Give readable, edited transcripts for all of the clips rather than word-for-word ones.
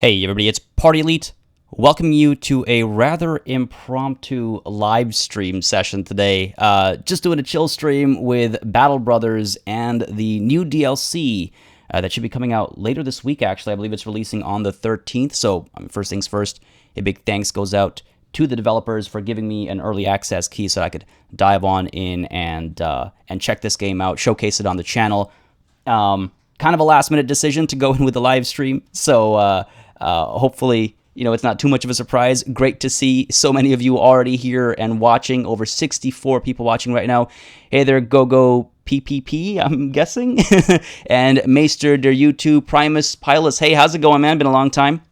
Hey everybody, it's Party Elite. Welcoming you to a rather impromptu live stream session today. Just doing a chill stream with Battle Brothers and the new DLC that should be coming out later this week, actually. I believe it's releasing on the 13th. So, first things first, a big thanks goes out to the developers for giving me an early access key so I could dive on in and check this game out, showcase it on the channel. Kind of a last-minute decision to go in with the live stream, so hopefully, it's not too much of a surprise. Great to see so many of you already here and watching. Over 64 people watching right now. Hey there, GoGo PPP, I'm guessing. And Maester der YouTube, Primus, Pilus. Hey, how's it going, man? Been a long time.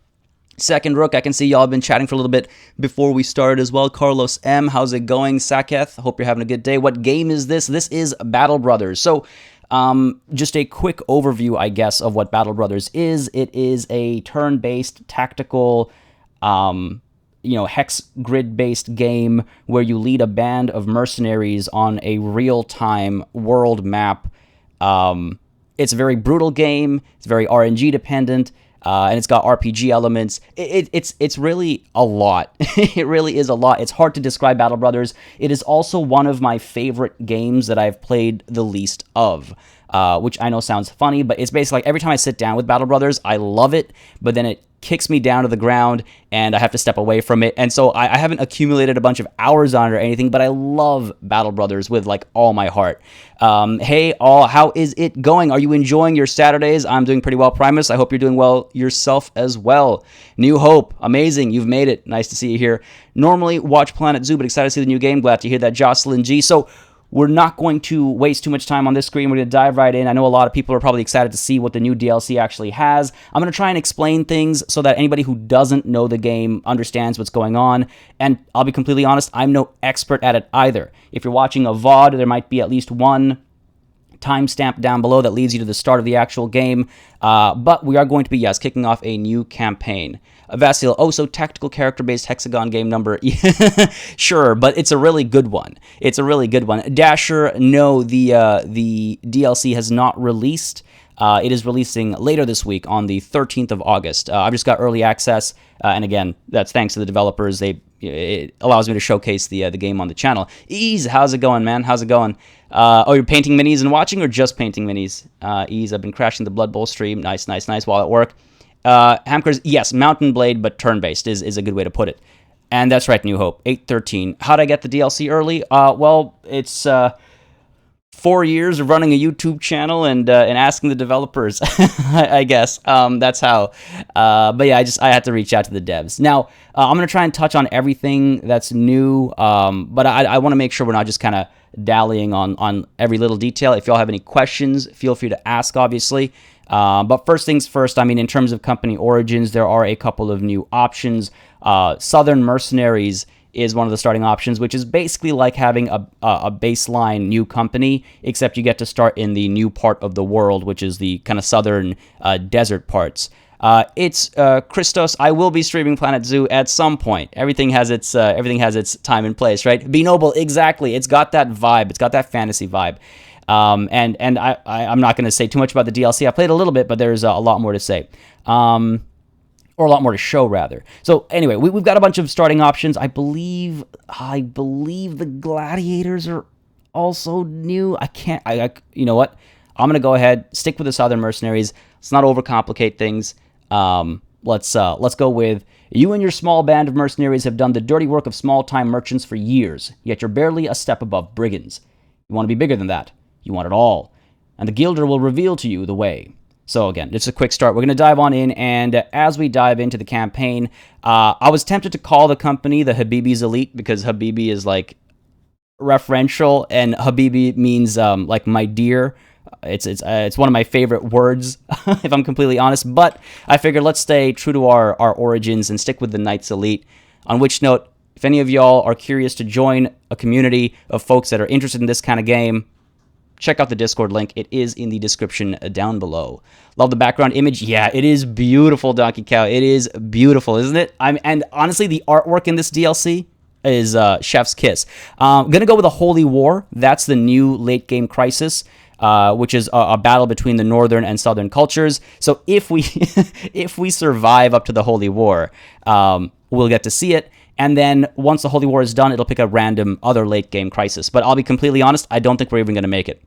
Second Rook, I can see y'all have been chatting for a little bit before we started as well. Carlos M, how's it going? Saketh, hope you're having a good day. What game is this? This is Battle Brothers. So, just a quick overview, I guess, of what Battle Brothers is. It is a turn-based, tactical, hex grid-based game where you lead a band of mercenaries on a real-time world map. It's a very brutal game. It's very RNG dependent. And it's got RPG elements. It's really a lot. It really is a lot. It's hard to describe Battle Brothers. It is also one of my favorite games that I've played the least of, which I know sounds funny, but it's basically like every time I sit down with Battle Brothers, I love it, but then it kicks me down to the ground and I have to step away from it. And so I haven't accumulated a bunch of hours on it or anything, but I love Battle Brothers with like all my heart. Hey all, how is it going? Are you enjoying your Saturdays? I'm doing pretty well, Primus. I hope you're doing well yourself as well. New Hope, amazing. You've made it. Nice to see you here. Normally watch Planet Zoo, but excited to see the new game. Glad to hear that, Jocelyn G. So we're not going to waste too much time on this screen. We're going to dive right in. I know a lot of people are probably excited to see what the new DLC actually has. I'm going to try and explain things so that anybody who doesn't know the game understands what's going on. And I'll be completely honest, I'm no expert at it either. If you're watching a VOD, there might be at least one timestamp down below that leads you to the start of the actual game. But we are going to be, kicking off a new campaign. Vasil, so tactical character-based hexagon game number. Sure, but it's a really good one. It's a really good one. Dasher, no, the DLC has not released. It is releasing later this week on the 13th of August. I've just got early access, and again, that's thanks to the developers. It allows me to showcase the game on the channel. Ease, how's it going, man? How's it going? You're painting minis and watching, or just painting minis? Ease, I've been crashing the Blood Bowl stream. Nice while at work. Hamkers, yes, Mountain Blade, but turn-based is a good way to put it. And that's right, New Hope, 813. How'd I get the DLC early? Well, it's 4 years of running a YouTube channel and asking the developers, I guess. That's how. But yeah, I had to reach out to the devs. Now, I'm going to try and touch on everything that's new, but I want to make sure we're not just kind of dallying on every little detail. If y'all have any questions, feel free to ask, obviously. But first things first, in terms of company origins, there are a couple of new options. Southern Mercenaries is one of the starting options, which is basically like having a baseline new company, except you get to start in the new part of the world, which is the kind of southern desert parts. It's Christos. I will be streaming Planet Zoo at some point. Everything has its time and place, right? Be Noble, exactly. It's got that vibe. It's got that fantasy vibe. And I'm not going to say too much about the DLC. I played a little bit, but there's a lot more to say. Or a lot more to show, rather. So anyway, we've got a bunch of starting options. I believe the gladiators are also new. You know what? I'm gonna go ahead, stick with the Southern Mercenaries. Let's not overcomplicate things. Let's go with, you and your small band of mercenaries have done the dirty work of small-time merchants for years, yet you're barely a step above brigands. You want to be bigger than that. You want it all. And the Guilder will reveal to you the way. So again, just a quick start. We're going to dive on in, and as we dive into the campaign, I was tempted to call the company the Habibi's Elite, because Habibi is like referential, and Habibi means like my dear. It's one of my favorite words, if I'm completely honest, but I figured let's stay true to our origins and stick with the Knights Elite. On which note, if any of y'all are curious to join a community of folks that are interested in this kind of game, check out the Discord link. It is in the description down below. Love the background image. Yeah, it is beautiful, Donkey Cow. It is beautiful, isn't it? And honestly, the artwork in this DLC is chef's kiss. Gonna go with a Holy War. That's the new late game crisis. which is a battle between the northern and southern cultures. So if we if we survive up to the Holy War, we'll get to see it. And then once the Holy War is done, it'll pick a random other late game crisis. But I'll be completely honest, I don't think we're even going to make it.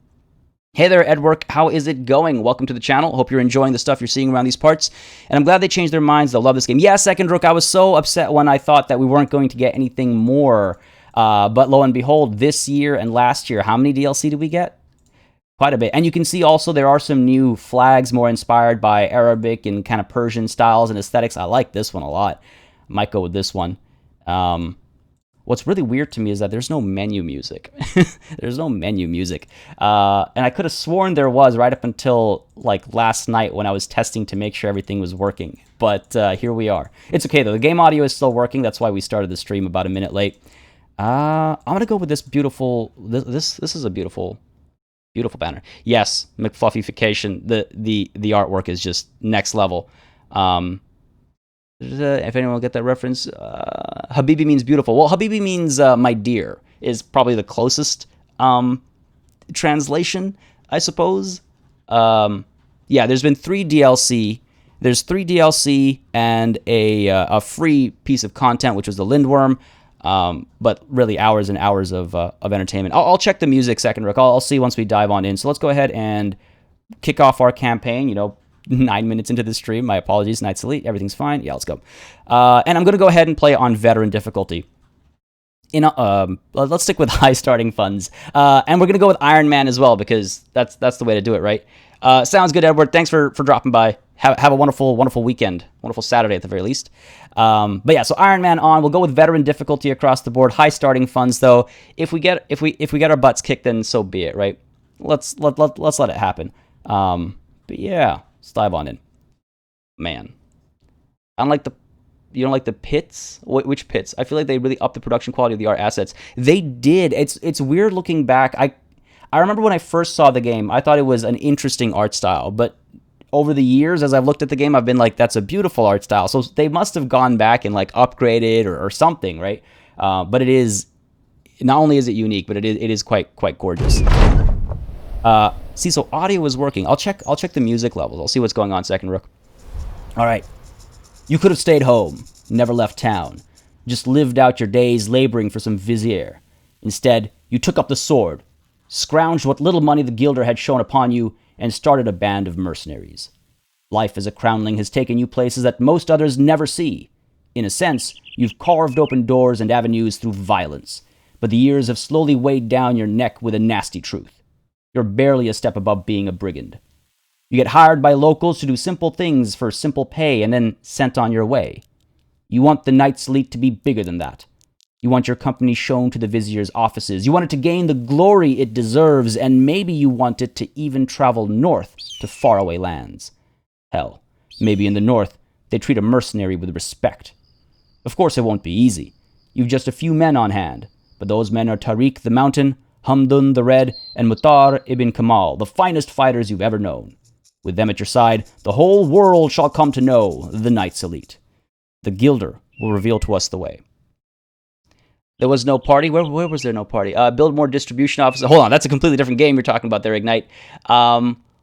Hey there, Edwork. How is it going? Welcome to the channel. Hope you're enjoying the stuff you're seeing around these parts. And I'm glad they changed their minds. They'll love this game. Yeah, Second Rook, I was so upset when I thought that we weren't going to get anything more. But lo and behold, this year and last year, how many DLC did we get? Quite a bit. And you can see also there are some new flags more inspired by Arabic and kind of Persian styles and aesthetics. I like this one a lot. Might go with this one. What's really weird to me is that there's no menu music. There's no menu music. And I could have sworn there was right up until like last night when I was testing to make sure everything was working. But here we are. It's okay though. The game audio is still working. That's why we started the stream about a minute late. I'm gonna go with this beautiful. This is a beautiful banner. Yes, McFluffification. The artwork is just next level. If anyone will get that reference, Habibi means beautiful. Well, Habibi means my dear is probably the closest translation, I suppose. Yeah, there's been 3 DLC. There's 3 DLC and a free piece of content, which was the Lindworm. But really hours and hours of entertainment. I'll check the music, Second Rook. I'll see once we dive on in. So let's go ahead and kick off our campaign. 9 minutes into the stream. My apologies, Knights Elite. Everything's fine. Yeah, let's go. And I'm going to go ahead and play on veteran difficulty. Let's stick with high starting funds. And we're going to go with Iron Man as well because that's the way to do it, right? Sounds good, Edward. Thanks for dropping by. Have a wonderful weekend. Wonderful Saturday at the very least. But yeah, so Iron Man on. We'll go with veteran difficulty across the board. High starting funds though. If we get our butts kicked, then so be it, right? Let's let it happen. But yeah. Let's dive on in. Man. I don't like you don't like the pits? Which pits? I feel like they really upped the production quality of the art assets. They did. It's weird looking back. I remember when I first saw the game, I thought it was an interesting art style. But over the years, as I've looked at the game, I've been like, that's a beautiful art style. So they must have gone back and like upgraded or something, right? But it is, not only is it unique, but it is quite gorgeous. See, so audio is working. I'll check the music levels. I'll see what's going on, Second Rook. All right. You could have stayed home, never left town, just lived out your days laboring for some vizier. Instead, you took up the sword, scrounged what little money the Guilder had shown upon you, and started a band of mercenaries. Life as a crownling has taken you places that most others never see. In a sense, you've carved open doors and avenues through violence, but the years have slowly weighed down your neck with a nasty truth. You're barely a step above being a brigand. You get hired by locals to do simple things for simple pay and then sent on your way. You want the Knights Elite to be bigger than that. You want your company shown to the Vizier's offices. You want it to gain the glory it deserves, and maybe you want it to even travel north to faraway lands. Hell, maybe in the north, they treat a mercenary with respect. Of course it won't be easy. You've just a few men on hand, but those men are Tariq the Mountain, Hamdun the Red, and Mutar ibn Kamal, the finest fighters you've ever known. With them at your side, the whole world shall come to know the Knights Elite. The Guilder will reveal to us the way. There was no party? Where was there no party? Build more distribution offices. Hold on, that's a completely different game you're talking about there, Ignite.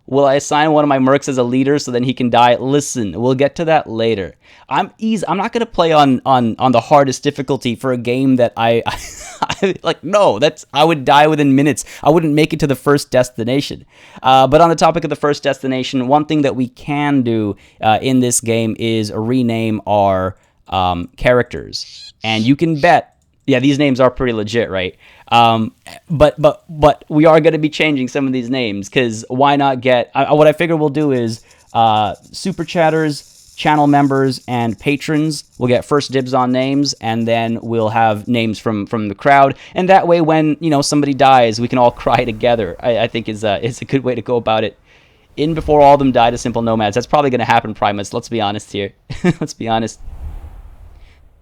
Will I assign one of my mercs as a leader so then he can die? Listen, we'll get to that later. I'm not going to play on the hardest difficulty for a game that I like, no, I would die within minutes. I wouldn't make it to the first destination. But on the topic of the first destination, one thing that we can do in this game is rename our characters. And you can bet, yeah, these names are pretty legit, right? But we are going to be changing some of these names because why not get... what I figure we'll do is super chatters, channel members, and patrons will get first dibs on names, and then we'll have names from the crowd. And that way, when somebody dies, we can all cry together. I think is a good way to go about it. In before all of them die to simple nomads. That's probably going to happen, Primus. Let's be honest here. Let's be honest.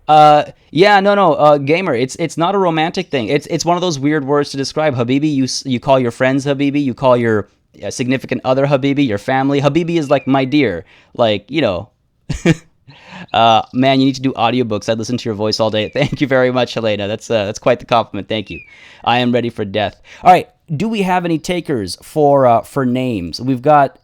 Yeah, no, gamer. It's not a romantic thing. It's one of those weird words to describe. Habibi, you call your friends Habibi. You call your significant other Habibi. Your family Habibi is like my dear. Like man, you need to do audiobooks. I'd listen to your voice all day. Thank you very much, Helena. That's quite the compliment. Thank you. I am ready for death. All right. do we have any takers for names? We're not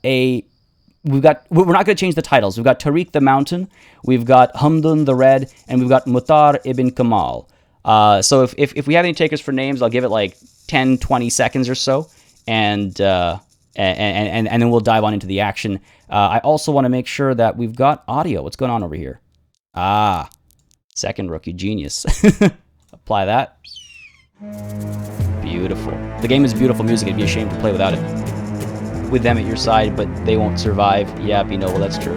going to change the titles. We've got Tariq the Mountain, we've got Hamdun the Red, and we've got Mutar ibn Kamal. So if we have any takers for names, I'll give it like 10, 20 seconds or so, and then we'll dive on into the action. I also want to make sure that we've got audio. What's going on over here? Second rookie genius. Apply that. Beautiful. The game is beautiful music. It'd be a shame to play without it. With them at your side, but they won't survive. Yeah, Bino, well, that's true.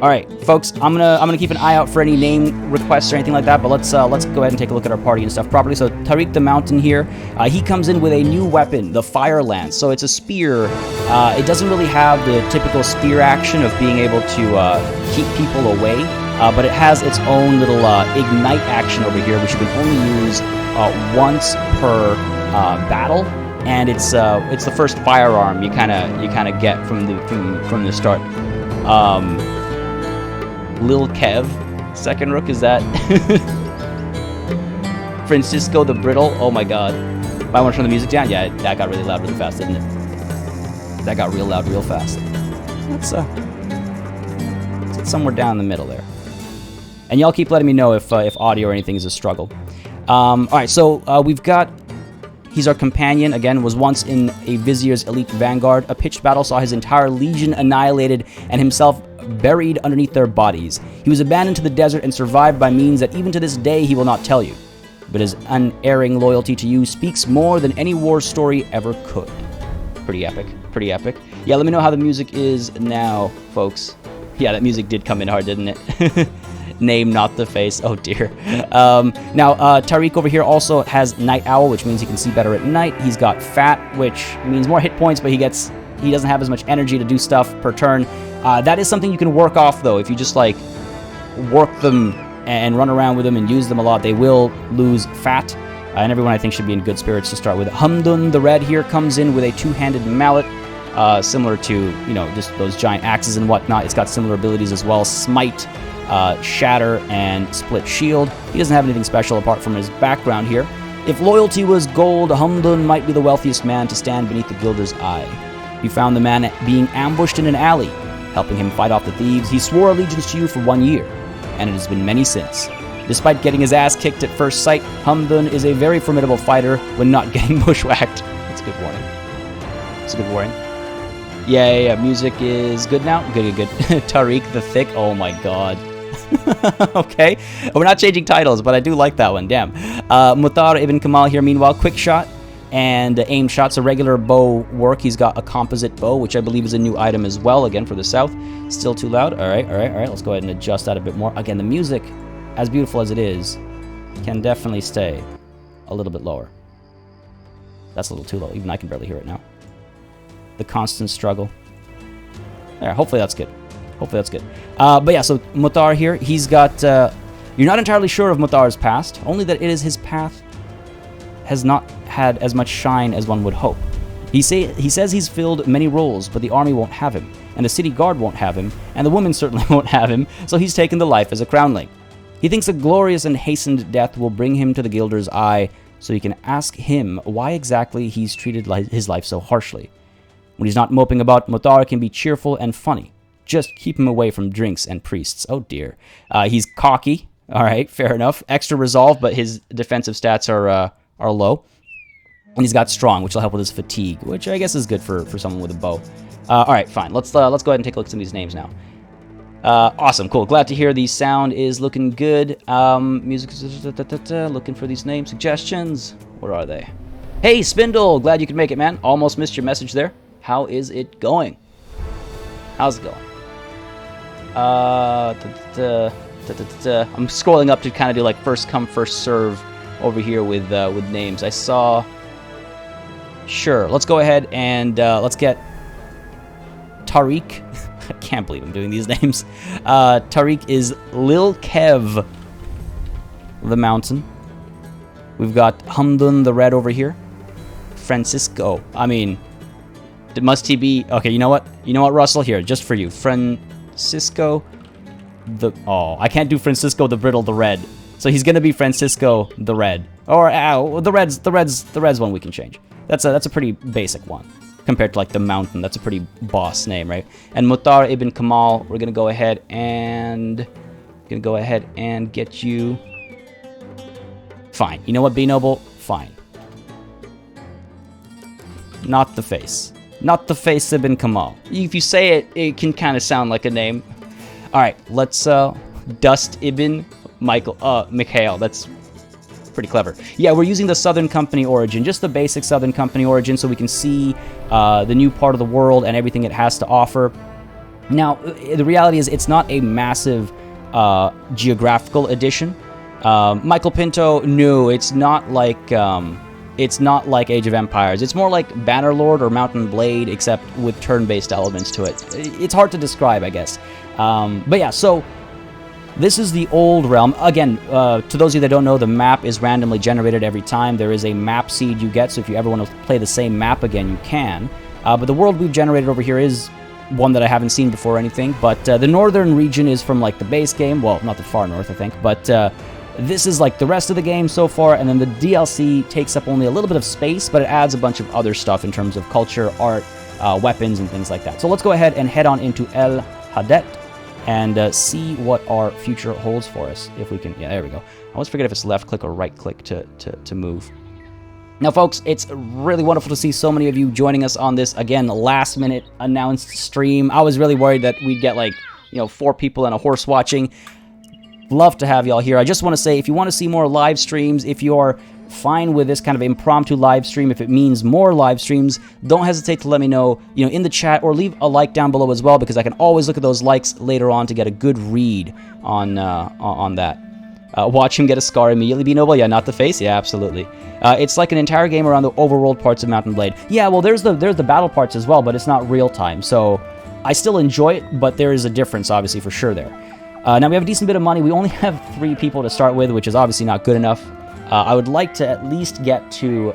All right, folks, I'm gonna keep an eye out for any name requests or anything like that. But let's go ahead and take a look at our party and stuff properly. So Tariq the Mountain here, he comes in with a new weapon, the Fire Lance. So it's a spear. It doesn't really have the typical spear action of being able to keep people away, but it has its own little ignite action over here, which you can only use once per battle. And it's the first firearm you kind of get from the start. Lil Kev, second rook, is that? Francisco the Brittle. Oh my God! Might want to turn the music down. Yeah, that got really loud really fast, didn't it? That got real loud real fast. Let's somewhere down the middle there. And y'all keep letting me know if audio or anything is a struggle. All right, so we've got. He's our companion, again, was once in a Vizier's elite vanguard. A pitched battle saw his entire legion annihilated and himself buried underneath their bodies. He was abandoned to the desert and survived by means that even to this day he will not tell you. But his unerring loyalty to you speaks more than any war story ever could. Pretty epic, pretty epic. Yeah, let me know how the music is now, folks. Yeah, that music did come in hard, didn't it? Name, not the face. Oh dear. Now, Tariq over here also has Night Owl, which means he can see better at night. He's got Fat, which means more hit points, but he doesn't have as much energy to do stuff per turn. That is something you can work off, though. If you just, like, work them and run around with them and use them a lot, they will lose Fat. And everyone, I think, should be in good spirits to start with. Hamdun the Red here comes in with a two-handed mallet, similar to, just those giant axes and whatnot. It's got similar abilities as well. Smite, Shatter, and Split Shield. He doesn't have anything special apart from his background here. If loyalty was gold, Hamdun might be the wealthiest man to stand beneath the Gilder's eye. You found the man being ambushed in an alley, helping him fight off the thieves. He swore allegiance to you for 1 year, and it has been many since. Despite getting his ass kicked at first sight, Hamdun is a very formidable fighter when not getting bushwhacked. That's a good warning. That's a good warning. Yeah, music is good now? Good. Tariq the Thick, oh my God. Okay, we're not changing titles, but I do like that one, damn. Mutar ibn Kamal here, meanwhile, quick shot and aim shots, a regular bow work. He's got a composite bow, which I believe is a new item as well, again, for the south. Still too loud. All right, let's go ahead and adjust that a bit more. Again, the music, as beautiful as it is, can definitely stay a little bit lower. That's a little too low. Even I can barely hear it now. The constant struggle. There, hopefully that's good. But yeah, so Mutar here, he's got... you're not entirely sure of Mutar's past, only that it is his path has not had as much shine as one would hope. He says he's filled many roles, but the army won't have him, and the city guard won't have him, and the women certainly won't have him, so he's taken the life as a crownling. He thinks a glorious and hastened death will bring him to the Gilder's eye, so you can ask him why exactly he's treated his life so harshly. When he's not moping about, Mutar can be cheerful and funny. Just keep him away from drinks and priests. Oh dear. He's cocky. All right, fair enough. Extra resolve, but his defensive stats are low. And he's got strong, which will help with his fatigue, which I guess is good for someone with a bow. All right, fine. Let's go ahead and take a look at some of these names now. Awesome, cool. Glad to hear the sound is looking good. Music, looking for these name suggestions. Where are they? Hey, Spindle, glad you could make it, man. Almost missed your message there. How is it going? How's it going? I'm scrolling up to kind of do like first come, first serve over here with names. I saw... Sure, let's go ahead and let's get Tariq. I can't believe I'm doing these names. Tariq is Lil Kev the Mountain. We've got Hamdun the Red over here. Francisco. I mean, must he be... Okay, you know what? Russell? Here, just for you. Francisco the... Oh, I can't do Francisco the Brittle the Red. So he's going to be Francisco the Red. Or the Reds one we can change. That's a pretty basic one compared to like the Mountain. That's a pretty boss name, right? And Mutar ibn Kamal, we're gonna go ahead and get you. Fine. You know what, B Noble? Fine. Not the face. Not the face ibn Kamal. If you say it, it can kind of sound like a name. All right, let's Dust ibn Mikhail. That's pretty clever. Yeah, we're using the Southern Company origin, just the basic Southern Company origin, so we can see the new part of the world and everything it has to offer. Now, the reality is it's not a massive geographical addition. Michael Pinto, no, it's not like Age of Empires. It's more like Bannerlord or Mountain Blade, except with turn-based elements to it. It's hard to describe, I guess. But yeah, so this is the old realm. Again, to those of you that don't know, the map is randomly generated every time. There is a map seed you get, so if you ever want to play the same map again, you can. But the world we've generated over here is one that I haven't seen before or anything. But the northern region is from like the base game. Well, not the far north, I think. But this is like the rest of the game so far. And then the DLC takes up only a little bit of space, but it adds a bunch of other stuff in terms of culture, art, weapons, and things like that. So let's go ahead and head on into El Hadet and see what our future holds for us. If we can, yeah, there we go. I always forget if it's left click or right click to move. Now, folks, it's really wonderful to see so many of you joining us on this, again, last minute announced stream. I was really worried that we'd get like, 4 people and a horse watching. Love to have y'all here. I just want to say, if you want to see more live streams, if you're fine with this kind of impromptu live stream, if it means more live streams, don't hesitate to let me know, in the chat, or leave a like down below as well, because I can always look at those likes later on to get a good read on that. Watch him get a scar immediately, be noble. Yeah, not the face. Yeah, absolutely. It's like an entire game around the overworld parts of Mountain Blade. Yeah, well, there's the battle parts as well, but it's not real time, so I still enjoy it, but there is a difference, obviously, for sure there. Now, we have a decent bit of money. We only have 3 people to start with, which is obviously not good enough. I would like to at least get to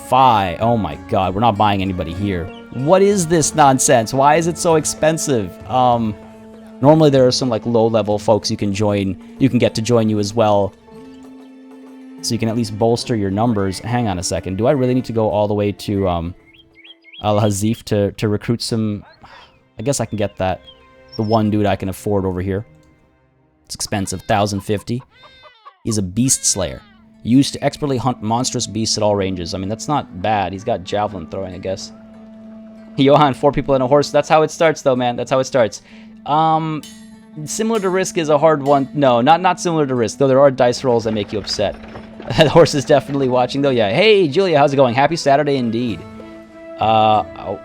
5. Oh my god, we're not buying anybody here. What is this nonsense? Why is it so expensive? Normally there are some like low-level folks you can get to join you as well, so you can at least bolster your numbers. Hang on a second. Do I really need to go all the way to Al-Hazif to recruit some? I guess I can get that. The one dude I can afford over here. It's expensive, 1,050. He's a beast slayer. Used to expertly hunt monstrous beasts at all ranges. I mean, that's not bad. He's got javelin throwing, I guess. Johan, 4 people and a horse. That's how it starts, though, man. That's how it starts. Similar to Risk is a hard one. No, not similar to Risk, though there are dice rolls that make you upset. The horse is definitely watching, though. Yeah. Hey, Julia, how's it going? Happy Saturday indeed. I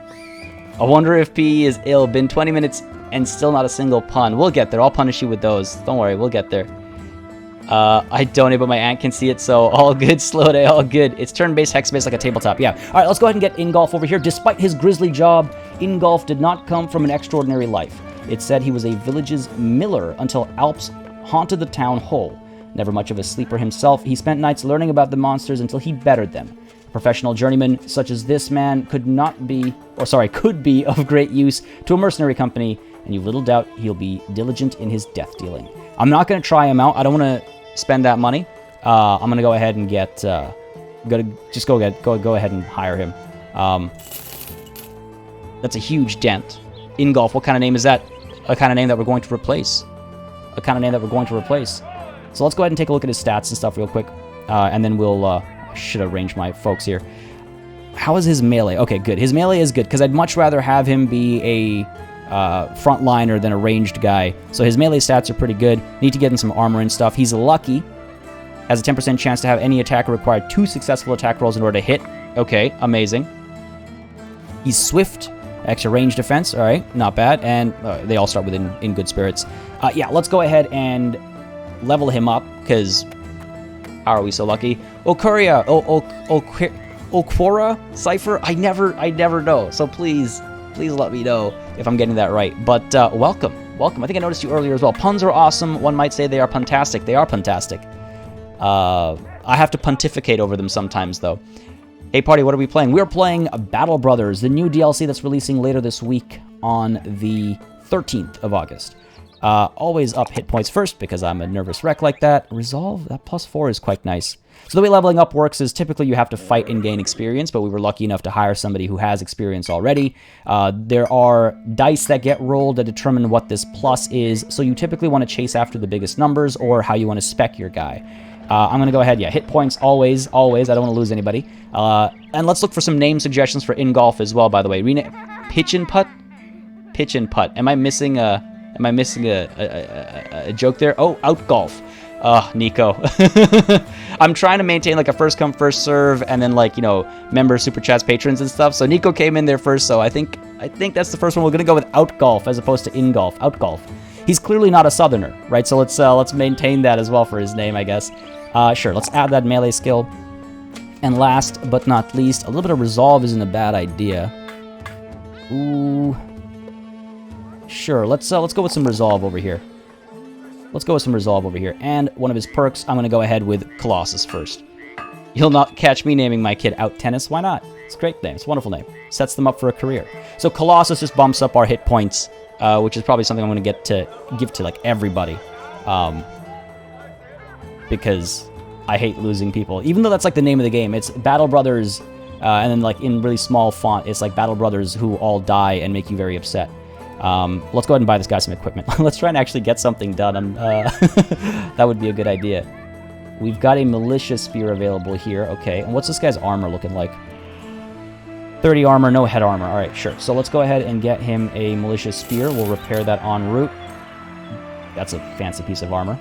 wonder if P is ill. Been 20 minutes and still not a single pun. We'll get there. I'll punish you with those. Don't worry, we'll get there. I donate, but my aunt can see it, so all good, slow day, all good. It's turn-based, hex-based, like a tabletop, yeah. All right, let's go ahead and get Ingolf over here. Despite his grisly job, Ingolf did not come from an extraordinary life. It said he was a village's miller until Alps haunted the town hall. Never much of a sleeper himself, he spent nights learning about the monsters until he bettered them. A professional journeyman such as this man could be of great use to a mercenary company, and you've little doubt he'll be diligent in his death dealing. I'm not going to try him out. I don't want to spend that money. I'm going to go ahead and get... go ahead and hire him. That's a huge dent. Ingolf, what kind of name is that? A kind of name that we're going to replace. So let's go ahead and take a look at his stats and stuff real quick. And then we'll... I should arrange my folks here. How is his melee? Okay, good. His melee is good, because I'd much rather have him be a frontliner than a ranged guy. So his melee stats are pretty good. Need to get him some armor and stuff. He's lucky. Has a 10% chance to have any attacker require 2 successful attack rolls in order to hit. Okay, amazing. He's swift. Extra range defense. All right, not bad. And they all start with in good spirits. Yeah, let's go ahead and level him up, because how are we so lucky? Okuria. Okwora Cypher? I never know. So please let me know if I'm getting that right. But welcome. I think I noticed you earlier as well. Puns are awesome. One might say they are puntastic. They are puntastic. I have to pontificate over them sometimes, though. Hey, party, what are we playing? We're playing Battle Brothers, the new DLC that's releasing later this week on the 13th of August. Always up hit points first because I'm a nervous wreck like that. Resolve, that +4 is quite nice. So the way leveling up works is typically you have to fight and gain experience, but we were lucky enough to hire somebody who has experience already. There are dice that get rolled that determine what this plus is, so you typically want to chase after the biggest numbers or how you want to spec your guy. I'm going to go ahead, yeah, hit points always, always. I don't want to lose anybody. And let's look for some name suggestions for in-golf as well, by the way. Pitch and putt? Pitch and putt. Am I missing a joke there? Oh, out golf. Nico. I'm trying to maintain like a first come first serve and then like, you know, member super chats, patrons and stuff. So Nico came in there first, so I think that's the first one. We're going to go with out golf as opposed to in golf. Out golf. He's clearly not a southerner, right? So let's maintain that as well for his name, I guess. Sure, let's add that melee skill. And last but not least, a little bit of resolve isn't a bad idea. Ooh. Sure, let's go with some resolve over here. Let's go with some resolve over here. And one of his perks, I'm going to go ahead with Colossus first. You'll not catch me naming my kid Out Tennis. Why not? It's a great name. It's a wonderful name. Sets them up for a career. So Colossus just bumps up our hit points, which is probably something I'm going to give to like everybody. Because I hate losing people. Even though that's like the name of the game. It's Battle Brothers, and then like in really small font, it's like Battle Brothers who all die and make you very upset. Let's go ahead and buy this guy some equipment. Let's try and actually get something done. That would be a good idea. We've got a militia spear available here. Okay, and what's this guy's armor looking like? 30 armor, no head armor. All right, sure. So let's go ahead and get him a militia spear. We'll repair that en route. That's a fancy piece of armor.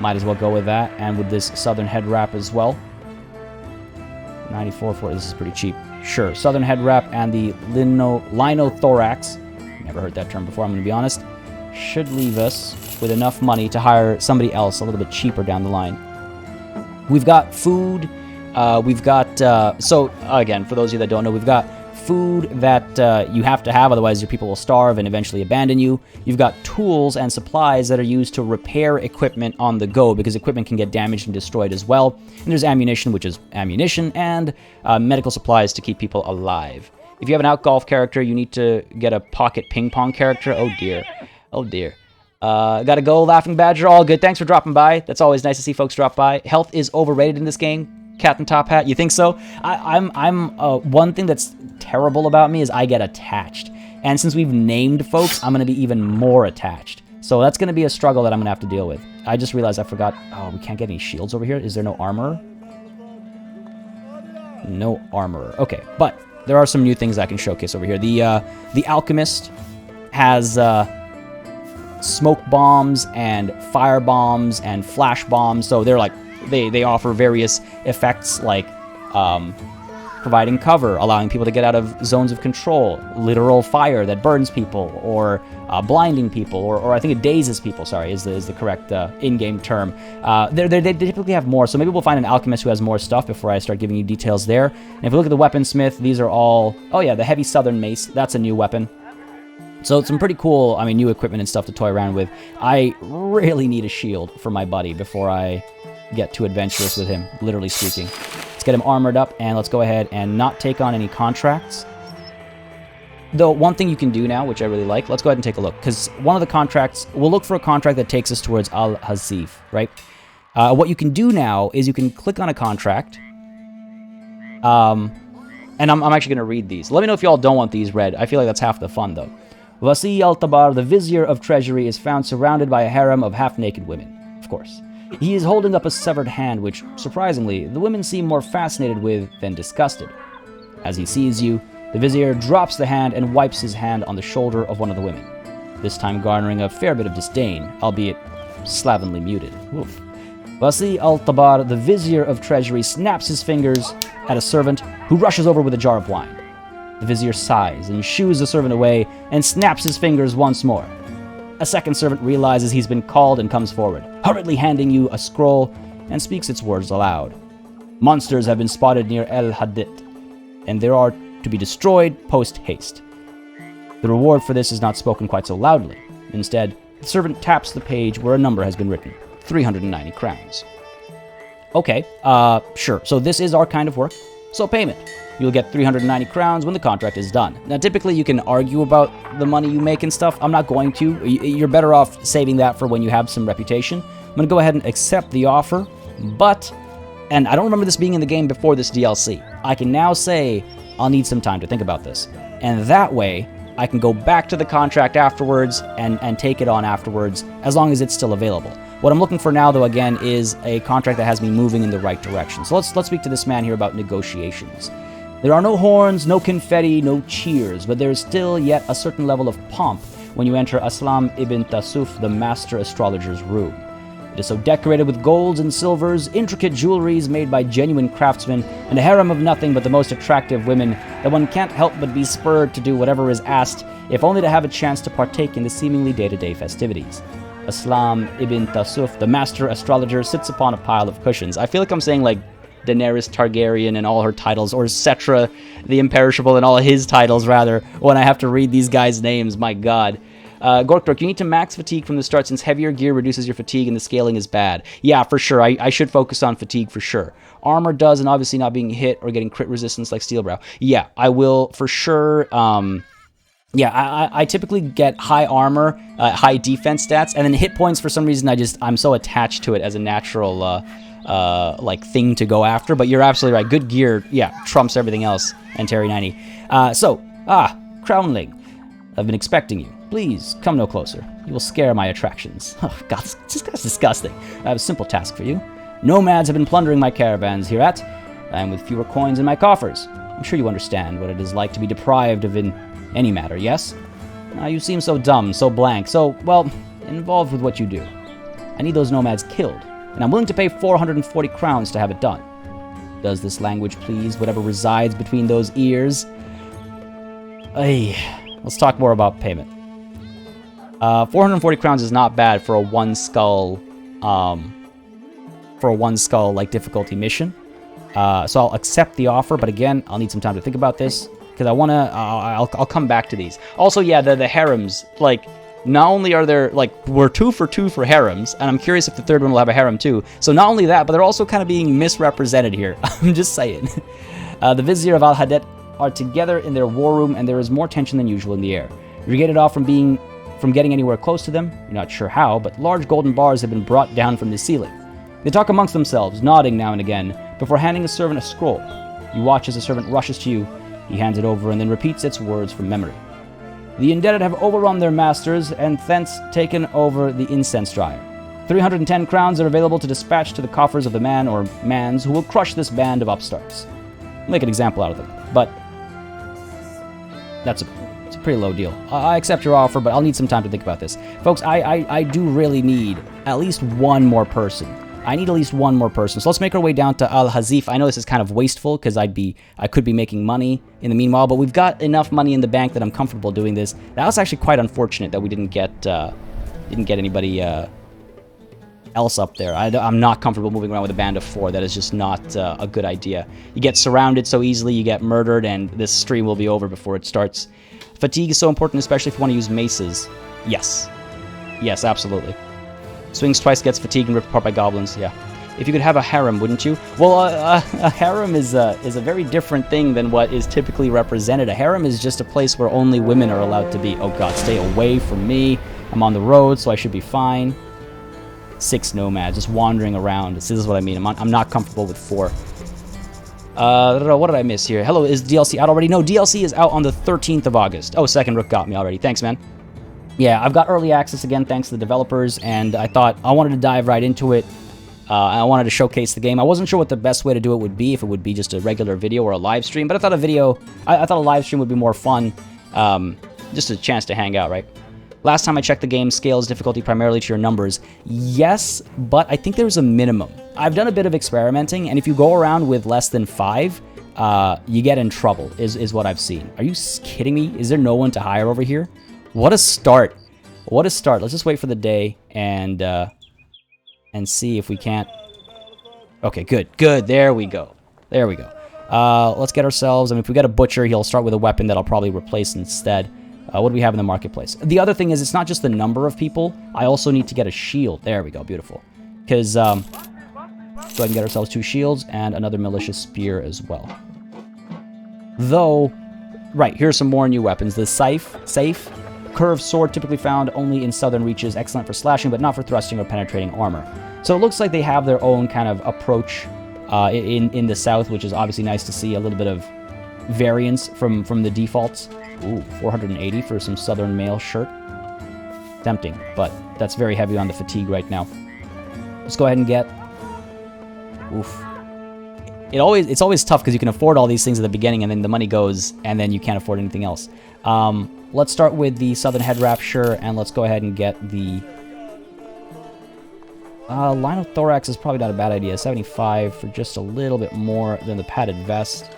Might as well go with that, and with this southern head wrap as well. 94 for this is pretty cheap. Sure, southern head wrap and the linothorax. Never heard that term before, I'm going to be honest. Should leave us with enough money to hire somebody else a little bit cheaper down the line. We've got food. We've got... so, again, for those of you that don't know, we've got food that you have to have, otherwise your people will starve and eventually abandon you. You've got tools and supplies that are used to repair equipment on the go, because equipment can get damaged and destroyed as well. And there's ammunition, which is ammunition, and medical supplies to keep people alive. If you have an out-golf character, you need to get a pocket ping-pong character. Oh, dear. Oh, dear. Gotta go, Laughing Badger. All good. Thanks for dropping by. That's always nice to see folks drop by. Health is overrated in this game. Cat and Top Hat, you think so? One thing that's terrible about me is I get attached. And since we've named folks, I'm going to be even more attached. So that's going to be a struggle that I'm going to have to deal with. I just realized I forgot. Oh, we can't get any shields over here. Is there no armor? No armor. Okay, but there are some new things I can showcase over here. The Alchemist has smoke bombs and fire bombs and flash bombs. So they're like they offer various effects like providing cover, allowing people to get out of zones of control, literal fire that burns people, or blinding people, or I think it dazes people, sorry, is the correct in-game term. They typically have more, so maybe we'll find an alchemist who has more stuff before I start giving you details there. And if we look at the weaponsmith, these are all... Oh yeah, the heavy southern mace, that's a new weapon. So it's some pretty cool, I mean, new equipment and stuff to toy around with. I really need a shield for my buddy before I get too adventurous with him, literally speaking. Let's get him armored up, and let's go ahead and not take on any contracts. Though, one thing you can do now, which I really like, let's go ahead and take a look, because one of the contracts, we'll look for a contract that takes us towards Al-Hazif, right? What you can do now is you can click on a contract, and I'm actually going to read these. Let me know if you all don't want these read. I feel like that's half the fun, though. Wasi al-Tabar, the Vizier of Treasury, is found surrounded by a harem of half-naked women. Of course. He is holding up a severed hand, which, surprisingly, the women seem more fascinated with than disgusted. As he sees you, the Vizier drops the hand and wipes his hand on the shoulder of one of the women, this time garnering a fair bit of disdain, albeit slavenly muted. Oof. Wasi al-Tabar, the Vizier of Treasury, snaps his fingers at a servant who rushes over with a jar of wine. The Vizier sighs and shoos the servant away and snaps his fingers once more. A second servant realizes he's been called and comes forward, hurriedly handing you a scroll and speaks its words aloud. Monsters have been spotted near El Hadith, and they are to be destroyed post-haste. The reward for this is not spoken quite so loudly. Instead, the servant taps the page where a number has been written, 390 crowns. Okay, sure. So this is our kind of work. So payment. You'll get 390 crowns when the contract is done. Now, typically you can argue about the money you make and stuff. I'm not going to. You're better off saving that for when you have some reputation. I'm going to go ahead and accept the offer, but, and I don't remember this being in the game before this DLC. I can now say, I'll need some time to think about this. And that way, I can go back to the contract afterwards and take it on afterwards, as long as it's still available. What I'm looking for now, though, again, is a contract that has me moving in the right direction. So let's speak to this man here about negotiations. There are no horns, no confetti, no cheers, but there is still yet a certain level of pomp when you enter Aslam ibn Tasuf, the master astrologer's room. It is so decorated with golds and silvers, intricate jewelries made by genuine craftsmen, and a harem of nothing but the most attractive women that one can't help but be spurred to do whatever is asked, if only to have a chance to partake in the seemingly day-to-day festivities. Aslam ibn Tasuf, the master astrologer, sits upon a pile of cushions. I feel like I'm saying, like, Daenerys Targaryen and all her titles, or Cetra the Imperishable and all his titles, rather, when I have to read these guys' names. My god. Gorkdork, you need to max fatigue from the start, since heavier gear reduces your fatigue and the scaling is bad. Yeah, for sure. I should focus on fatigue for sure. Armor does, and obviously not being hit or getting crit resistance like Steelbrow. Yeah, I will for sure. Yeah, I typically get high armor, high defense stats, and then hit points for some reason I'm so attached to it as a natural like thing to go after. But you're absolutely right. Good gear, yeah, trumps everything else. And Terry 90. Crownling, I've been expecting you. Please come no closer. You will scare my attractions. Oh God, that's disgusting. I have a simple task for you. Nomads have been plundering my caravans hereat, and with fewer coins in my coffers. I'm sure you understand what it is like to be deprived of in any matter, yes? You seem so dumb, so blank, so, well, involved with what you do. I need those nomads killed, and I'm willing to pay 440 crowns to have it done. Does this language please whatever resides between those ears? Let's talk more about payment. 440 crowns is not bad for a one skull like difficulty mission. So I'll accept the offer, but again, I'll need some time to think about this, because I want to, I'll come back to these. Also, yeah, the harems, like, not only are there, like, we're 2 for 2 for harems, and I'm curious if the third one will have a harem too. So not only that, but they're also kind of being misrepresented here. I'm just saying. The Vizier of Al-Hadet are together in their war room, and there is more tension than usual in the air. You're gated off from getting anywhere close to them. You're not sure how, but large golden bars have been brought down from the ceiling. They talk amongst themselves, nodding now and again, before handing the servant a scroll. You watch as the servant rushes to you. He hands it over and then repeats its words from memory. The indebted have overrun their masters and thence taken over the incense dryer. 310 crowns are available to dispatch to the coffers of the man or mans who will crush this band of upstarts. Make an example out of them, but it's a pretty low deal. I accept your offer, but I'll need some time to think about this. Folks, I do really need at least one more person. I need at least one more person. So let's make our way down to Al-Hazif. I know this is kind of wasteful because I could be making money in the meanwhile, but we've got enough money in the bank that I'm comfortable doing this. That was actually quite unfortunate that we didn't get anybody else up there. I'm not comfortable moving around with a band of 4. That is just not a good idea. You get surrounded so easily, you get murdered, and this stream will be over before it starts. Fatigue is so important, especially if you want to use maces. Yes. Yes, absolutely. Swings twice, gets fatigued and ripped apart by goblins. Yeah. If you could have a harem, wouldn't you? Well, a harem is a very different thing than what is typically represented. A harem is just a place where only women are allowed to be. Oh God, stay away from me. I'm on the road, so I should be fine. 6 nomads just wandering around. This is what I mean. I'm not comfortable with 4. What did I miss here? Hello, is DLC out already? No, DLC is out on the 13th of August. Oh, Second Rook got me already. Thanks, man. Yeah, I've got early access again, thanks to the developers, and I thought I wanted to dive right into it. I wanted to showcase the game. I wasn't sure what the best way to do it would be, if it would be just a regular video or a live stream, but I thought I thought a live stream would be more fun. Just a chance to hang out, right? Last time I checked, the game scales difficulty primarily to your numbers. Yes, but I think there's a minimum. I've done a bit of experimenting, and if you go around with less than 5, you get in trouble, is what I've seen. Are you kidding me? Is there no one to hire over here? What a start. What a start. Let's just wait for the day and see if we can't... Okay, good. Good. There we go. There we go. Let's get ourselves... I mean, if we get a butcher, he'll start with a weapon that I'll probably replace instead. What do we have in the marketplace? The other thing is, it's not just the number of people. I also need to get a shield. There we go. Beautiful. Because, go ahead and get ourselves 2 shields and another malicious spear as well. Though, right, here's some more new weapons. The safe, curved sword typically found only in southern reaches, excellent for slashing, but not for thrusting or penetrating armor. So it looks like they have their own kind of approach in the south, which is obviously nice to see. A little bit of variance from the defaults. Ooh, 480 for some southern mail shirt. Tempting, but that's very heavy on the fatigue right now. Let's go ahead and get... Oof. It's always tough because you can afford all these things at the beginning and then the money goes and then you can't afford anything else. Let's start with the southern head rapture and let's go ahead and get the... Linothorax is probably not a bad idea. 75 for just a little bit more than the padded vest.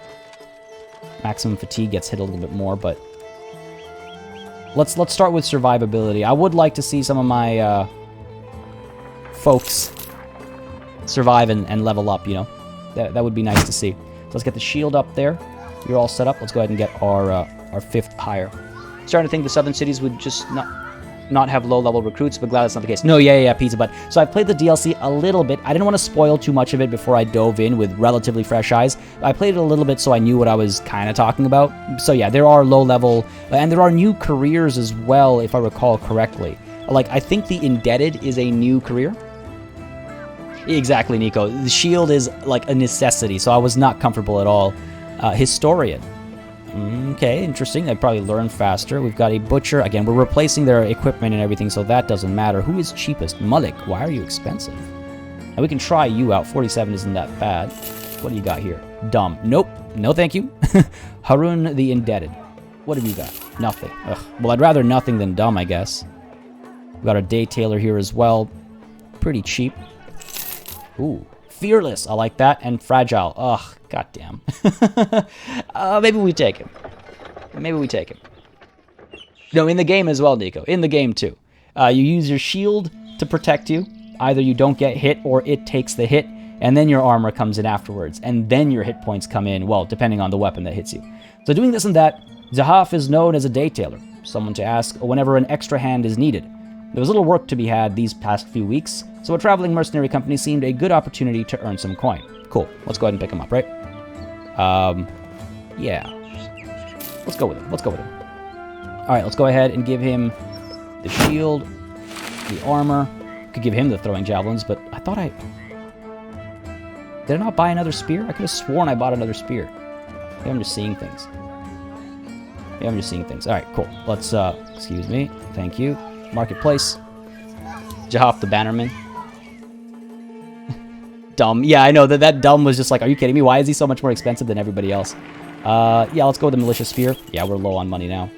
Maximum fatigue gets hit a little bit more, but... Let's start with survivability. I would like to see some of my folks survive and level up, you know? That would be nice to see. So let's get the shield up there. You're all set up. Let's go ahead and get our 5th hire. Starting to think the southern cities would just not have low-level recruits, but glad that's not the case. No, yeah, Pizza Butt. So I played the DLC a little bit. I didn't want to spoil too much of it before I dove in with relatively fresh eyes. I played it a little bit so I knew what I was kind of talking about. So yeah, there are low-level, and there are new careers as well, if I recall correctly. Like, I think the Indebted is a new career. Exactly, Nico. The shield is like a necessity, so I was not comfortable at all. Historian. Okay, interesting. I'd probably learn faster. We've got a butcher. Again, we're replacing their equipment and everything, so that doesn't matter. Who is cheapest? Malik. Why are you expensive? And we can try you out. 47 isn't that bad. What do you got here? Dumb. Nope. No thank you. Harun the Indebted. What have you got? Nothing. Ugh. Well, I'd rather nothing than dumb, I guess. We've got a day tailor here as well. Pretty cheap. Ooh. Fearless. I like that. And fragile. Ugh. Goddamn. Maybe we take him. Maybe we take him. No, in the game as well, Nico. In the game, too. You use your shield to protect you. Either you don't get hit or it takes the hit, and then your armor comes in afterwards, and then your hit points come in, well, depending on the weapon that hits you. So doing this and that, Zahaf is known as a day tailor, someone to ask whenever an extra hand is needed. There was little work to be had these past few weeks, so a traveling mercenary company seemed a good opportunity to earn some coin. Cool. Let's go ahead and pick him up, right? Yeah. Let's go with him. Let's go with him. Alright, let's go ahead and give him the shield, the armor. Could give him the throwing javelins, but I thought I... Did I not buy another spear? I could have sworn I bought another spear. Maybe I'm just seeing things. Maybe I'm just seeing things. Alright, cool. Let's, excuse me. Thank you. Marketplace. Jahaf the Bannerman. Dumb. Yeah, I know that dumb was just like, are you kidding me? Why is he so much more expensive than everybody else? Yeah, let's go with the Militia Spear. Yeah, we're low on money now.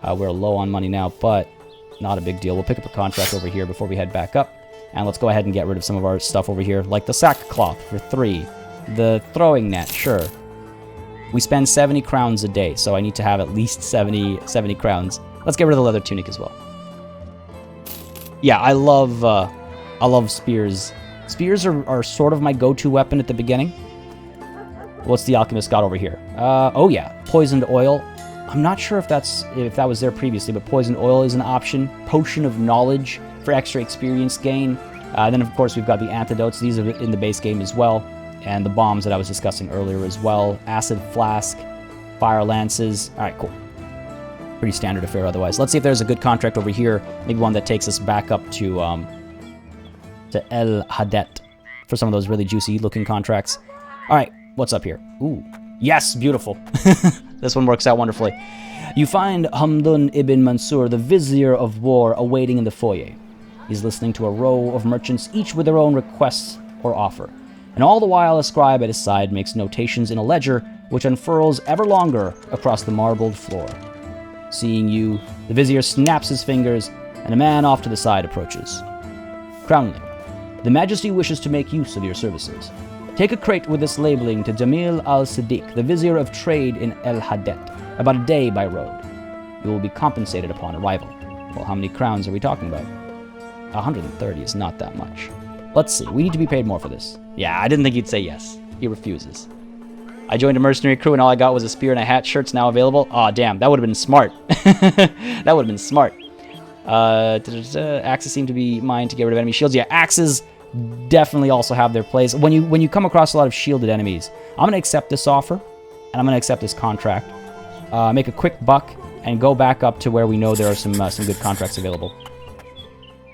We're low on money now, but not a big deal. We'll pick up a contract over here before we head back up. And let's go ahead and get rid of some of our stuff over here, like the sackcloth for 3. The throwing net, sure. We spend 70 crowns a day, so I need to have at least 70 crowns. Let's get rid of the leather tunic as well. Yeah, I love spears. Spears are sort of my go-to weapon at the beginning. What's the alchemist got over here? Oh yeah, poisoned oil. I'm not sure if that was there previously, but poisoned oil is an option. Potion of knowledge for extra experience gain. Then of course we've got the antidotes. These are in the base game as well, and the bombs that I was discussing earlier as well. Acid flask, fire lances. All right, cool. Pretty standard affair otherwise. Let's see if there's a good contract over here. Maybe one that takes us back up to El Hadet for some of those really juicy looking contracts. All right, what's up here? Ooh, yes, beautiful. This one works out wonderfully. You find Hamdun ibn Mansur, the vizier of war, awaiting in the foyer. He's listening to a row of merchants, each with their own requests or offer. And all the while, a scribe at his side makes notations in a ledger, which unfurls ever longer across the marbled floor. Seeing you, the vizier snaps his fingers, and a man off to the side approaches. Crownling, the Majesty wishes to make use of your services. Take a crate with this labeling to Jamil al-Siddiq, the Vizier of Trade in El Hadet, about a day by road. You will be compensated upon arrival. Well, how many crowns are we talking about? 130 is not that much. Let's see, we need to be paid more for this. Yeah, I didn't think he'd say yes. He refuses. I joined a mercenary crew and all I got was a spear and a hat. Shirts now available. Aw, damn, that would have been smart. That would have been smart. Axes seem to be mine to get rid of enemy shields. Yeah, axes definitely also have their place. When you come across a lot of shielded enemies, I'm going to accept this offer, and and I'm going to accept this contract. Make a quick buck, and go back up to where we know there are some good contracts available.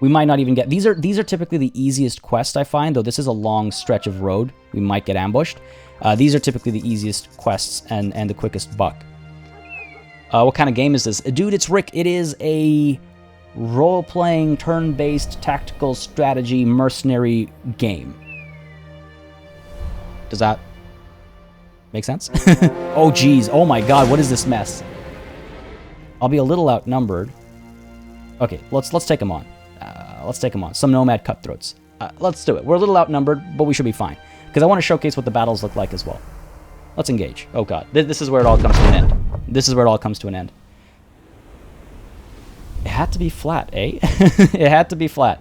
We might not even get... These are typically the easiest quests, I find, though this is a long stretch of road. We might get ambushed. These are typically the easiest quests and the quickest buck. What kind of game is this? Dude, it's Rick. It is a role-playing, turn-based, tactical strategy mercenary game. Does that make sense? Oh, geez. Oh, my God. What is this mess? I'll be a little outnumbered. Okay, let's take them on. Let's take them on. Some nomad cutthroats. Let's do it. We're a little outnumbered, but we should be fine. Because I want to showcase what the battles look like as well. Let's engage. Oh, God. This is where it all comes to an end. This is where it all comes to an end. It had to be flat, eh? It had to be flat.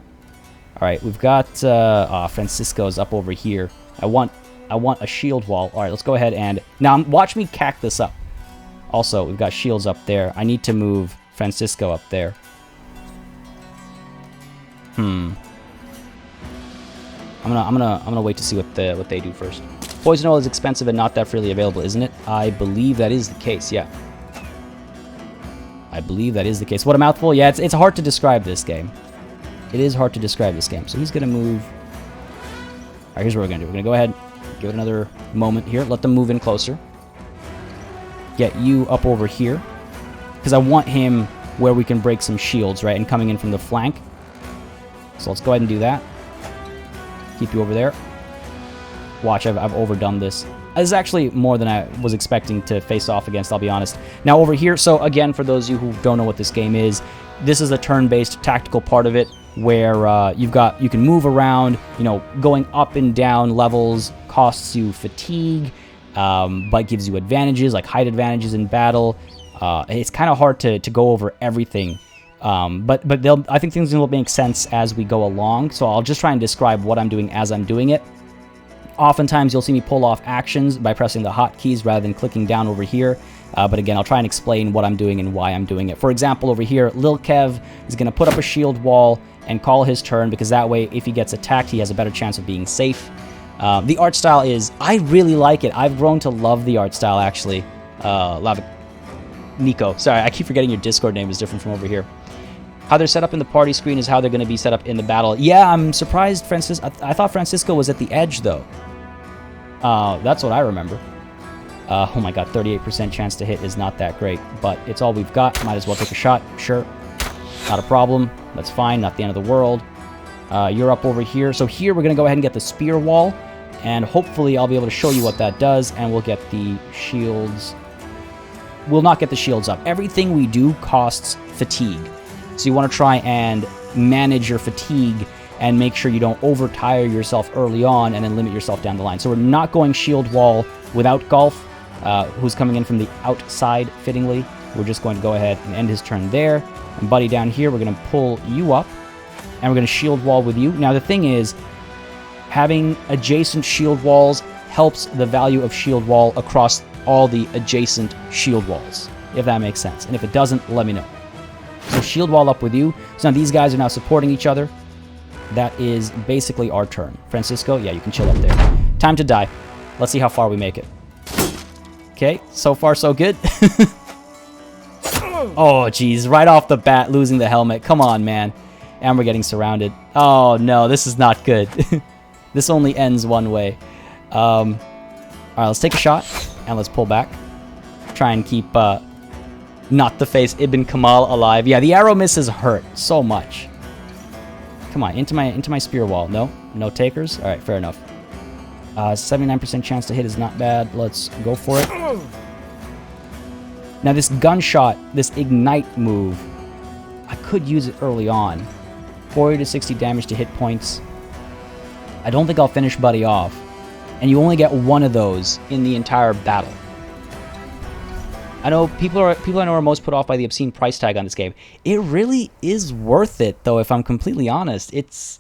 All right, we've got... Francisco's up over here. I want a shield wall. All right, let's go ahead and... Now, watch me cack this up. Also, we've got shields up there. I need to move Francisco up there. I'm gonna wait to see what they do first. Poison oil is expensive and not that freely available, isn't it? I believe that is the case. Yeah. I believe that is the case. What a mouthful. Yeah, it's hard to describe this game. It is hard to describe this game. So he's gonna move. All right, here's what we're gonna do. We're gonna go ahead, give it another moment here. Let them move in closer. Get you up over here, because I want him where we can break some shields, right? And coming in from the flank. So let's go ahead and do that. Keep you over there. Watch, I've overdone this. This is actually more than I was expecting to face off against, I'll be honest. Now over here, so again, for those of you who don't know what this game is, this is a turn-based tactical part of it where you can move around, you know, going up and down levels costs you fatigue, but gives you advantages, like height advantages in battle. It's kind of hard to go over everything. But I think things will make sense as we go along, so I'll just try and describe what I'm doing as I'm doing it. Oftentimes, you'll see me pull off actions by pressing the hotkeys rather than clicking down over here. But again, I'll try and explain what I'm doing and why I'm doing it. For example, over here, Lil Kev is going to put up a shield wall and call his turn, because that way, if he gets attacked, he has a better chance of being safe. The art style is... I really like it. I've grown to love the art style, actually. Nico. Sorry, I keep forgetting your Discord name is different from over here. How they're set up in the party screen is how they're going to be set up in the battle. Yeah, I'm surprised I thought Francisco was at the edge, though. That's what I remember. Oh my god, 38% chance to hit is not that great, but it's all we've got. Might as well take a shot. Sure. Not a problem. That's fine. Not the end of the world. You're up over here. So here we're going to go ahead and get the spear wall, and hopefully I'll be able to show you what that does, and we'll get the shields. We'll not get the shields up. Everything we do costs fatigue. So you want to try and manage your fatigue and make sure you don't overtire yourself early on and then limit yourself down the line. So we're not going shield wall without Golf, who's coming in from the outside fittingly. We're just going to go ahead and end his turn there. And Buddy down here, we're going to pull you up, and we're going to shield wall with you. Now the thing is, having adjacent shield walls helps the value of shield wall across all the adjacent shield walls, if that makes sense. And if it doesn't, let me know. So shield wall up with you. So now these guys are now supporting each other. That is basically our turn. Francisco, yeah, you can chill up there. Time to die. Let's see how far we make it. Okay, so far so good. Oh, geez, right off the bat, losing the helmet. Come on, man. And we're getting surrounded. Oh, no, this is not good. This only ends one way. All right, let's take a shot, and let's pull back. Try and keep... not the face Ibn Kamal alive. Yeah, the arrow misses hurt so much. Come on, into my spear wall. No takers. All right, fair enough. 79% chance to hit is not bad. Let's go for it. Now this gunshot, this ignite move, I could use it early on. 40 to 60 damage to hit points. I don't think I'll finish Buddy off, and you only get one of those in the entire battle. I know people I know are most put off by the obscene price tag on this game. It really is worth it, though, if I'm completely honest. It's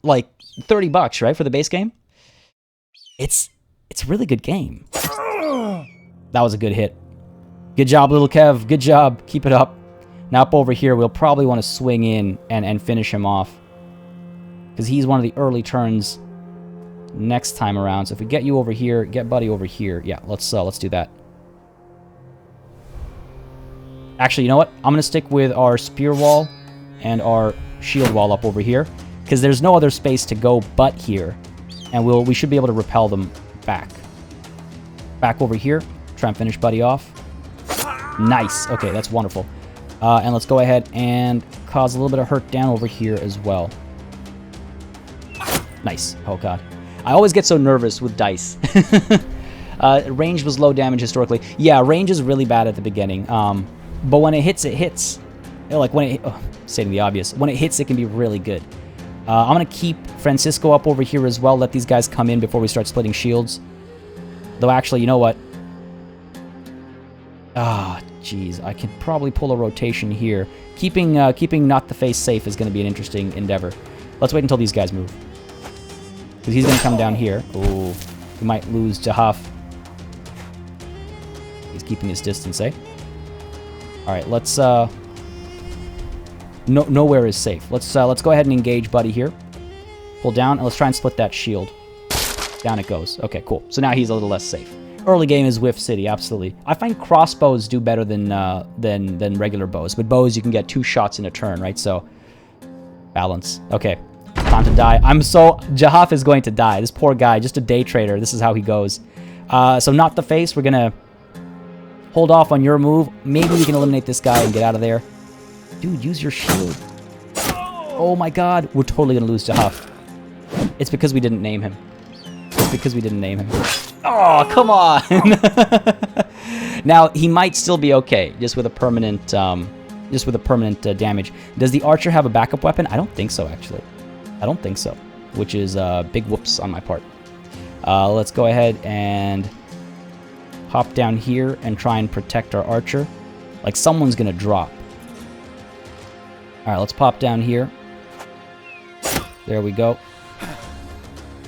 like $30, right, for the base game? It's a really good game. That was a good hit. Good job, little Kev. Good job. Keep it up. Now up over here, we'll probably want to swing in and finish him off, because he's one of the early turns next time around. So if we get you over here, get Buddy over here. Yeah, let's do that. Actually, you know what? I'm going to stick with our spear wall and our shield wall up over here, because there's no other space to go but here, and we should be able to repel them back. Back over here. Try and finish Buddy off. Nice. Okay, that's wonderful. And let's go ahead and cause a little bit of hurt down over here as well. Nice. Oh, God. I always get so nervous with dice. Range was low damage historically. Yeah, range is really bad at the beginning. But when it hits, it hits. You know, like when it... Oh, stating the obvious. When it hits, it can be really good. I'm going to keep Francisco up over here as well. Let these guys come in before we start splitting shields. Though, actually, you know what? Ah, jeez. I could probably pull a rotation here. Keeping Not the Face safe is going to be an interesting endeavor. Let's wait until these guys move. Because he's going to come down here. Oh, we might lose Jahaf. He's keeping his distance, eh? Alright, let's... nowhere is safe. Let's go ahead and engage Buddy here. Pull down, and let's try and split that shield. Down it goes. Okay, cool. So now he's a little less safe. Early game is Whiff City, absolutely. I find crossbows do better than regular bows. But bows, you can get 2 shots in a turn, right? So, balance. Okay, time to die. Jahaf is going to die. This poor guy, just a day trader. This is how he goes. So Not the Face, we're going to hold off on your move. Maybe we can eliminate this guy and get out of there. Dude, use your shield. Oh my god. We're totally going to lose Jahaf. It's because we didn't name him. It's because we didn't name him. Oh, come on! Now, he might still be okay, just with a permanent damage. Does the archer have a backup weapon? I don't think so, actually. I don't think so, which is a big whoops on my part. Let's go ahead and hop down here and try and protect our archer. Like, someone's gonna drop. Alright, let's pop down here. There we go.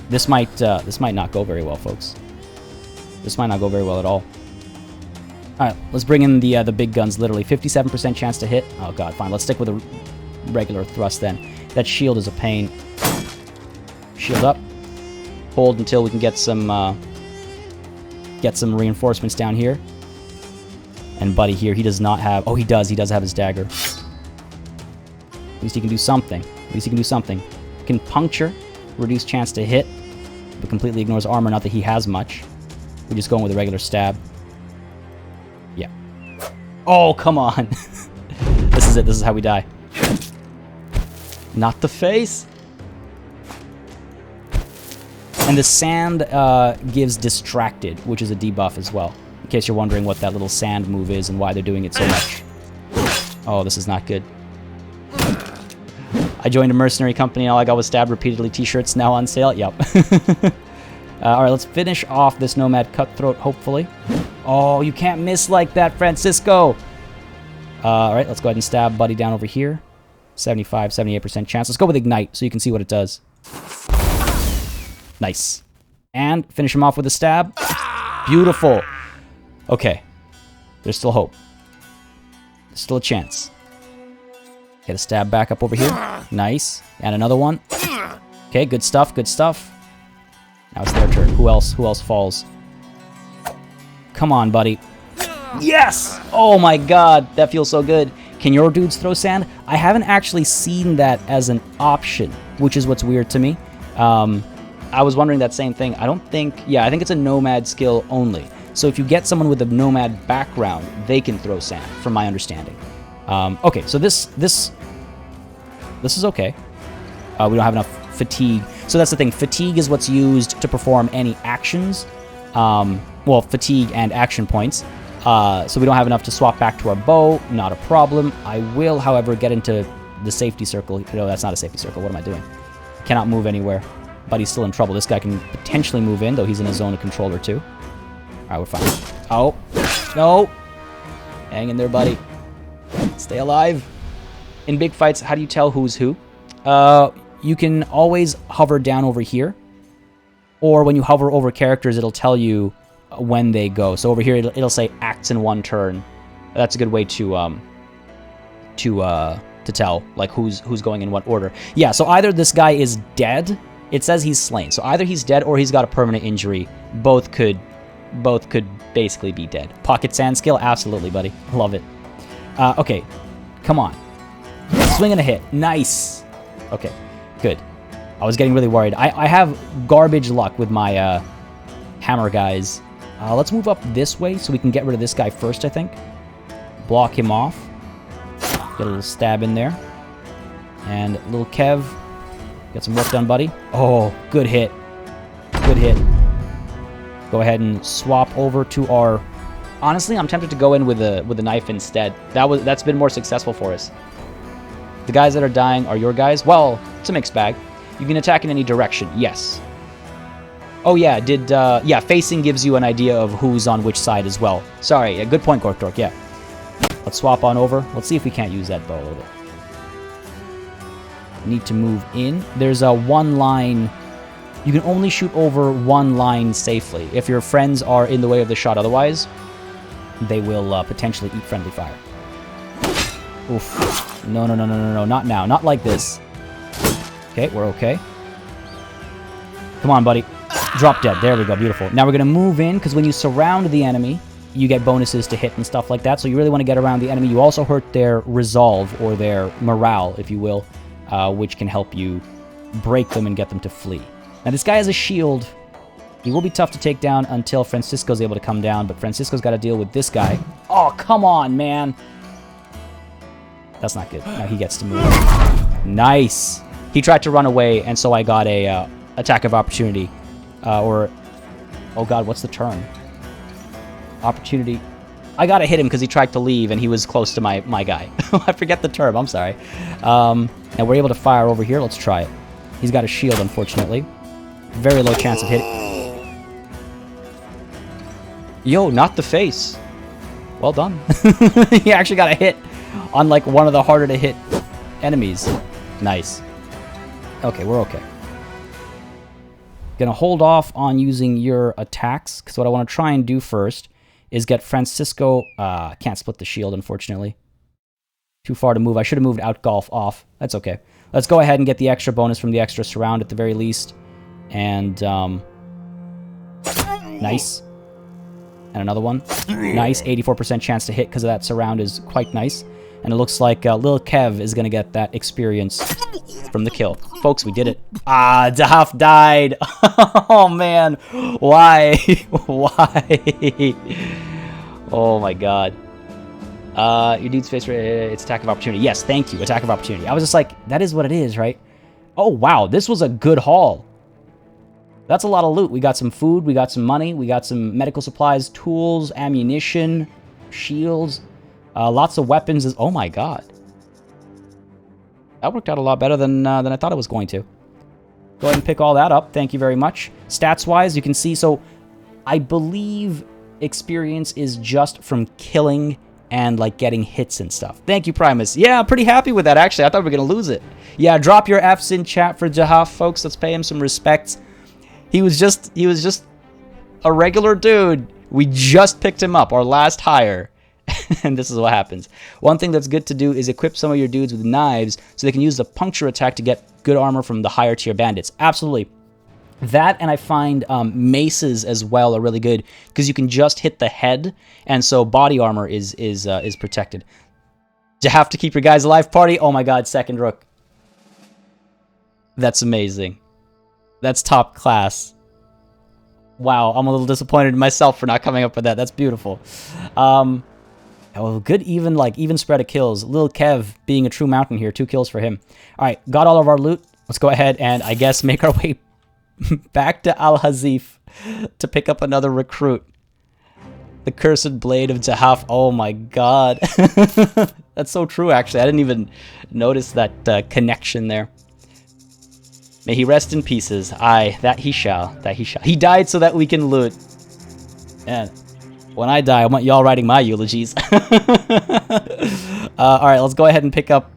This might not go very well, folks. This might not go very well at all. Alright, let's bring in the big guns, literally. 57% chance to hit. Oh god, fine. Let's stick with a regular thrust then. That shield is a pain. Shield up. Hold until we can get some reinforcements down here. And Buddy here, he does not have... Oh, he does. He does have his dagger. At least he can do something. At least he can do something. He can puncture. Reduce chance to hit. But completely ignores armor. Not that he has much. We're just going with a regular stab. Yeah. Oh, come on. This is it. This is how we die. Not the Face. And the sand gives distracted, which is a debuff as well. In case you're wondering what that little sand move is and why they're doing it so much. Oh, this is not good. I joined a mercenary company, all I got was stabbed repeatedly. T-shirts now on sale. Yep. Alright, let's finish off this Nomad Cutthroat, hopefully. Oh, you can't miss like that, Francisco! Alright, let's go ahead and stab Buddy down over here. 75, 78% chance. Let's go with Ignite so you can see what it does. Nice. And finish him off with a stab. Beautiful. Okay. There's still hope. There's still a chance. Get a stab back up over here. Nice. And another one. Okay, good stuff, good stuff. Now it's their turn. Who else falls? Come on, buddy. Yes! Oh my god, that feels so good. Can your dudes throw sand? I haven't actually seen that as an option, which is what's weird to me. I was wondering that same thing. I don't think... Yeah, I think it's a Nomad skill only. So if you get someone with a Nomad background, they can throw sand, from my understanding. Okay, so this is okay. We don't have enough fatigue. So that's the thing. Fatigue is what's used to perform any actions. Well, fatigue and action points. So we don't have enough to swap back to our bow. Not a problem. I will, however, get into the safety circle. No, that's not a safety circle. What am I doing? Cannot move anywhere. But he's still in trouble. This guy can potentially move in, though he's in a zone of control or two. Alright, we're fine. Oh. No. Hang in there, buddy. Stay alive. In big fights, how do you tell who's who? You can always hover down over here. Or when you hover over characters, it'll tell you when they go. So over here, it'll say acts in one turn. That's a good way to tell like who's going in what order. Yeah, so either this guy is dead. It says he's slain. So either he's dead or he's got a permanent injury. Both could basically be dead. Pocket sand skill? Absolutely, buddy. Love it. Okay. Come on. Swing and a hit. Nice. Okay. Good. I was getting really worried. I have garbage luck with my hammer guys. Let's move up this way so we can get rid of this guy first, I think. Block him off. Get a little stab in there. And little Kev. Get some work done, buddy. Oh, good hit. Good hit. Go ahead and swap over to our... Honestly, I'm tempted to go in with a knife instead. That's been more successful for us. The guys that are dying are your guys? Well, it's a mixed bag. You can attack in any direction, yes. Oh yeah, yeah, facing gives you an idea of who's on which side as well. Sorry, good point, Gorkdork, yeah. Let's swap on over. Let's see if we can't use that bow a little bit. Need to move in. There's a one line... You can only shoot over one line safely. If your friends are in the way of the shot otherwise, they will potentially eat friendly fire. Oof. No, no, no, no, no, no, not now. Not like this. Okay, we're okay. Come on, buddy. Drop dead. There we go. Beautiful. Now we're going to move in, because when you surround the enemy, you get bonuses to hit and stuff like that. So you really want to get around the enemy. You also hurt their resolve, or their morale, if you will, which can help you break them and get them to flee. Now, this guy has a shield. He will be tough to take down until Francisco's able to come down, but Francisco's got to deal with this guy. Oh, come on, man. That's not good. Now he gets to move. Nice. He tried to run away, and so I got a attack of opportunity. Or, oh god, what's the term? Opportunity. I gotta hit him because he tried to leave, and he was close to my guy. I forget the term, I'm sorry. Now we're able to fire over here. Let's try it. He's got a shield, unfortunately. Very low chance of hitting. Yo, not the face. Well done. He actually got a hit on, like, one of the harder to hit enemies. Nice. Okay, we're okay. Gonna hold off on using your attacks, because what I want to try and do first is get Francisco... can't split the shield, unfortunately. Too far to move. I should have moved Outgolf off. That's okay. Let's go ahead and get the extra bonus from the extra surround at the very least. And, nice. And another one. Nice. 84% chance to hit because of that surround is quite nice. And it looks like Lil Kev is going to get that experience from the kill. Folks, we did it. Ah, Dahaf died. Oh, man. Why? Why? Oh, my God. Your dude's face, it's attack of opportunity. Yes, thank you. Attack of opportunity. I was just like, that is what it is, right? Oh, wow. This was a good haul. That's a lot of loot. We got some food. We got some money. We got some medical supplies, tools, ammunition, shields. Lots of weapons. Oh my god. That worked out a lot better than I thought it was going to. Go ahead and pick all that up. Thank you very much. Stats-wise, you can see, so I believe experience is just from killing and, like, getting hits and stuff. Thank you, Primus. Yeah, I'm pretty happy with that, actually. I thought we were going to lose it. Yeah, drop your Fs in chat for Jahaf, folks. Let's pay him some respect. He was just a regular dude. We just picked him up, our last hire. And this is what happens. One thing that's good to do is equip some of your dudes with knives so they can use the puncture attack to get good armor from the higher tier bandits. Absolutely. That, and I find maces as well are really good because you can just hit the head, and so body armor is protected. You have to keep your guys alive, party. Oh my god, second rook. That's amazing. That's top class. Wow, I'm a little disappointed in myself for not coming up with that. That's beautiful. Oh, good even spread of kills. Lil Kev being a true mountain here. 2 kills for him. All right, got all of our loot. Let's go ahead and, I guess, make our way back to Al-Hazif to pick up another recruit. The Cursed Blade of Jahaf. Oh my god. That's so true, actually. I didn't even notice that connection there. May he rest in pieces. Aye, that he shall. That he shall. He died so that we can loot. And when I die, I want y'all writing my eulogies. Alright, let's go ahead and pick up...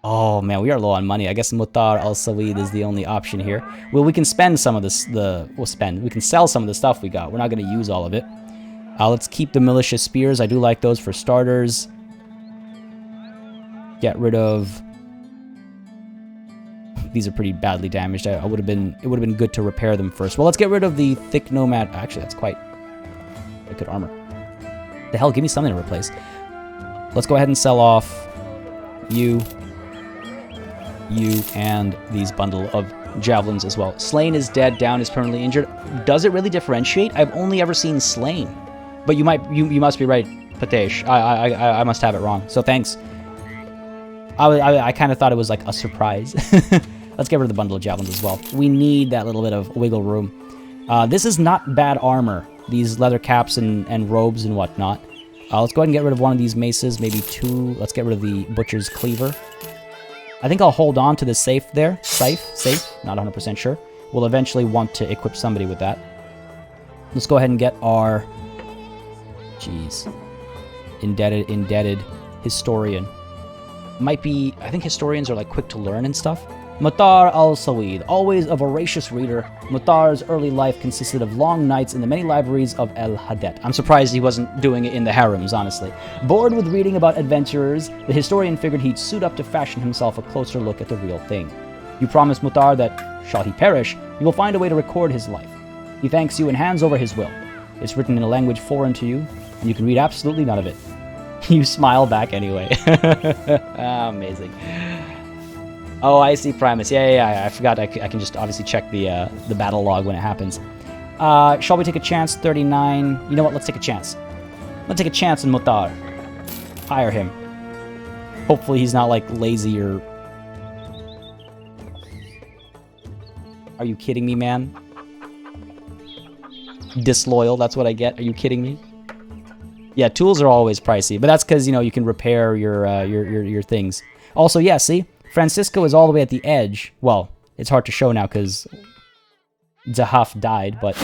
Oh, man, we are low on money. I guess Mutar al-Saweed is the only option here. Well, we can spend some of this... We can sell some of the stuff we got. We're not going to use all of it. Let's keep the militia spears. I do like those for starters. Get rid of... These are pretty badly damaged. It would have been good to repair them first. Well, let's get rid of the thick nomad. Actually, that's quite good armor. The hell, give me something to replace. Let's go ahead and sell off you, and these bundle of javelins as well. Slain is dead, down is permanently injured. Does it really differentiate? I've only ever seen slain. But you must be right, Patesh. I must have it wrong. So thanks. I kind of thought it was like a surprise. Let's get rid of the bundle of javelins as well. We need that little bit of wiggle room. This is not bad armor. These leather caps and robes and whatnot. Let's go ahead and get rid of one of these maces, maybe two. Let's get rid of the butcher's cleaver. I think I'll hold on to the safe there. Safe, not 100% sure. We'll eventually want to equip somebody with that. Let's go ahead and get our... Jeez. Indebted historian. Might be... I think historians are like quick to learn and stuff. Mutar al-Saweed, always a voracious reader, Mutar's early life consisted of long nights in the many libraries of El Hadet. I'm surprised he wasn't doing it in the harems, honestly. Bored with reading about adventurers, the historian figured he'd suit up to fashion himself a closer look at the real thing. You promise Mutar that, shall he perish, you will find a way to record his life. He thanks you and hands over his will. It's written in a language foreign to you, and you can read absolutely none of it. You smile back anyway. Amazing. Oh, I see Primus. Yeah. I forgot. I can just obviously check the battle log when it happens. Shall we take a chance? 39. You know what? Let's take a chance. Let's take a chance on Mutar. Hire him. Hopefully he's not like lazy or... Are you kidding me, man? Disloyal. That's what I get. Are you kidding me? Yeah, tools are always pricey, but that's because, you know, you can repair your things. Also, yeah, see? Francisco is all the way at the edge. Well, it's hard to show now because Zahaf died, but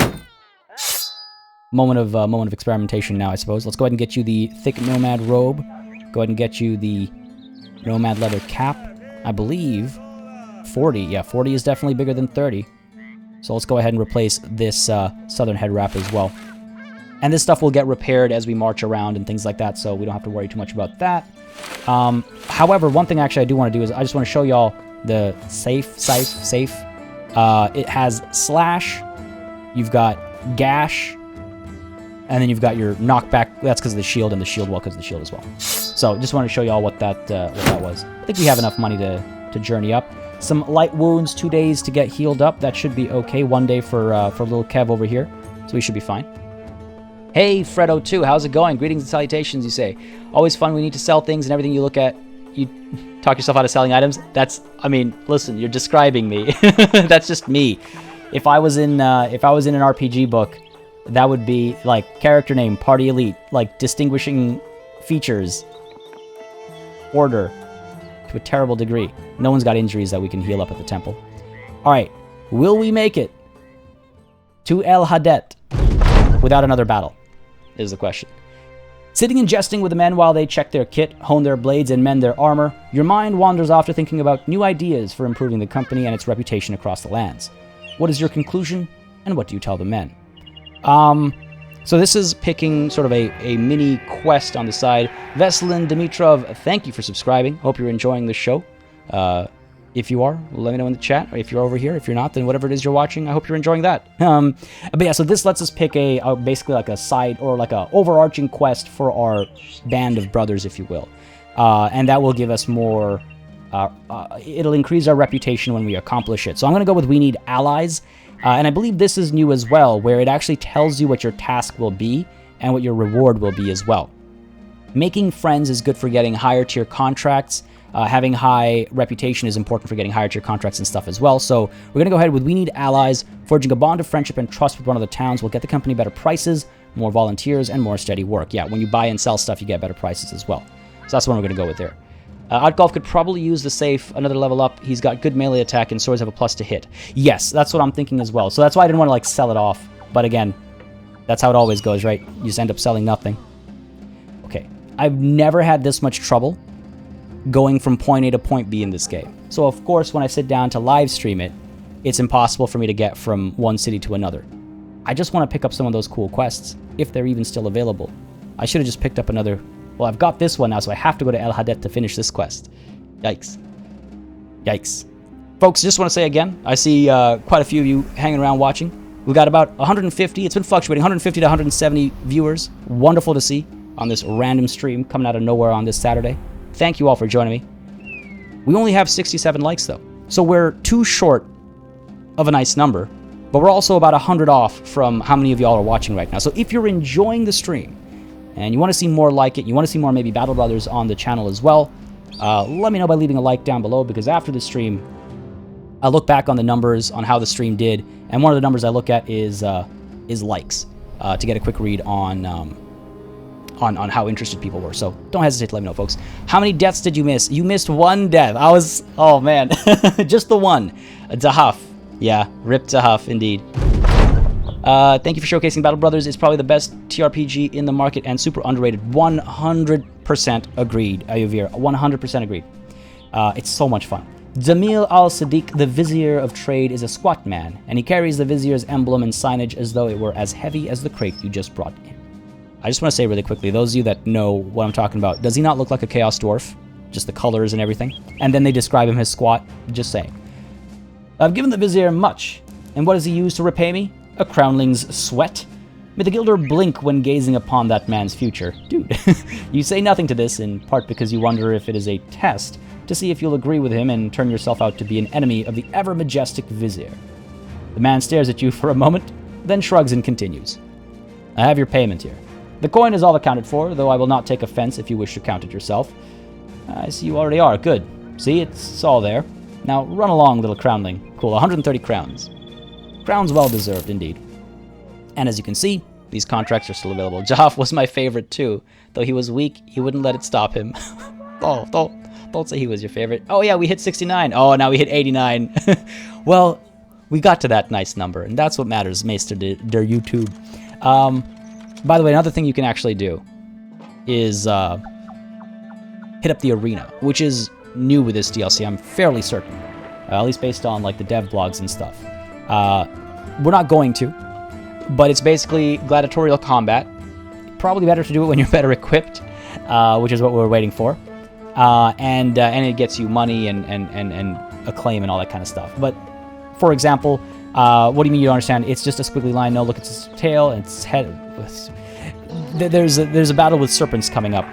moment of experimentation now, I suppose. Let's go ahead and get you the thick nomad robe. Go ahead and get you the nomad leather cap. I believe 40. Yeah, 40 is definitely bigger than 30. So let's go ahead and replace this southern head wrap as well. And this stuff will get repaired as we march around and things like that, so we don't have to worry too much about that. However, one thing actually I do want to do is I just want to show y'all the safe. It has slash, you've got gash, and then you've got your knockback. That's because of the shield, and the shield well because of the shield as well. So just want to show y'all what that was. I think we have enough money to journey up. Some light wounds, 2 days to get healed up. That should be okay. 1 day for little Kev over here, so we should be fine. Hey, Fredo2, how's it going? Greetings and salutations, you say. Always fun. We need to sell things, and everything you look at, you talk yourself out of selling items. That's, I mean, listen, you're describing me. That's just me. If I was in an RPG book, that would be like character name, party elite, like distinguishing features, order, to a terrible degree. No one's got injuries that we can heal up at the temple. All right, will we make it to El Hadet without another battle? Is the question. Sitting and jesting with the men while they check their kit, hone their blades, and mend their armor, your mind wanders off to thinking about new ideas for improving the company and its reputation across the lands. What is your conclusion, and what do you tell the men? So this is picking sort of a mini quest on the side. Veselin Dimitrov, thank you for subscribing. Hope you're enjoying the show. If you are, let me know in the chat. Or if you're over here, if you're not, then whatever it is you're watching, I hope you're enjoying that. But yeah, so this lets us pick basically like a side or like a overarching quest for our band of brothers, if you will. And that will give us more, it'll increase our reputation when we accomplish it. So I'm going to go with We Need Allies. And I believe this is new as well, where it actually tells you what your task will be and what your reward will be as well. Making friends is good for getting higher tier contracts. Having high reputation is important for getting higher tier contracts and stuff as well. So we're going to go ahead with We Need Allies. Forging a bond of friendship and trust with one of the towns will get the company better prices, more volunteers, and more steady work. Yeah, when you buy and sell stuff, you get better prices as well. So that's the one we're going to go with there. Outgolf could probably use the safe, another level up. He's got good melee attack and swords have a plus to hit. Yes, that's what I'm thinking as well. So that's why I didn't want to like sell it off. But again, that's how it always goes, right? You just end up selling nothing. Okay, I've never had this much trouble going from point A to point B in this game. So of course, when I sit down to live stream it, it's impossible for me to get from one city to another. I just want to pick up some of those cool quests, if they're even still available. I should have just picked up another... Well, I've got this one now, so I have to go to El Hadet to finish this quest. Yikes. Yikes. Folks, just want to say again, I see quite a few of you hanging around watching. We've got about 150, it's been fluctuating, 150 to 170 viewers. Wonderful to see. on this random stream coming out of nowhere on this Saturday. Thank you all for joining me. We only have 67 likes, though. So we're too short of a nice number, but we're also about 100 off from how many of y'all are watching right now. So if you're enjoying the stream and you want to see more like it, you want to see more maybe Battle Brothers on the channel as well, let me know by leaving a like down below, because after the stream, I look back on the numbers on how the stream did, and one of the numbers I look at is likes to get a quick read on how interested people were. So don't hesitate to let me know, folks. How many deaths did you miss? You missed one death. Oh man, just the one. Dahaf. Yeah, rip Dahaf, indeed. Thank you for showcasing Battle Brothers. It's probably the best TRPG in the market and super underrated. 100% agreed, Ayuvir. 100% agreed. It's so much fun. Jamil al-Sadiq, the Vizier of Trade, is a squat man, and he carries the Vizier's emblem and signage as though it were as heavy as the crate you just brought in. I just want to say really quickly, those of you that know what I'm talking about, does he not look like a Chaos Dwarf? Just the colors and everything? And then they describe him as squat? Just saying. I've given the Vizier much, and what does he use to repay me? A crownling's sweat? May the Gilder blink when gazing upon that man's future. Dude, you say nothing to this, in part because you wonder if it is a test to see if you'll agree with him and turn yourself out to be an enemy of the ever-majestic Vizier. The man stares at you for a moment, then shrugs and continues. I have your payment here. The coin is all accounted for, though I will not take offense if you wish to count it yourself. I see you already are. Good. See, it's all there. Now, run along, little crownling. Cool, 130 crowns. Crowns well deserved, indeed. And as you can see, these contracts are still available. Jahaf was my favorite, too. Though he was weak, he wouldn't let it stop him. Don't say he was your favorite. Oh, yeah, we hit 69. Oh, now we hit 89. Well, we got to that nice number, and that's what matters, Meister der YouTube. By the way, another thing you can actually do is hit up the arena, which is new with this DLC, I'm fairly certain. At least based on like the dev blogs and stuff. We're not going to, but it's basically gladiatorial combat. Probably better to do it when you're better equipped, which is what we're waiting for. And it gets you money and acclaim and all that kind of stuff. But for example, what do you mean you don't understand? It's just a squiggly line. No, look, it's its tail and its head. There's a battle with serpents coming up,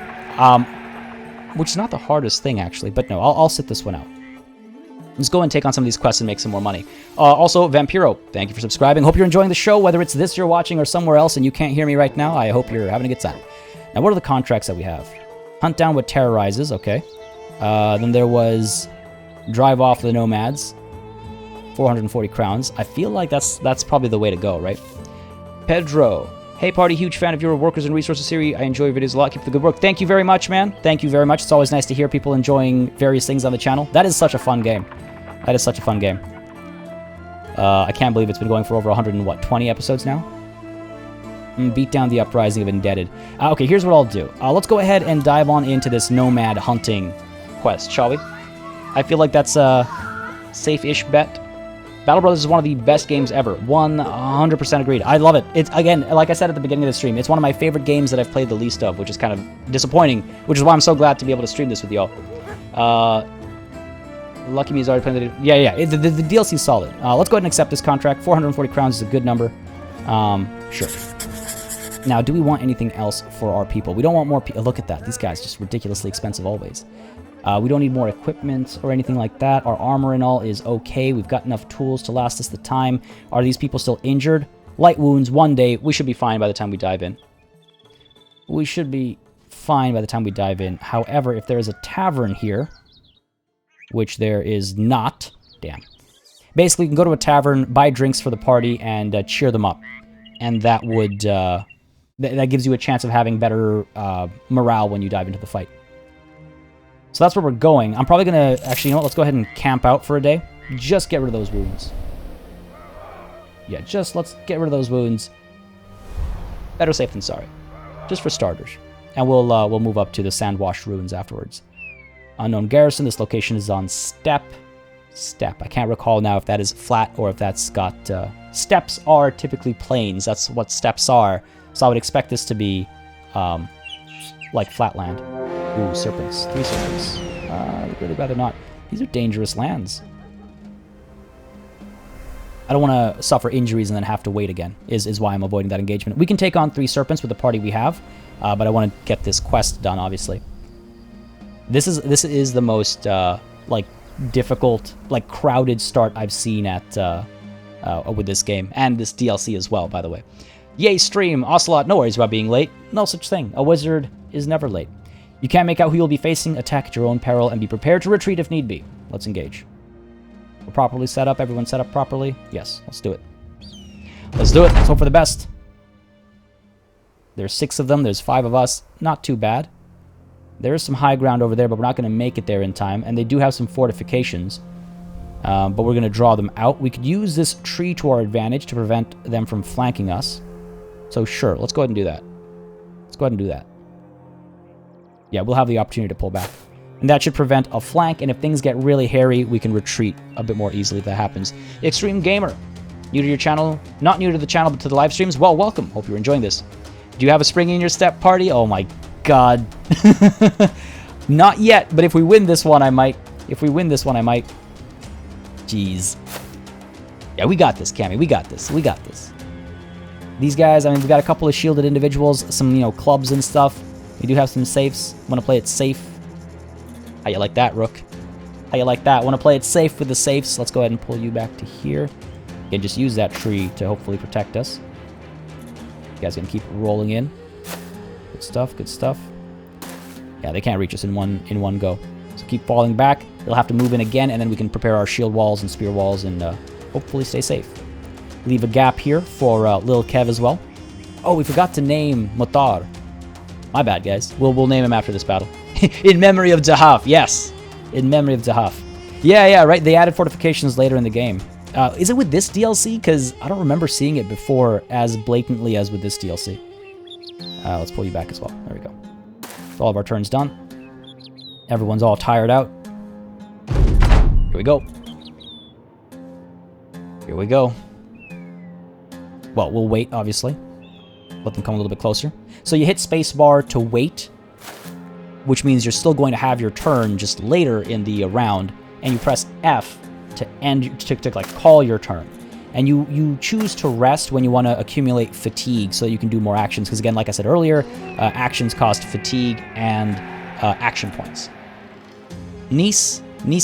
which is not the hardest thing actually. But no, I'll sit this one out. Let's go and take on some of these quests and make some more money. Also, Vampiro, thank you for subscribing. Hope you're enjoying the show, whether it's this you're watching or somewhere else and you can't hear me right now. I hope you're having a good time. Now, what are the contracts that we have? Hunt down what terrorizes, okay. Then there was drive off the nomads, 440 crowns. I feel like that's probably the way to go, right? Pedro, hey party, huge fan of your Workers and Resources series. I enjoy your videos a lot. Keep up the good work. Thank you very much, man. Thank you very much. It's always nice to hear people enjoying various things on the channel. That is such a fun game. That is such a fun game. I can't believe it's been going for over 120 episodes now. Beat down the uprising of Indebted. Okay, here's what I'll do. Let's go ahead and dive on into this nomad hunting quest, shall we? I feel like that's a safe-ish bet. Battle Brothers is one of the best games ever. 100% agreed. I love it. It's, again, like I said at the beginning of the stream, it's one of my favorite games that I've played the least of, which is kind of disappointing, which is why I'm so glad to be able to stream this with y'all. Lucky Me's already playing the... Yeah. The DLC's solid. Let's go ahead and accept this contract. 440 crowns is a good number. Sure. Now, do we want anything else for our people? We don't want more people. Look at that. These guys just ridiculously expensive always. We don't need more equipment or anything like that. Our armor and all is okay. We've got enough tools to last us the time. Are these people still injured? Light wounds, 1 day. We should be fine by the time we dive in. We should be fine by the time we dive in. However, if there is a tavern here, which there is not, damn. Basically, you can go to a tavern, buy drinks for the party, and cheer them up. And that would... that gives you a chance of having better morale when you dive into the fight. So that's where we're going. I'm probably going to... Actually, you know what? Let's go ahead and camp out for a day. Just get rid of those wounds. Yeah, let's get rid of those wounds. Better safe than sorry. Just for starters. And we'll move up to the sand-washed ruins afterwards. Unknown garrison. This location is on steppe. Steppe. I can't recall now if that is flat or if that's got... steppes are typically plains. That's what steppes are. So I would expect this to be, like, flatland. Ooh, serpents. 3 serpents. I'd really rather not. These are dangerous lands. I don't want to suffer injuries and then have to wait again, is why I'm avoiding that engagement. We can take on 3 serpents with the party we have, but I want to get this quest done, obviously. This is the most, like, difficult, like, crowded start I've seen at, with this game, and this DLC as well, by the way. Yay, stream! Ocelot, no worries about being late. No such thing. A wizard is never late. You can't make out who you'll be facing. Attack at your own peril and be prepared to retreat if need be. Let's engage. We're properly set up. Everyone's set up properly. Yes, let's do it. Let's do it. Let's hope for the best. There's 6 of them. There's 5 of us. Not too bad. There is some high ground over there, but we're not going to make it there in time. And they do have some fortifications. But we're going to draw them out. We could use this tree to our advantage to prevent them from flanking us. So sure, let's go ahead and do that. Let's go ahead and do that. Yeah, we'll have the opportunity to pull back. And that should prevent a flank, and if things get really hairy, we can retreat a bit more easily if that happens. Extreme Gamer, new to your channel, not new to the channel, but to the live streams, well, welcome. Hope you're enjoying this. Do you have a spring in your step party? Oh my god. Not yet, but if we win this one, I might. If we win this one, I might. Jeez. Yeah, we got this, Cammy. We got this. We got this. These guys, I mean, we've got a couple of shielded individuals, some, you know, clubs and stuff. We do have some safes. Want to play it safe. How you like that, Rook? How you like that? Want to play it safe with the safes? Let's go ahead and pull you back to here. And just use that tree to hopefully protect us. You guys gonna keep rolling in. Good stuff, good stuff. Yeah, they can't reach us in one go. So keep falling back. They'll have to move in again, and then we can prepare our shield walls and spear walls and hopefully stay safe. Leave a gap here for Lil Kev as well. Oh, we forgot to name Motar. My bad, guys. We'll name him after this battle. In memory of Dahaf, yes. In memory of Dahaf. Yeah, right. They added fortifications later in the game. Is it with this DLC? Because I don't remember seeing it before as blatantly as with this DLC. Let's pull you back as well. There we go. So all of our turns done. Everyone's all tired out. Here we go. Here we go. Well, we'll wait, obviously. Let them come a little bit closer. So you hit spacebar to wait, which means you're still going to have your turn just later in the round, and you press F to end to like call your turn. And you choose to rest when you want to accumulate fatigue so that you can do more actions. Because again, like I said earlier, actions cost fatigue and action points. Nice,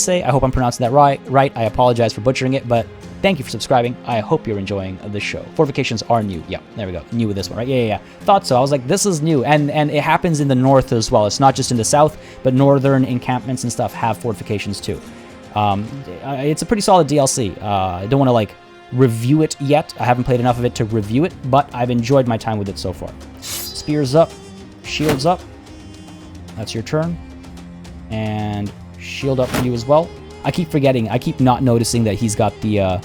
I hope I'm pronouncing that right. I apologize for butchering it, but thank you for subscribing. I hope you're enjoying the show. Fortifications are new. Yeah, there we go. New with this one, right? Yeah. Thought so. I was like, this is new. And it happens in the north as well. It's not just in the south, but northern encampments and stuff have fortifications too. It's a pretty solid DLC. I don't want to like review it yet. I haven't played enough of it to review it, but I've enjoyed my time with it so far. Spears up, shields up. That's your turn. And shield up for you as well. I keep forgetting. I keep not noticing that he's got the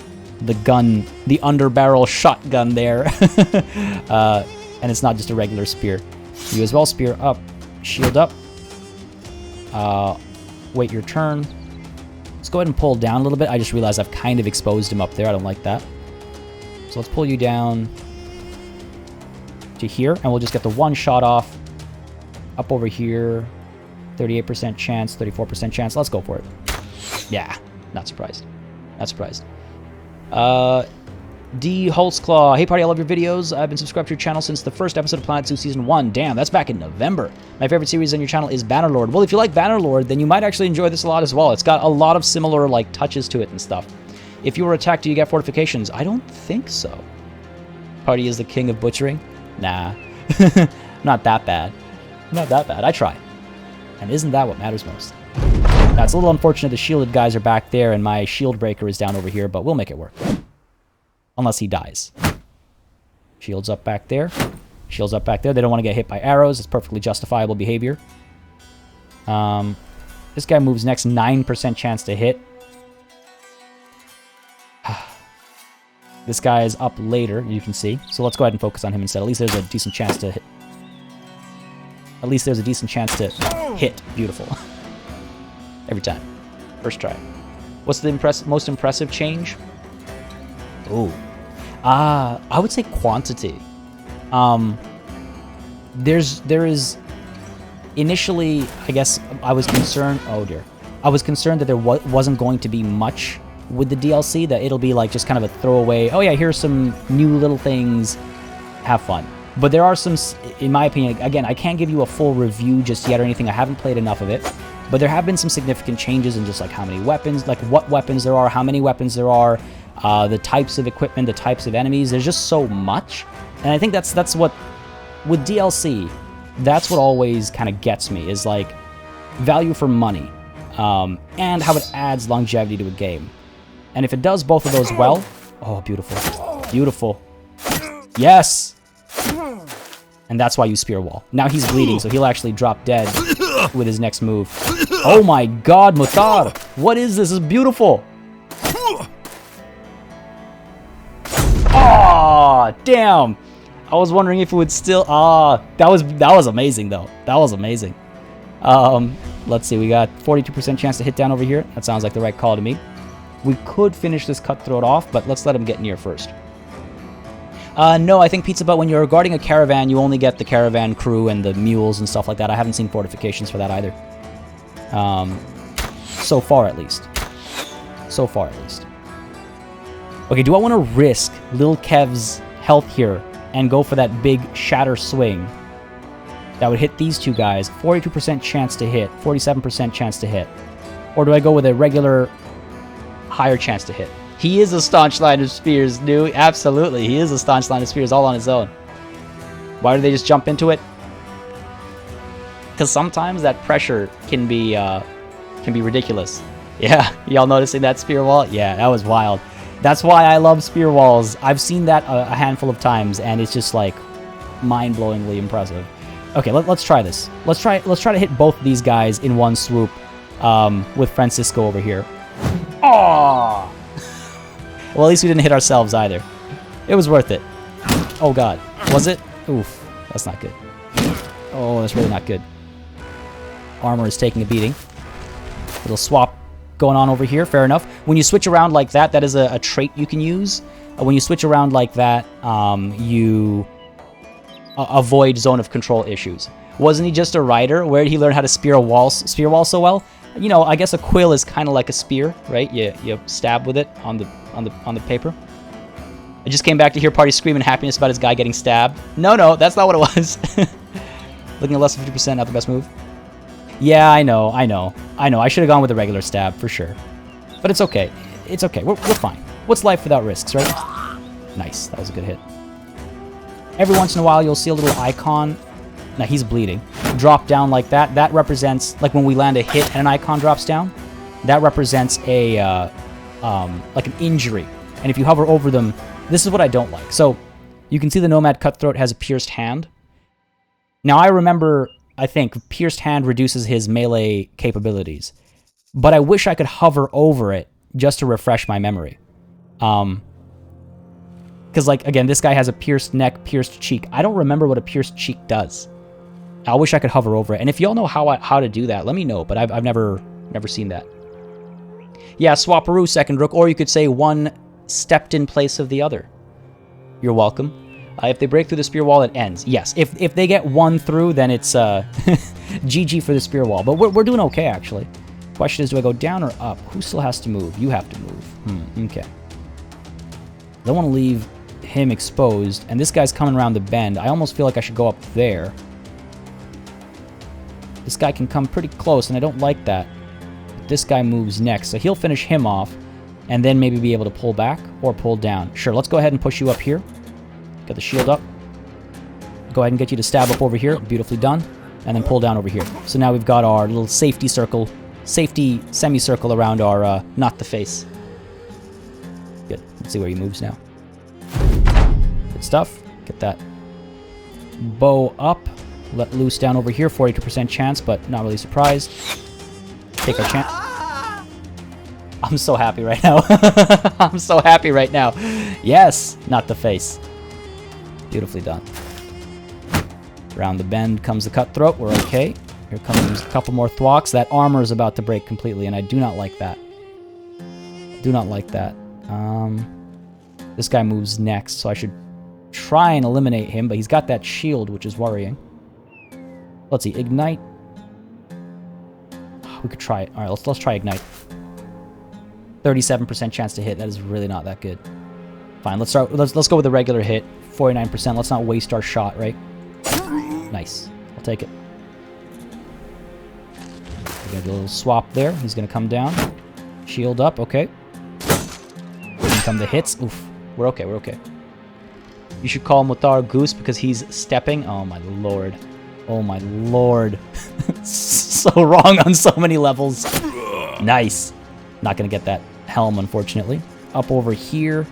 gun, the underbarrel shotgun there. And it's not just a regular spear. You as well, spear up, shield up. Wait your turn. Let's go ahead and pull down a little bit. I just realized I've kind of exposed him up there. I don't like that. So let's pull you down to here, and we'll just get the one shot off. Up over here, 38% chance, 34% chance. Let's go for it. Yeah, not surprised. Not surprised. D. Holtzclaw. Hey, party, I love your videos. I've been subscribed to your channel since the first episode of Planet Zoo Season 1. Damn, that's back in November. My favorite series on your channel is Bannerlord. Well, if you like Bannerlord, then you might actually enjoy this a lot as well. It's got a lot of similar, like, touches to it and stuff. If you were attacked, do you get fortifications? I don't think so. Party is the king of butchering? Nah. Not that bad. Not that bad. I try. And isn't that what matters most? Now, it's a little unfortunate the shielded guys are back there and my shield breaker is down over here, but we'll make it work. Unless he dies. Shields up back there. Shields up back there. They don't want to get hit by arrows. It's perfectly justifiable behavior. This guy moves next. 9% chance to hit. This guy is up later, you can see. So let's go ahead and focus on him instead. At least there's a decent chance to hit. At least there's a decent chance to hit. Beautiful. Every time. First try. What's the most impressive change? Ooh. I would say quantity. There is initially, I guess I was concerned. Oh dear, I was concerned that there wasn't going to be much with the DLC, that it'll be like just kind of a throwaway, oh yeah, here's some new little things, have fun. But there are some, in my opinion, again, I can't give you a full review just yet or anything, I haven't played enough of it, but there have been some significant changes in just like how many weapons, like what weapons there are, how many weapons there are, the types of equipment, the types of enemies. There's just so much, and I think that's what, with DLC, that's what always kind of gets me, is like value for money, and how it adds longevity to a game. And if it does both of those well, oh, beautiful, beautiful, yes. And that's why you spear wall. Now he's bleeding, so he'll actually drop dead with his next move. Oh my god, Mutar! What is this? This is beautiful! Ah, damn! I was wondering if it would still... that was amazing, though. That was amazing. Let's see, we got 42% chance to hit down over here. That sounds like the right call to me. We could finish this cutthroat off, but let's let him get near first. No, I think Pizza Butt, when you're guarding a caravan, you only get the caravan crew and the mules and stuff like that. I haven't seen fortifications for that either. So far, at least. So far, at least. Okay, do I want to risk Lil Kev's health here and go for that big shatter swing that would hit these two guys? 42% chance to hit, 47% chance to hit. Or do I go with a regular higher chance to hit? He is a staunch line of spears, dude. Absolutely, he is a staunch line of spears all on his own. Why do they just jump into it? Because sometimes that pressure can be ridiculous. Yeah, y'all noticing that spear wall? Yeah, that was wild. That's why I love spear walls. I've seen that a handful of times, and it's just like mind-blowingly impressive. Okay, let's try this. Let's try to hit both these guys in one swoop with Francisco over here. Oh! Well, at least we didn't hit ourselves either. It was worth it. Oh god, was it? Oof, that's not good. Oh, that's really not good. Armor is taking a beating. Little swap going on over here, fair enough. When you switch around like that, that is a trait you can use. When you switch around like that, you avoid zone of control issues. Wasn't he just a rider? Where did he learn how to spear wall so well? You know, I guess a quill is kind of like a spear, right? You stab with it on the paper. I just came back to hear Party screaming happiness about his guy getting stabbed. No, that's not what it was. Looking at less than 50%, not the best move. Yeah, I know. I should have gone with a regular stab, for sure. But it's okay. It's okay. We're fine. What's life without risks, right? Nice. That was a good hit. Every once in a while, you'll see a little icon. Now, he's bleeding. Drop down like that. That represents, like when we land a hit and an icon drops down, that represents a, like an injury. And if you hover over them, this is what I don't like. So, you can see the Nomad Cutthroat has a pierced hand. Now, I remember, I think, pierced hand reduces his melee capabilities. But I wish I could hover over it just to refresh my memory. Because, like, again, this guy has a pierced neck, pierced cheek. I don't remember what a pierced cheek does. I wish I could hover over it. And if y'all know how to do that, let me know. But I've never seen that. Yeah, swapperoo, second rook. Or you could say one stepped in place of the other. You're welcome. If they break through the spear wall, it ends. Yes, if they get one through, then it's GG for the spear wall. But we're doing okay, actually. Question is, do I go down or up? Who still has to move? You have to move. Okay. Don't want to leave him exposed. And this guy's coming around the bend. I almost feel like I should go up there. This guy can come pretty close, and I don't like that. But this guy moves next, so he'll finish him off, and then maybe be able to pull back or pull down. Sure, let's go ahead and push you up here. Get the shield up. Go ahead and get you to stab up over here. Beautifully done. And then pull down over here. So now we've got our little safety circle, safety semicircle around our, not the face. Good. Let's see where he moves now. Good stuff. Get that bow up. Let loose down over here. 42% chance, but not really surprised. Take our chance. I'm so happy right now. I'm so happy right now. Yes, not the face. Beautifully done. Around the bend comes the cutthroat. We're okay. Here comes a couple more thwacks. That armor is about to break completely, and I do not like that. Do not like that. This guy moves next, so I should try and eliminate him, but he's got that shield, which is worrying. Let's see. Ignite. We could try it. All right, let's try Ignite. 37% chance to hit. That is really not that good. Fine, let's start. Let's go with the regular hit. 49%. Let's not waste our shot, right? Nice. I'll take it. We're gonna do a little swap there. He's gonna come down. Shield up. Okay. Here come the hits. Oof. We're okay. We're okay. You should call him Muthar Goose because he's stepping. Oh my lord. Oh my lord. So wrong on so many levels. Nice. Not gonna get that helm, unfortunately. Up over here.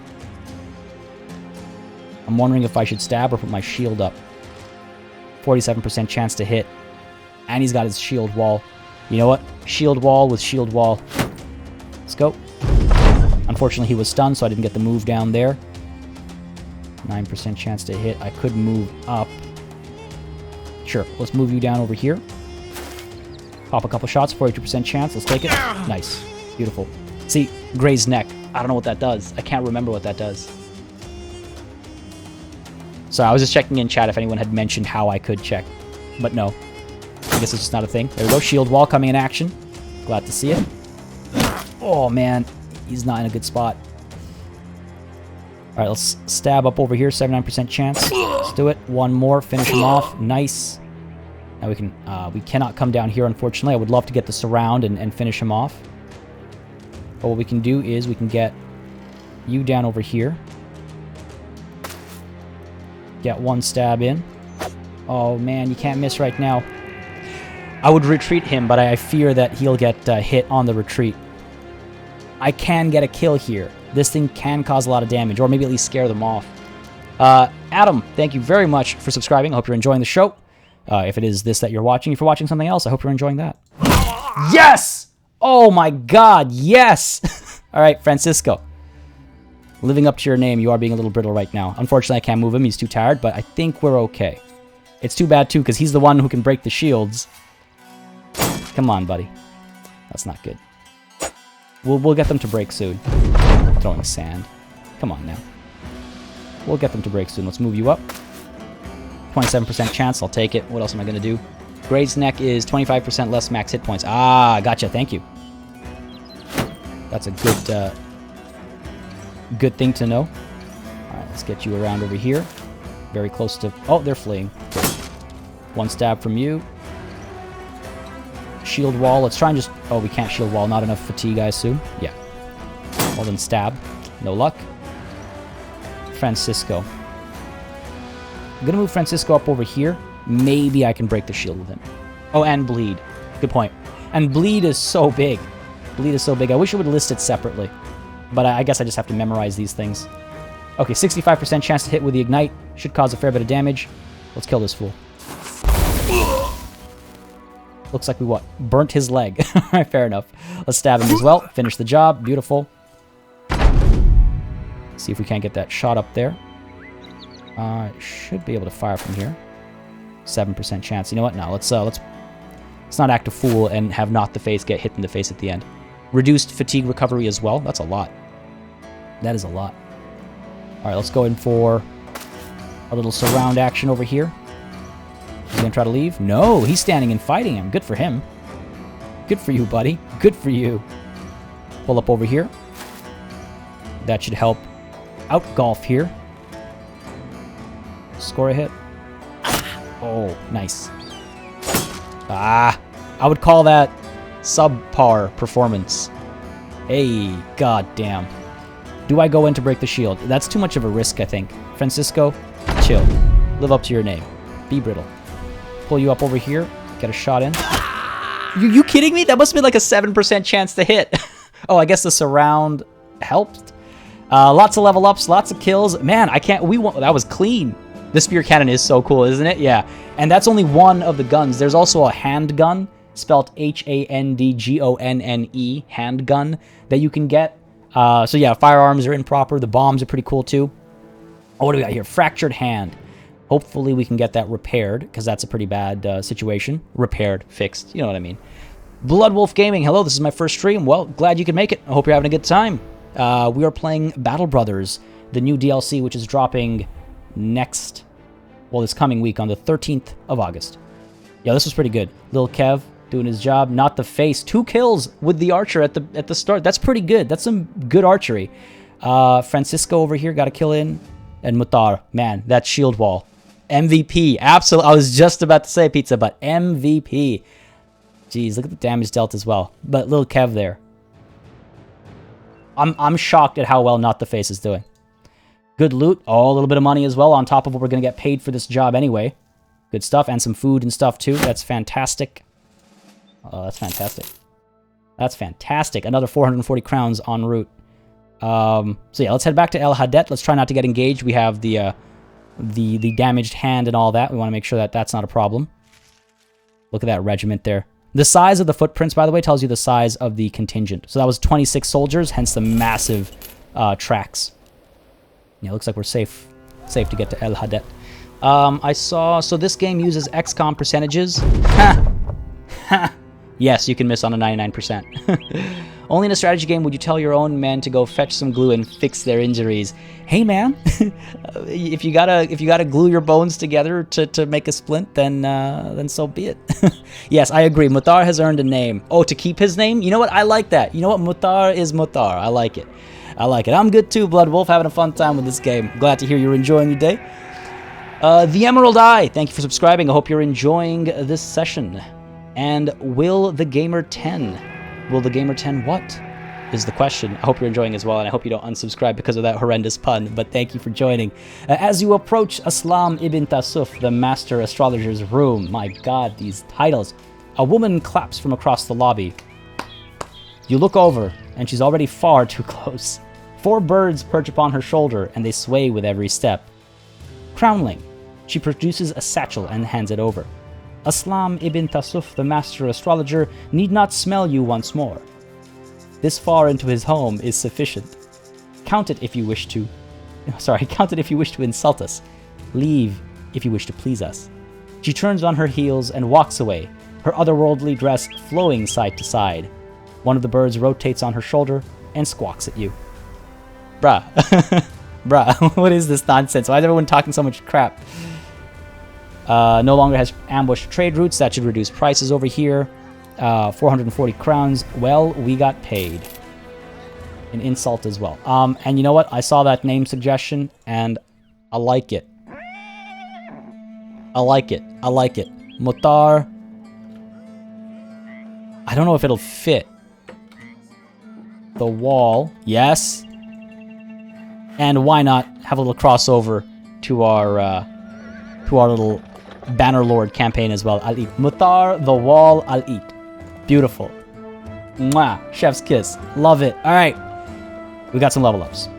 I'm wondering if I should stab or put my shield up. 47% chance to hit. And he's got his shield wall. You know what? Shield wall with shield wall. Let's go. Unfortunately, he was stunned, so I didn't get the move down there. 9% chance to hit. I could move up. Sure, let's move you down over here. Pop a couple shots, 42% chance. Let's take it. Nice. Beautiful. See, Gray's neck. I don't know what that does. I can't remember what that does. So I was just checking in chat if anyone had mentioned how I could check. But no. I guess it's just not a thing. There we go. Shield wall coming in action. Glad to see it. Oh, man. He's not in a good spot. All right, let's stab up over here. 79% chance. Let's do it. One more. Finish him off. Nice. Now we can. We cannot come down here, unfortunately. I would love to get the surround and finish him off. But what we can do is we can get you down over here. Get one stab in. Oh, man, you can't miss right now. I would retreat him, but I fear that he'll get hit on the retreat. I can get a kill here. This thing can cause a lot of damage, or maybe at least scare them off. Adam, thank you very much for subscribing. I hope you're enjoying the show. If it is this that you're watching, if you're watching something else, I hope you're enjoying that. Yes! Oh my god, yes! All right, Francisco. Living up to your name, you are being a little brittle right now. Unfortunately, I can't move him. He's too tired, but I think we're okay. It's too bad, too, because he's the one who can break the shields. Come on, buddy. That's not good. We'll get them to break soon. Throwing sand. Come on, now. We'll get them to break soon. Let's move you up. 27% chance. I'll take it. What else am I going to do? Gray's neck is 25% less max hit points. Ah, gotcha. Thank you. That's a good thing to know. All right, let's get you around over here. Very close to... Oh, they're fleeing. Good. One stab from you. Shield wall. Let's try and just... Oh, we can't shield wall. Not enough fatigue, I assume. Yeah. Well, then stab. No luck. Francisco. I'm going to move Francisco up over here. Maybe I can break the shield with him. Oh, and bleed. Good point. And bleed is so big. Bleed is so big. I wish it would list it separately. But I guess I just have to memorize these things. Okay, 65% chance to hit with the ignite. Should cause a fair bit of damage. Let's kill this fool. Looks like we, what? Burnt his leg. Alright, fair enough. Let's stab him as well. Finish the job. Beautiful. See if we can't get that shot up there. Should be able to fire from here. 7% chance. You know what? No, let's not act a fool and have not the face get hit in the face at the end. Reduced fatigue recovery as well. That's a lot. That is a lot. Alright, let's go in for a little surround action over here. He's gonna try to leave? No, he's standing and fighting him. Good for him. Good for you, buddy. Good for you. Pull up over here. That should help out golf here. Score a hit. Oh, nice. Ah, I would call that subpar performance. Hey, goddamn. Do I go in to break the shield? That's too much of a risk, I think. Francisco, chill. Live up to your name. Be brittle. Pull you up over here. Get a shot in. You kidding me? That must have been like a 7% chance to hit. Oh, I guess the surround helped. Lots of level ups, lots of kills. Man, I can't... That was clean. The spear cannon is so cool, isn't it? Yeah. And that's only one of the guns. There's also a handgun, spelled Handgonne, handgun, that you can get. So yeah, firearms are improper. The bombs are pretty cool too. Oh, what do we got here? Fractured hand. Hopefully we can get that repaired, because that's a pretty bad situation. Repaired, fixed, you know what I mean. Bloodwolf Gaming, hello, this is my first stream. Well, glad you could make it. I hope you're having a good time. We are playing Battle Brothers, the new DLC, which is dropping this coming week on the 13th of August. Yeah, this was pretty good. Lil Kev, Doing his job. Not the face. 2 kills with the archer at the start. That's pretty good. That's some good archery. Francisco over here got a kill in. And Mutar. Man, that shield wall. MVP. Absolutely. I was just about to say pizza, but MVP. Jeez, look at the damage dealt as well. But little Kev there. I'm shocked at how well Not the Face is doing. Good loot. Oh, a little bit of money as well on top of what we're going to get paid for this job anyway. Good stuff. And some food and stuff too. That's fantastic. Oh, that's fantastic. That's fantastic. Another 440 crowns en route. So yeah, let's head back to El Hadet. Let's try not to get engaged. We have the damaged hand and all that. We want to make sure that that's not a problem. Look at that regiment there. The size of the footprints, by the way, tells you the size of the contingent. So that was 26 soldiers, hence the massive tracks. Yeah, looks like we're safe to get to El Hadet. I saw... So this game uses XCOM percentages. Yes, you can miss on a 99%. Only in a strategy game would you tell your own men to go fetch some glue and fix their injuries. Hey man, if you gotta glue your bones together to make a splint, then so be it. Yes, I agree. Mutar has earned a name. Oh, to keep his name? You know what? I like that. You know what? Mutar is Mutar. I like it. I like it. I'm good too, Blood Wolf. Having a fun time with this game. Glad to hear you're enjoying your day. The Emerald Eye. Thank you for subscribing. I hope you're enjoying this session. And will the Gamer 10? Will the Gamer 10 what? Is the question. I hope you're enjoying as well, and I hope you don't unsubscribe because of that horrendous pun, but thank you for joining. As you approach Aslam ibn Tasuf, the master astrologer's room, my god, these titles, a woman claps from across the lobby. You look over, and she's already far too close. 4 birds perch upon her shoulder, and they sway with every step. Crownling. She produces a satchel and hands it over. Aslam ibn Tasuf, the master astrologer, need not smell you once more. This far into his home is sufficient. Count it if you wish to... count it if you wish to insult us. Leave if you wish to please us. She turns on her heels and walks away, her otherworldly dress flowing side to side. One of the birds rotates on her shoulder and squawks at you. Bruh. Bruh, what is this nonsense? Why is everyone talking so much crap? No longer has ambush trade routes. That should reduce prices over here. 440 crowns. Well, we got paid. An insult as well. And you know what? I saw that name suggestion, and I like it. I like it. I like it. Mutar. I don't know if it'll fit. The wall. Yes. And why not have a little crossover to our little Bannerlord campaign as well. I'll eat. Mutar, the wall, I'll eat. Beautiful. Mwah. Chef's kiss. Love it. All right. We got some level ups.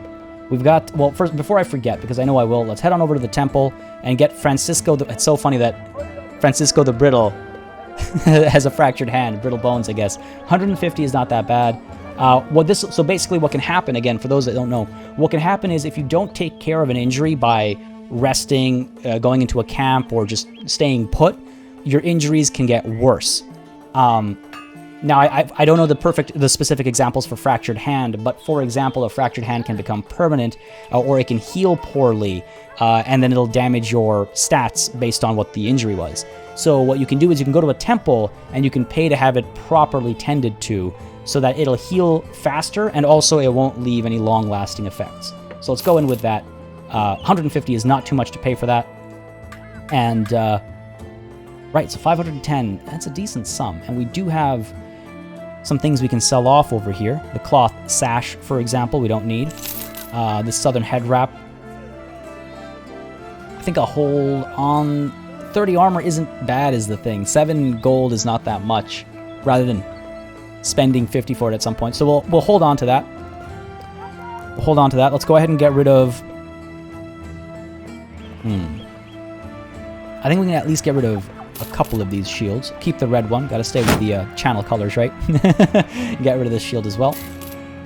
We've got, well, first, before I forget, because I know I will, let's head on over to the temple and get Francisco. It's so funny that Francisco the Brittle has a fractured hand. Brittle bones, I guess. 150 is not that bad. So basically what can happen, again, for those that don't know, what can happen is if you don't take care of an injury by resting, going into a camp, or just staying put, your injuries can get worse. Now, I don't know the specific examples for fractured hand, but for example, a fractured hand can become permanent, or it can heal poorly, and then it'll damage your stats based on what the injury was. So what you can do is you can go to a temple, and you can pay to have it properly tended to, so that it'll heal faster, and also it won't leave any long-lasting effects. So let's go in with that. 150 is not too much to pay for that. And, right, so 510, that's a decent sum. And we do have some things we can sell off over here. The cloth sash, for example, we don't need. The southern head wrap. I think a hold on 30 armor isn't bad is the thing. 7 gold is not that much, rather than spending 50 for it at some point. So we'll hold on to that. We'll hold on to that. Let's go ahead and get rid of... I think we can at least get rid of a couple of these shields. Keep the red one. Gotta stay with the channel colors, right? Get rid of this shield as well.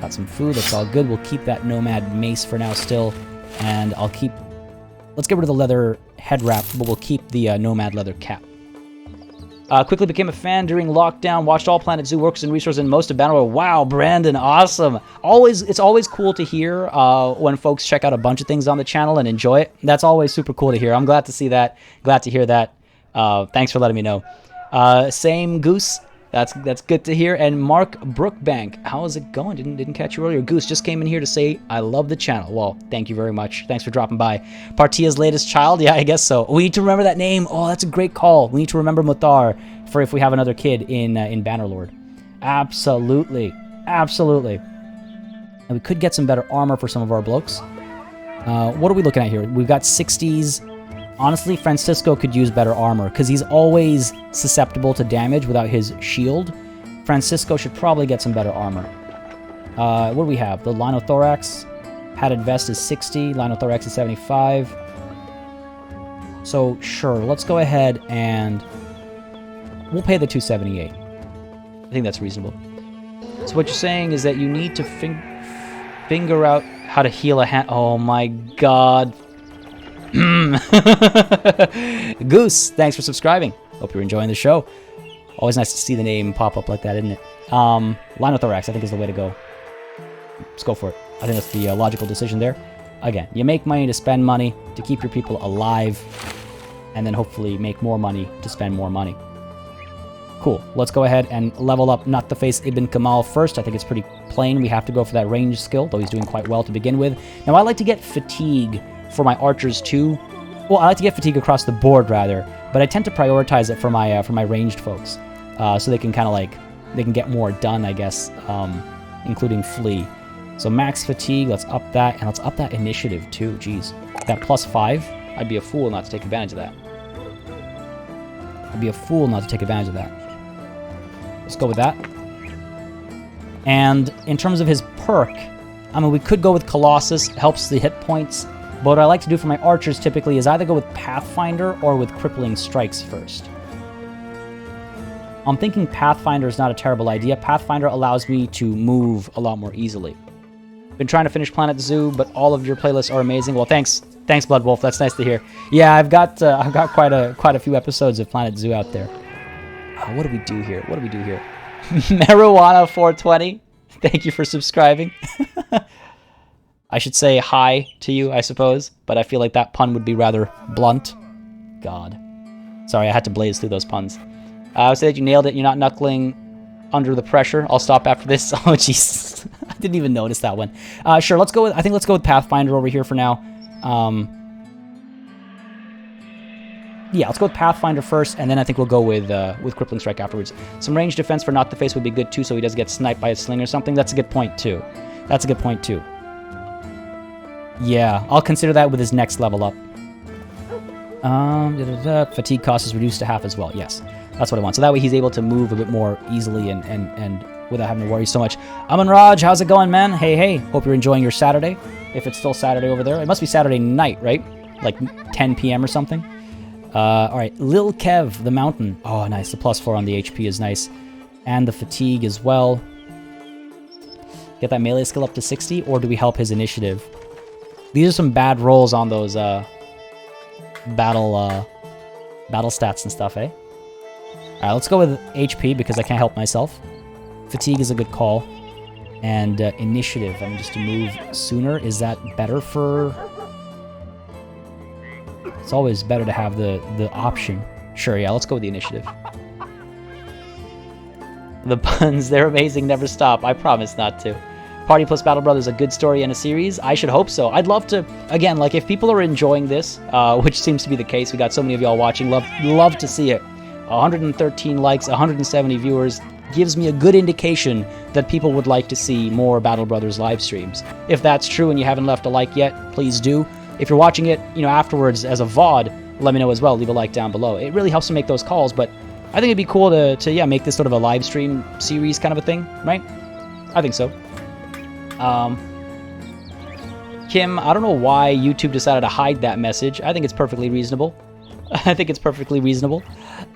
Got some food. That's all good. We'll keep that nomad mace for now still. And I'll keep... Let's get rid of the leather head wrap, but we'll keep the nomad leather cap. Quickly became a fan during lockdown. Watched all Planet Zoo works and resources and most of Bannerlord. Wow, Brandon, awesome. It's always cool to hear when folks check out a bunch of things on the channel and enjoy it. That's always super cool to hear. I'm glad to see that. Glad to hear that. Thanks for letting me know. Same Goose. That's good to hear. And Mark Brookbank, how is it going? Didn't catch you earlier. Goose just came in here to say, I love the channel. Well, thank you very much. Thanks for dropping by. Partia's latest child? Yeah, I guess so. We need to remember that name. Oh, that's a great call. We need to remember Muthar for if we have another kid in Bannerlord. Absolutely. Absolutely. And we could get some better armor for some of our blokes. What are we looking at here? We've got 60s. Honestly, Francisco could use better armor, because he's always susceptible to damage without his shield. Francisco should probably get some better armor. What do we have? The Linothorax. Padded vest is 60. Linothorax is 75. So, sure, let's go ahead and... we'll pay the 278. I think that's reasonable. So what you're saying is that you need to finger out how to heal a hand... Oh my god. Goose, thanks for subscribing. Hope you're enjoying the show. Always nice to see the name pop up like that, isn't it? Linothorax, I think, is the way to go. Let's go for it. I think that's the logical decision there. Again, you make money to spend money, to keep your people alive, and then hopefully make more money to spend more money. Cool. Let's go ahead and level up Not the Face Ibn Kamal first. I think it's pretty plain. We have to go for that range skill, though he's doing quite well to begin with. Now, I like to get fatigue for my archers too. Well, I like to get fatigue across the board rather, but I tend to prioritize it for my ranged folks, so they can kind of like they can get more done, I guess, including flee. So max fatigue, let's up that, and let's up that initiative too. Jeez, that +5. I'd be a fool not to take advantage of that. I'd be a fool not to take advantage of that. Let's go with that. And in terms of his perk, I mean, we could go with Colossus. Helps the hit points. But what I like to do for my archers typically is either go with Pathfinder or with Crippling Strikes first. I'm thinking Pathfinder is not a terrible idea. Pathfinder allows me to move a lot more easily. Been trying to finish Planet Zoo, but all of your playlists are amazing. Well, thanks, Blood Wolf. That's nice to hear. Yeah, I've got quite a few episodes of Planet Zoo out there. What do we do here? What do we do here? Marijuana 420. Thank you for subscribing. I should say hi to you, I suppose, but I feel like that pun would be rather blunt. God. Sorry, I had to blaze through those puns. I would say that you nailed it. You're not knuckling under the pressure. I'll stop after this. Oh, jeez. I didn't even notice that one. Sure, let's go with... I think let's go with Pathfinder over here for now. Yeah, let's go with Pathfinder first, and then I think we'll go with Crippling Strike afterwards. Some range defense for Not the Face would be good, too, so he doesn't get sniped by a sling or something. That's a good point, too. That's a good point, too. Yeah, I'll consider that with his next level up. Fatigue cost is reduced to half as well. Yes, that's what I want. So that way he's able to move a bit more easily and without having to worry so much. Aman Raj, how's it going, man? Hey. Hope you're enjoying your Saturday. If it's still Saturday over there. It must be Saturday night, right? Like 10 p.m. or something. All right, Lil Kev, the mountain. Oh, nice. The +4 on the HP is nice. And the fatigue as well. Get that melee skill up to 60, or do we help his initiative? These are some bad rolls on those battle stats and stuff, eh? Alright, let's go with HP because I can't help myself. Fatigue is a good call. And initiative, I mean, just to move sooner, is that better for... It's always better to have the option. Sure, yeah, let's go with the initiative. The puns, they're amazing, never stop. I promise not to. Party plus Battle Brothers, a good story and a series? I should hope so. I'd love to, again, like if people are enjoying this, which seems to be the case, we got so many of y'all watching, love to see it. 113 likes, 170 viewers, gives me a good indication that people would like to see more Battle Brothers live streams. If that's true and you haven't left a like yet, please do. If you're watching it, afterwards as a VOD, let me know as well. Leave a like down below. It really helps to make those calls, but I think it'd be cool to make this sort of a live stream series kind of a thing, right? I think so. Kim, I don't know why YouTube decided to hide that message. I think it's perfectly reasonable.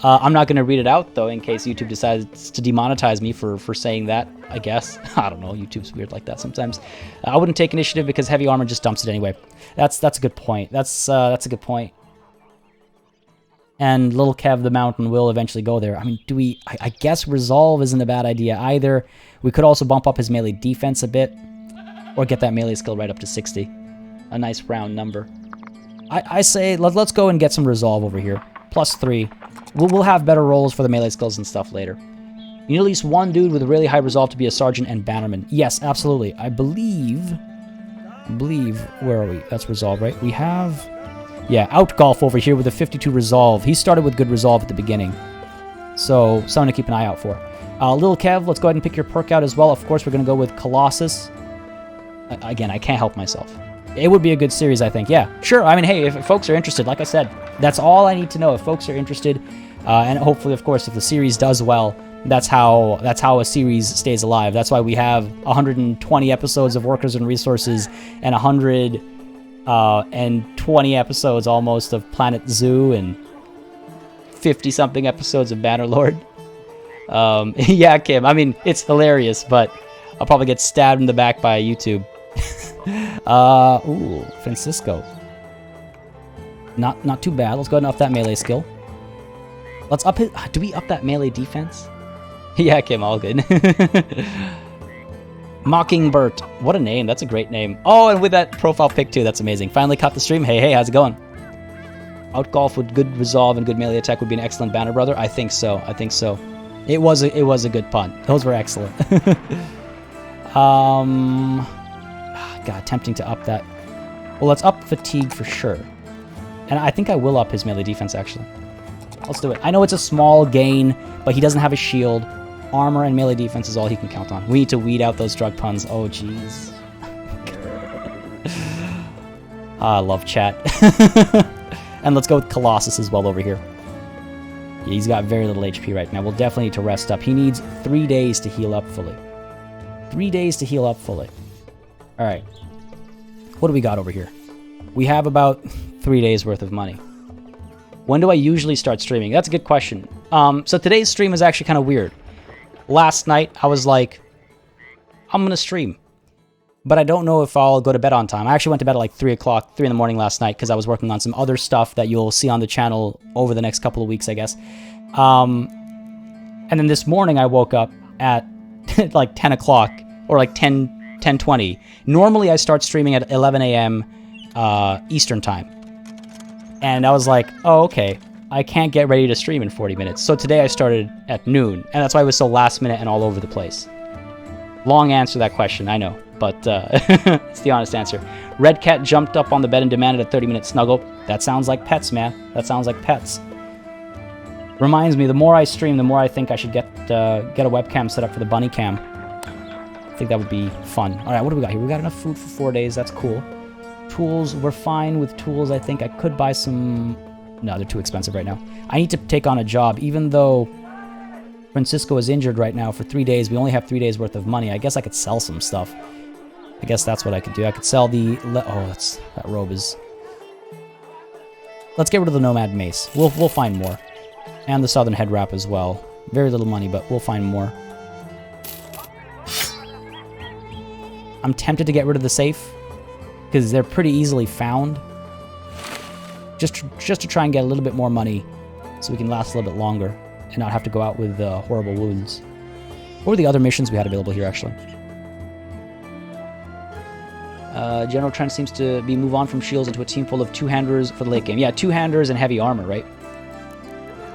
I'm not going to read it out, though, in case YouTube decides to demonetize me for saying that, I guess. I don't know. YouTube's weird like that sometimes. I wouldn't take initiative because heavy armor just dumps it anyway. That's a good point. That's a good point. And Little Kev the Mountain will eventually go there. I mean, I guess Resolve isn't a bad idea either. We could also bump up his melee defense a bit. Or get that melee skill right up to 60. A nice round number. I say, let's go and get some Resolve over here. +3. We'll have better rolls for the melee skills and stuff later. You need at least one dude with a really high resolve to be a sergeant and bannerman. Yes, absolutely. I believe, where are we? That's resolve, right? We have, yeah, Outgolf over here with a 52 resolve. He started with good resolve at the beginning. So, something to keep an eye out for. Little Kev, let's go ahead and pick your perk out as well. Of course, we're going to go with Colossus. Again, I can't help myself. It would be a good series, I think. Yeah, sure. I mean, hey, if folks are interested, like I said, that's all I need to know. If folks are interested, and hopefully, of course, if the series does well, that's how a series stays alive. That's why we have 120 episodes of Workers and Resources and 120 episodes almost of Planet Zoo and 50-something episodes of Bannerlord. Yeah, Kim. I mean, it's hilarious, but I'll probably get stabbed in the back by YouTube. Ooh, Francisco. Not too bad. Let's go ahead and up that melee skill. Let's up his... Do we up that melee defense? Yeah, Kim, all good. Mockingbird. What a name. That's a great name. Oh, and with that profile pic, too. That's amazing. Finally caught the stream. Hey, how's it going? Outgolf with good resolve and good melee attack would be an excellent banner brother. I think so. It was a good pun. Those were excellent. God, tempting to up that. Well, let's up fatigue for sure. And I think I will up his melee defense, actually. Let's do it. I know it's a small gain, but he doesn't have a shield. Armor and melee defense is all he can count on. We need to weed out those drug puns. Oh, jeez. I love chat. And let's go with Colossus as well over here. Yeah, he's got very little HP right now. We'll definitely need to rest up. He needs 3 days to heal up fully. 3 days to heal up fully. All right. What do we got over here? We have about 3 days worth of money. When do I usually start streaming? That's a good question. So today's stream is actually kind of weird. Last night, I was like, I'm going to stream. But I don't know if I'll go to bed on time. I actually went to bed at like 3 o'clock, 3 in the morning last night, because I was working on some other stuff that you'll see on the channel over the next couple of weeks, I guess. And then this morning, I woke up at like 10 o'clock, or like 10:20. Normally, I start streaming at 11 a.m. Eastern time. And I was like, oh, okay, I can't get ready to stream in 40 minutes. So today I started at noon, and that's why it was so last minute and all over the place. Long answer to that question, I know, but it's the honest answer. Red Cat jumped up on the bed and demanded a 30-minute snuggle. That sounds like pets, man. That sounds like pets. Reminds me, the more I stream, the more I think I should get a webcam set up for the bunny cam. I think that would be fun. All right, what do we got here? We got enough food for 4 days. That's cool. Tools, we're fine with tools, I think. I could buy some... No, they're too expensive right now. I need to take on a job, even though Francisco is injured right now for 3 days. We only have 3 days worth of money. I guess I could sell some stuff. I guess that's what I could do. I could sell the... Oh, that robe is... Let's get rid of the Nomad Mace. We'll find more. And the Southern Head Wrap as well. Very little money, but we'll find more. I'm tempted to get rid of the safe, because they're pretty easily found. Just to try and get a little bit more money, so we can last a little bit longer, and not have to go out with horrible wounds. What were the other missions we had available here, actually? General trend seems to be move on from shields into a team full of two-handers for the late game. Yeah, two-handers and heavy armor, right?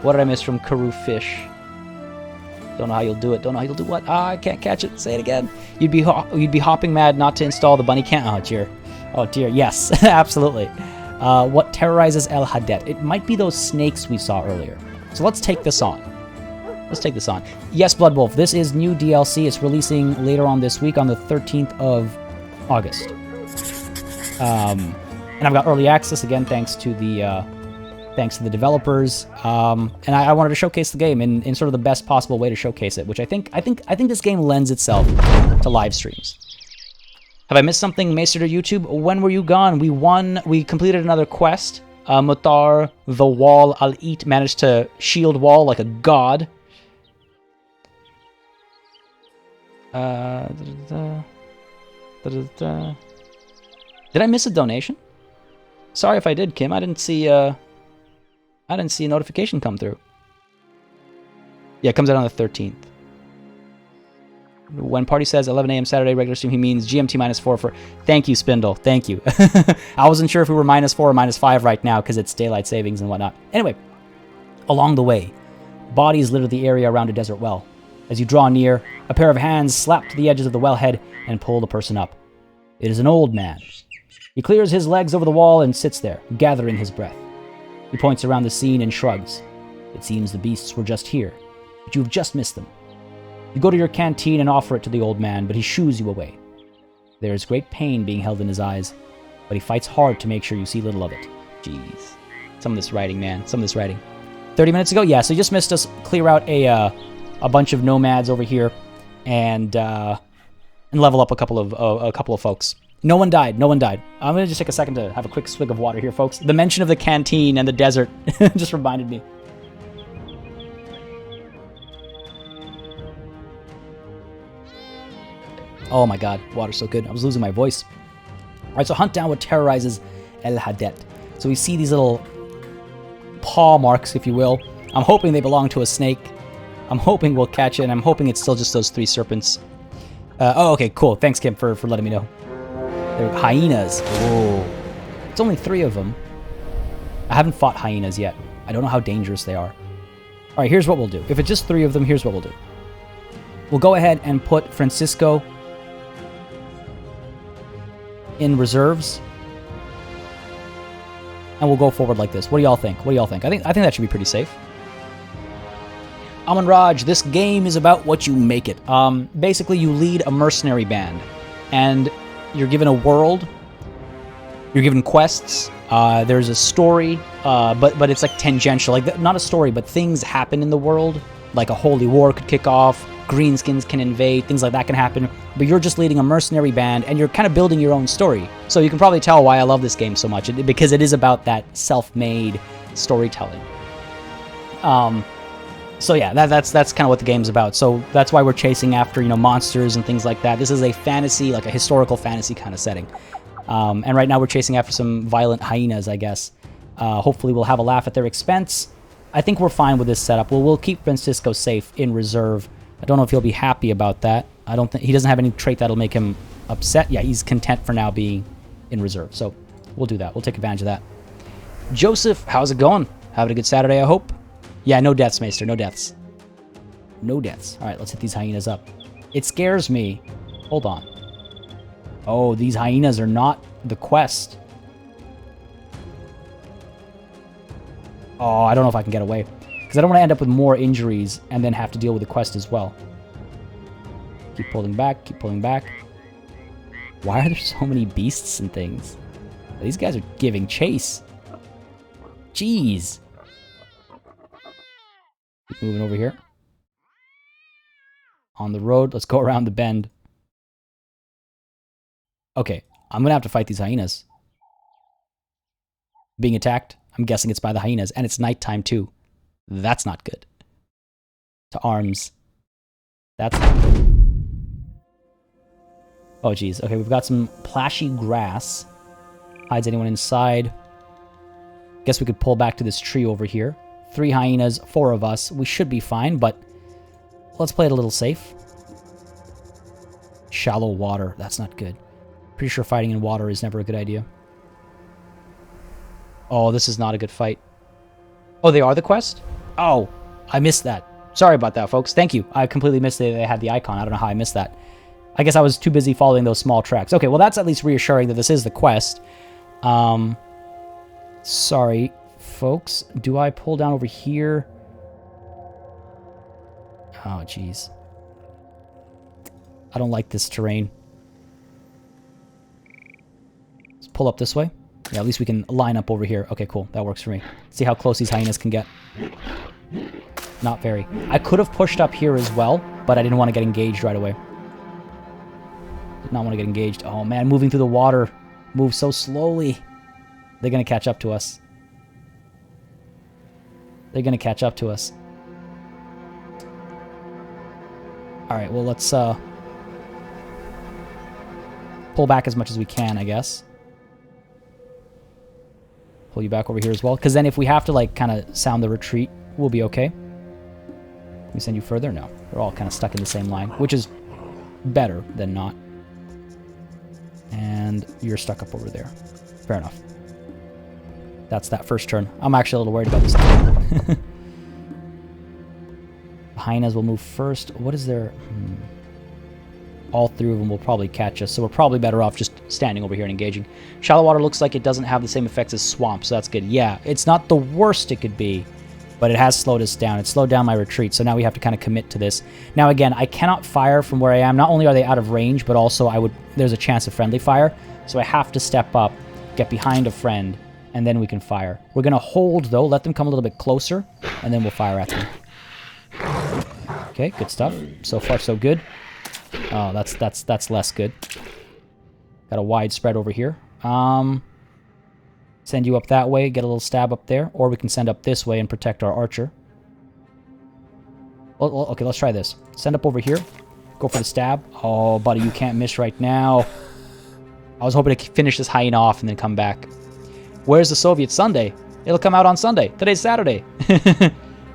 What did I miss from Karoo Fish? Don't know how you'll do it. Don't know how you'll do what? Ah, I can't catch it. Say it again. You'd be hopping mad not to install the bunny cam. Oh dear. Oh dear. Yes, absolutely. What terrorizes El Hadet? It might be those snakes we saw earlier. So let's take this on. Let's take this on. Yes, Blood Wolf. This is new DLC. It's releasing later on this week on the 13th of August. And I've got early access again, thanks to the developers. And I wanted to showcase the game in sort of the best possible way to showcase it, which I think this game lends itself to live streams. Have I missed something, Maester to YouTube? When were you gone? We completed another quest. Mutar, the Wall Al-Eat, managed to shield wall like a god. Did I miss a donation? Sorry if I did, Kim. I didn't see a notification come through. Yeah, it comes out on the 13th. When Party says 11 a.m. Saturday regular stream, he means GMT -4 for... Thank you, Spindle. Thank you. I wasn't sure if we were -4 or -5 right now because it's daylight savings and whatnot. Anyway, along the way, bodies littered the area around a desert well. As you draw near, a pair of hands slap to the edges of the wellhead and pull the person up. It is an old man. He clears his legs over the wall and sits there, gathering his breath. He points around the scene and shrugs. It seems the beasts were just here, but you've just missed them. You go to your canteen and offer it to the old man, but he shoos you away. There is great pain being held in his eyes, but he fights hard to make sure you see little of it. Jeez. Some of this writing, man. Some of this writing. 30 minutes ago? Yeah, so you just missed us clear out a bunch of nomads over here and level up a couple of folks. No one died. No one died. I'm going to just take a second to have a quick swig of water here, folks. The mention of the canteen and the desert just reminded me. Oh my god, water's so good. I was losing my voice. Alright, so hunt down what terrorizes El Hadet. So we see these little paw marks, if you will. I'm hoping they belong to a snake. I'm hoping we'll catch it, and I'm hoping it's still just those 3 serpents. Oh, okay, cool. Thanks, Kim, for letting me know. They're hyenas. Whoa. It's only 3 of them. I haven't fought hyenas yet. I don't know how dangerous they are. Alright, here's what we'll do. If it's just 3 of them, here's what we'll do. We'll go ahead and put Francisco in reserves, and we'll go forward like this. What do y'all think? What do y'all think? I think that should be pretty safe. Amun Raj, this game is about what you make it. Basically, you lead a mercenary band, and you're given a world. You're given quests. There's a story, but it's like tangential. Like not a story, but things happen in the world. Like a holy war could kick off. Greenskins can invade, things like that can happen, but you're just leading a mercenary band, and you're kind of building your own story. So you can probably tell why I love this game so much, because it is about that self-made storytelling. So yeah, that's kind of what the game's about. So that's why we're chasing after, monsters and things like that. This is a fantasy, like a historical fantasy kind of setting. And right now we're chasing after some violent hyenas, I guess. Hopefully we'll have a laugh at their expense. I think we're fine with this setup. We'll keep Francisco safe in reserve. I don't know if he'll be happy about that. I don't think he doesn't have any trait that'll make him upset. Yeah, he's content for now being in reserve. So we'll do that. We'll take advantage of that. Joseph, how's it going? Having a good Saturday, I hope. Yeah, no deaths, Maester. No deaths. No deaths. All right, let's hit these hyenas up. It scares me. Hold on. Oh, these hyenas are not the quest. Oh, I don't know if I can get away. Because I don't want to end up with more injuries and then have to deal with the quest as well. Keep pulling back, keep pulling back. Why are there so many beasts and things? These guys are giving chase. Jeez. Keep moving over here. On the road, let's go around the bend. Okay, I'm going to have to fight these hyenas. Being attacked, I'm guessing it's by the hyenas, and it's nighttime too. That's not good. To arms. That's not good. Oh, geez. Okay, we've got some plashy grass. Hides anyone inside. Guess we could pull back to this tree over here. 3 hyenas, 4 of us. We should be fine, but let's play it a little safe. Shallow water. That's not good. Pretty sure fighting in water is never a good idea. Oh, this is not a good fight. Oh, they are the quest? Oh, I missed that. Sorry about that, folks. Thank you. I completely missed that they had the icon. I don't know how I missed that. I guess I was too busy following those small tracks. Okay, well, that's at least reassuring that this is the quest. Sorry, folks. Do I pull down over here? Oh, jeez. I don't like this terrain. Let's pull up this way. Yeah, at least we can line up over here. Okay, cool. That works for me. See how close these hyenas can get. Not very. I could have pushed up here as well, but I didn't want to get engaged right away. Did not want to get engaged. Oh, man, moving through the water. Move so slowly. They're going to catch up to us. They're going to catch up to us. Alright, well, let's pull back as much as we can, I guess. Pull you back over here as well. Because then if we have to, like, kind of sound the retreat, we'll be okay. Can we send you further? No. They're all kind of stuck in the same line, which is better than not. And you're stuck up over there. Fair enough. That's that first turn. I'm actually a little worried about this. The hyenas will move first. What is there? All three of them will probably catch us, so we're probably better off just standing over here and engaging. Shallow water looks like it doesn't have the same effects as swamp, so that's good. Yeah, it's not the worst it could be, but it has slowed us down. It slowed down my retreat, so now we have to kind of commit to this. Now, again, I cannot fire from where I am. Not only are they out of range, but also there's a chance of friendly fire, so I have to step up, get behind a friend, and then we can fire. We're going to hold, though, let them come a little bit closer, and then we'll fire at them. Okay, good stuff. So far, so good. Oh, that's less good. Got a wide spread over here. Send you up that way, get a little stab up there, or we can send up this way and protect our archer. Well, okay, let's try this. Send up over here. Go for the stab. Oh, buddy, you can't miss right now. I was hoping to finish this hyena off and then come back. Where's the Soviet Sunday? It'll come out on Sunday. Today's Saturday.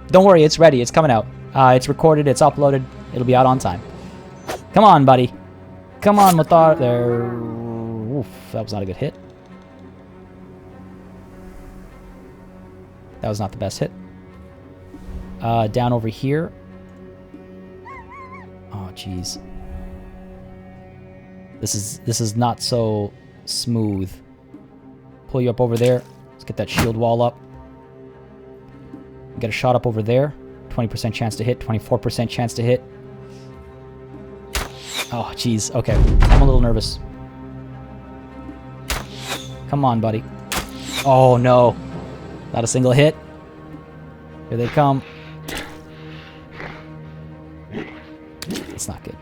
Don't worry, it's ready. It's coming out. It's recorded. It's uploaded. It'll be out on time. Come on, buddy. Come on, Matar. There. Oof, that was not a good hit. That was not the best hit. Down over here. Oh, jeez. This is not so smooth. Pull you up over there. Let's get that shield wall up. Get a shot up over there. 20% chance to hit. 24% chance to hit. Oh, jeez. Okay. I'm a little nervous. Come on, buddy. Oh, no. Not a single hit. Here they come. It's not good.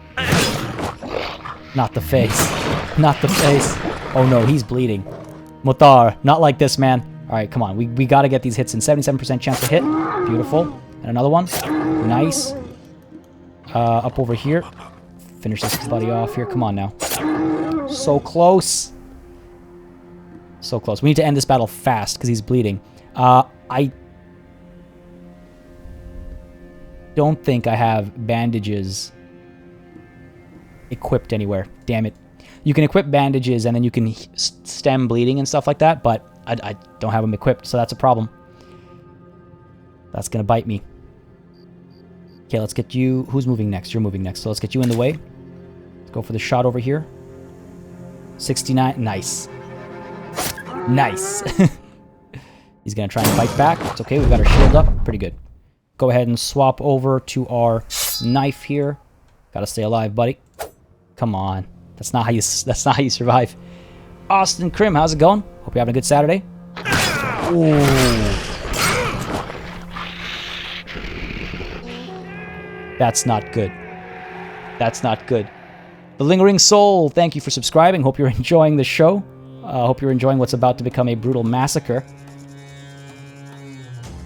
Not the face. Not the face. Oh, no. He's bleeding. Mutar. Not like this, man. All right, come on. We got to get these hits in. 77% chance to hit. Beautiful. And another one. Nice. Up over here. Finish this buddy off here. Come on now. So close. So close. We need to end this battle fast because he's bleeding. I don't think I have bandages equipped anywhere. Damn it. You can equip bandages and then you can stem bleeding and stuff like that, but I don't have them equipped, so that's a problem. That's going to bite me. Okay, let's get you... Who's moving next? You're moving next, so let's get you in the way. Go for the shot over here. 69. Nice. Nice. He's going to try and fight back. It's okay. We've got our shield up. Pretty good. Go ahead and swap over to our knife here. Got to stay alive, buddy. Come on. That's not how you survive. Austin Krim, how's it going? Hope you're having a good Saturday. Ooh. That's not good. That's not good. The Lingering Soul, thank you for subscribing. Hope you're enjoying the show. Hope you're enjoying what's about to become a brutal massacre.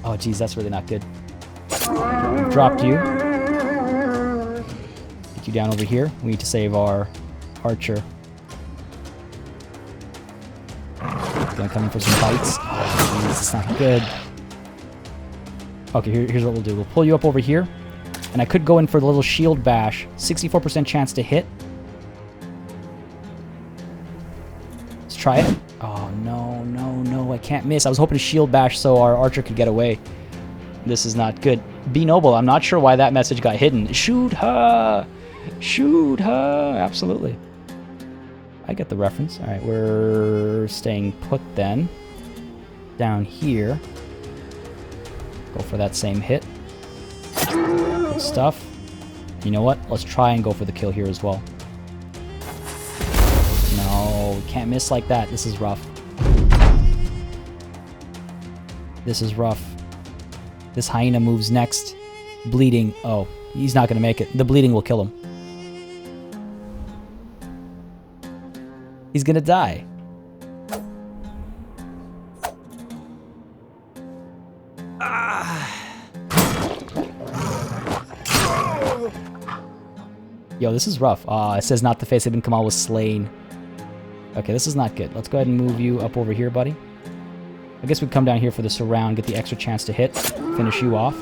Oh, geez, that's really not good. Dropped you. Get you down over here. We need to save our archer. Gonna come in for some bites. Oh, geez, it's not good. Okay, here's what we'll do. We'll pull you up over here. And I could go in for the little shield bash. 64% chance to hit. Let's try it. Oh, no, no, no. I can't miss. I was hoping to shield bash so our archer could get away. This is not good. Be noble. I'm not sure why that message got hidden. Shoot her! Shoot her! Absolutely. I get the reference. All right, we're staying put then. Down here. Go for that same hit. Good stuff. You know what? Let's try and go for the kill here as well. No, we can't miss like that. This is rough. This is rough. This hyena moves next. Bleeding. Oh, he's not going to make it. The bleeding will kill him. He's going to die. Yo, this is rough. It says not the face. Ibn Kamal was slain. Okay, this is not good. Let's go ahead and move you up over here, buddy. I guess we come down here for the surround, get the extra chance to hit, finish you off.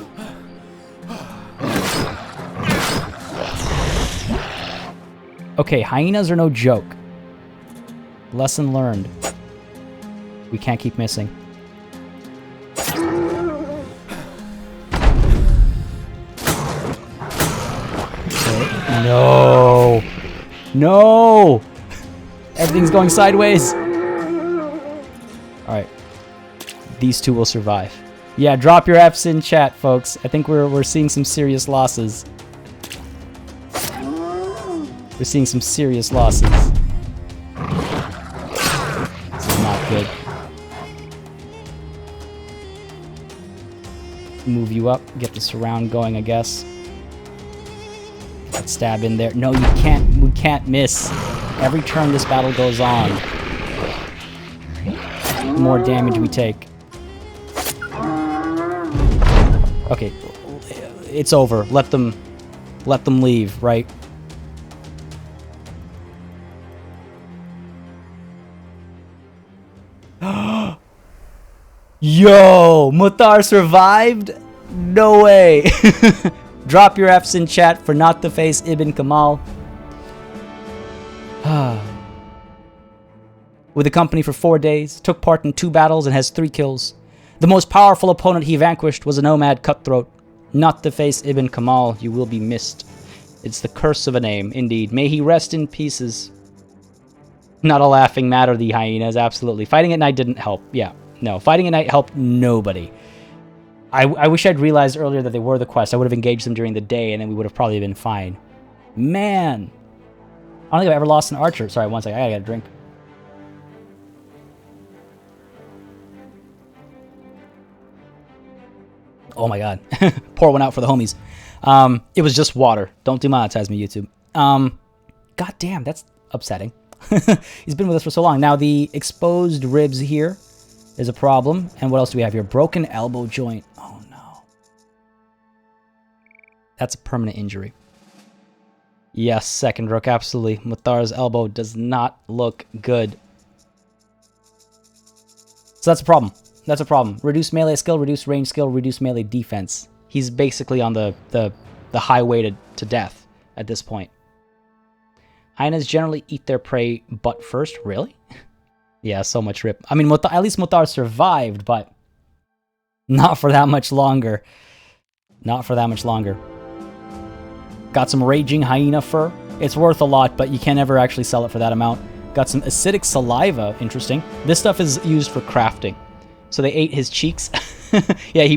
Okay, hyenas are no joke. Lesson learned. We can't keep missing. No. No. Everything's going sideways. All right. These two will survive. Yeah, drop your Fs in chat, folks. I think we're seeing some serious losses. We're seeing some serious losses. This is not good. Move you up, get the surround going, I guess. Stab in there. No, you can't. We can't miss. Every turn this battle goes on, the more damage we take. Okay, it's over. Let them leave, right? Yo, Muthar survived? No way. Drop your Fs in chat for not to face Ibn Kamal. With the company for 4 days, took part in 2 battles and has 3 kills. The most powerful opponent he vanquished was a nomad cutthroat. Not to face Ibn Kamal, you will be missed. It's the curse of a name, indeed. May he rest in pieces. Not a laughing matter, the hyenas, absolutely. Fighting at night didn't help. Yeah, no. Fighting at night helped nobody. I wish I'd realized earlier that they were the quest. I would have engaged them during the day, and then we would have probably been fine. Man. I don't think I've ever lost an archer. Sorry, one second. I gotta drink. Oh my god. Pour one out for the homies. It was just water. Don't demonetize me, YouTube. God damn, that's upsetting. He's been with us for so long. Now, the exposed ribs here is a problem. And what else do we have here? Broken elbow joint. Oh no. That's a permanent injury. Yes, second rook, absolutely. Muthar's elbow does not look good. So that's a problem. That's a problem. Reduce melee skill, reduce range skill, reduce melee defense. He's basically on the highway to death at this point. Hyenas generally eat their prey butt first. Really? Yeah, so much rip. I mean, at least Muthar survived, but not for that much longer. Not for that much longer. Got some raging hyena fur. It's worth a lot, but you can't ever actually sell it for that amount. Got some acidic saliva. Interesting. This stuff is used for crafting. So they ate his cheeks. Yeah,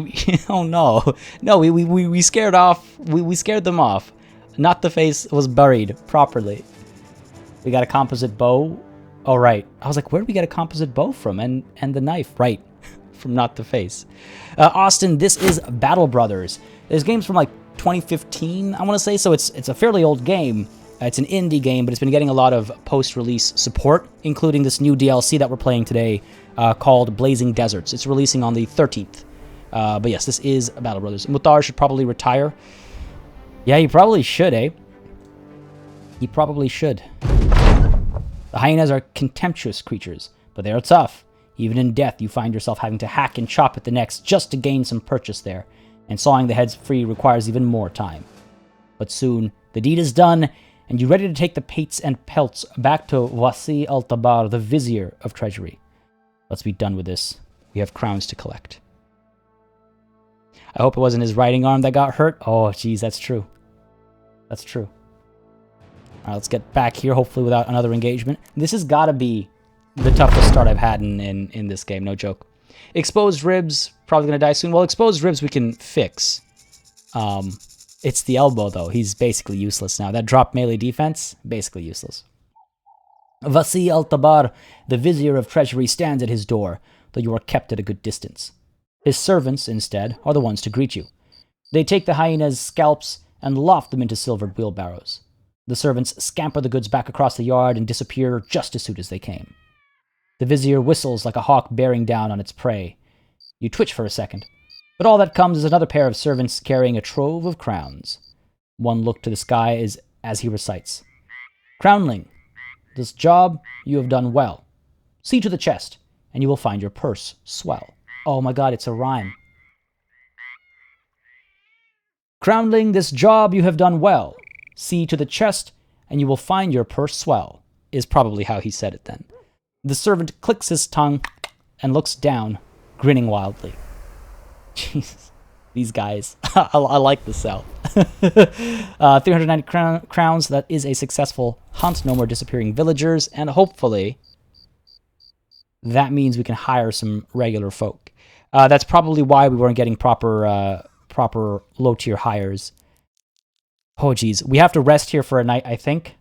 oh no. No, we scared off. We scared them off. Not the face was buried properly. We got a composite bow. Oh, right. I was like, where did we get a composite bow from? And the knife. Right. From Not the Face. Austin, this is Battle Brothers. This game's from like 2015, I want to say. So it's a fairly old game. It's an indie game, but it's been getting a lot of post-release support, including this new DLC that we're playing today called Blazing Deserts. It's releasing on the 13th. But yes, this is Battle Brothers. Muthar should probably retire. Yeah, he probably should, eh? He probably should. The hyenas are contemptuous creatures, but they are tough. Even in death, you find yourself having to hack and chop at the necks just to gain some purchase there, and sawing the heads free requires even more time. But soon, the deed is done, and you're ready to take the pates and pelts back to Wasi al-Tabar, the Vizier of Treasury. Let's be done with this. We have crowns to collect. I hope it wasn't his writing arm that got hurt. Oh, geez, that's true. That's true. All right, let's get back here, hopefully without another engagement. This has got to be the toughest start I've had in this game, no joke. Exposed ribs, probably going to die soon. Well, exposed ribs we can fix. It's the elbow, though. He's basically useless now. That drop melee defense, basically useless. Wasi al-Tabar, the Vizier of Treasury, stands at his door, though you are kept at a good distance. His servants, instead, are the ones to greet you. They take the hyenas' scalps and loft them into silvered wheelbarrows. The servants scamper the goods back across the yard and disappear just as soon as they came. The Vizier whistles like a hawk bearing down on its prey. You twitch for a second, but all that comes is another pair of servants carrying a trove of crowns. One look to the sky as he recites. Crownling, this job you have done well. See to the chest, and you will find your purse swell. Oh my god, it's a rhyme. Crownling, this job you have done well. See to the chest, and you will find your purse swell, is probably how he said it then. The servant clicks his tongue and looks down, grinning wildly. Jesus, these guys. I like the South. 390 crowns. That is a successful hunt. No more disappearing villagers. And hopefully, that means we can hire some regular folk. That's probably why we weren't getting proper low-tier hires. Oh, geez. We have to rest here for a night, I think.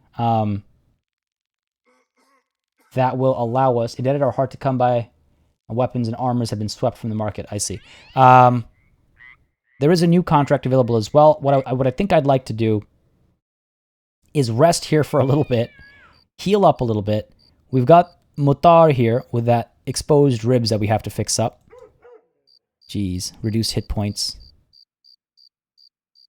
That will allow us... Indebted are hard to come by. Weapons and armors have been swept from the market. I see. There is a new contract available as well. What I think I'd like to do is rest here for a little bit, heal up a little bit. We've got Mutar here with that exposed ribs that we have to fix up. Jeez, reduced hit points.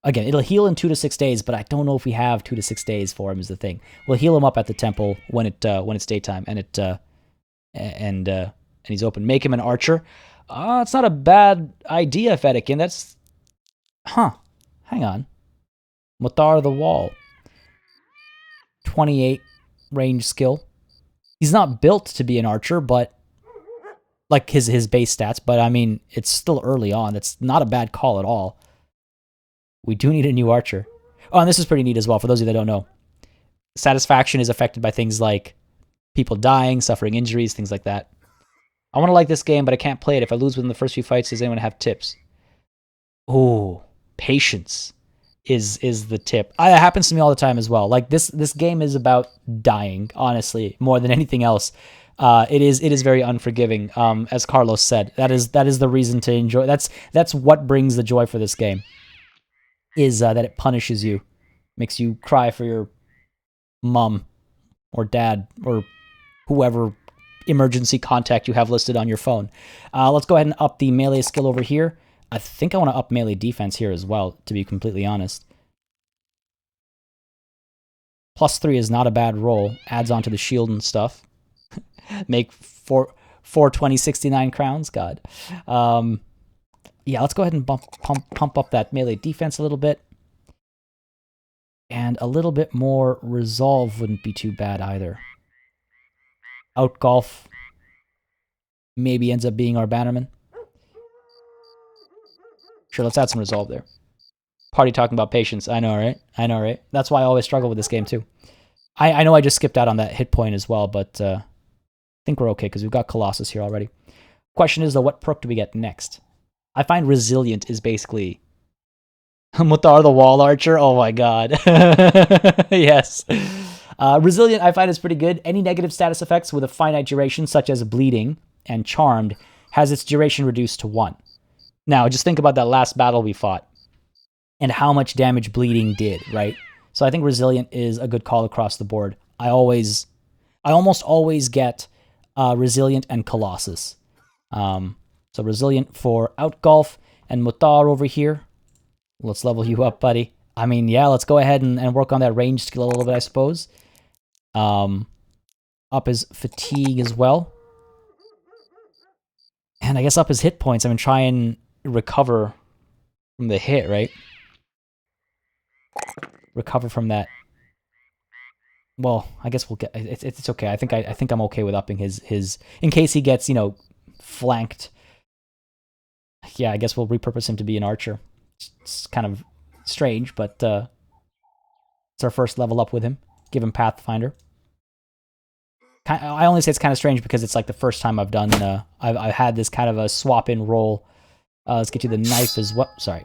Again, it'll heal in 2 to 6 days, but I don't know if we have 2 to 6 days for him is the thing. We'll heal him up at the temple when it's daytime and he's open. Make him an archer. It's not a bad idea, Federican. That's... Huh. Hang on. Mutar the Wall. 28 range skill. He's not built to be an archer, but... Like his base stats, but I mean, it's still early on. That's not a bad call at all. We do need a new archer. Oh, and this is pretty neat as well, for those of you that don't know. Satisfaction is affected by things like people dying, suffering injuries, things like that. I want to like this game, but I can't play it. If I lose within the first few fights, does anyone have tips? Oh, patience is the tip. That happens to me all the time as well. Like, this game is about dying, honestly, more than anything else. It is very unforgiving, as Carlos said. That is the reason to enjoy. That's what brings the joy for this game. Is that it punishes you, makes you cry for your mom or dad or whoever emergency contact you have listed on your phone. Let's go ahead and up the melee skill over here. I think I want to up melee defense here as well, to be completely honest. +3 is not a bad roll. Adds on to the shield and stuff. Make 420, 69 crowns. God. Yeah, let's go ahead and pump up that melee defense a little bit. And a little bit more resolve wouldn't be too bad either. Outgolf maybe ends up being our bannerman. Sure, let's add some resolve there. Party talking about patience. I know, right? I know, right? That's why I always struggle with this game, too. I know I just skipped out on that hit point as well, but I think we're okay because we've got Colossus here already. Question is, though, what perk do we get next? I find Resilient is basically Mutar the Wall Archer. Oh my god. Yes. Resilient I find is pretty good. Any negative status effects with a finite duration, such as Bleeding and Charmed, has its duration reduced to 1. Now, just think about that last battle we fought and how much damage Bleeding did, right? So I think Resilient is a good call across the board. I almost always get Resilient and Colossus. So Resilient for Outgolf and Mutar over here. Let's level you up, buddy. I mean, yeah, let's go ahead and work on that range skill a little bit, I suppose. Up his fatigue as well. And I guess up his hit points. I mean, try and recover from the hit, right? Recover from that. Well, I guess we'll get... It's okay. I think I'm okay with upping his... In case he gets, flanked. Yeah, I guess we'll repurpose him to be an archer. It's kind of strange, but it's our first level up with him. Give him Pathfinder. I only say it's kind of strange because it's like the first time I've done... I've had this kind of a swap-in roll. Let's get you the knife as well. Sorry.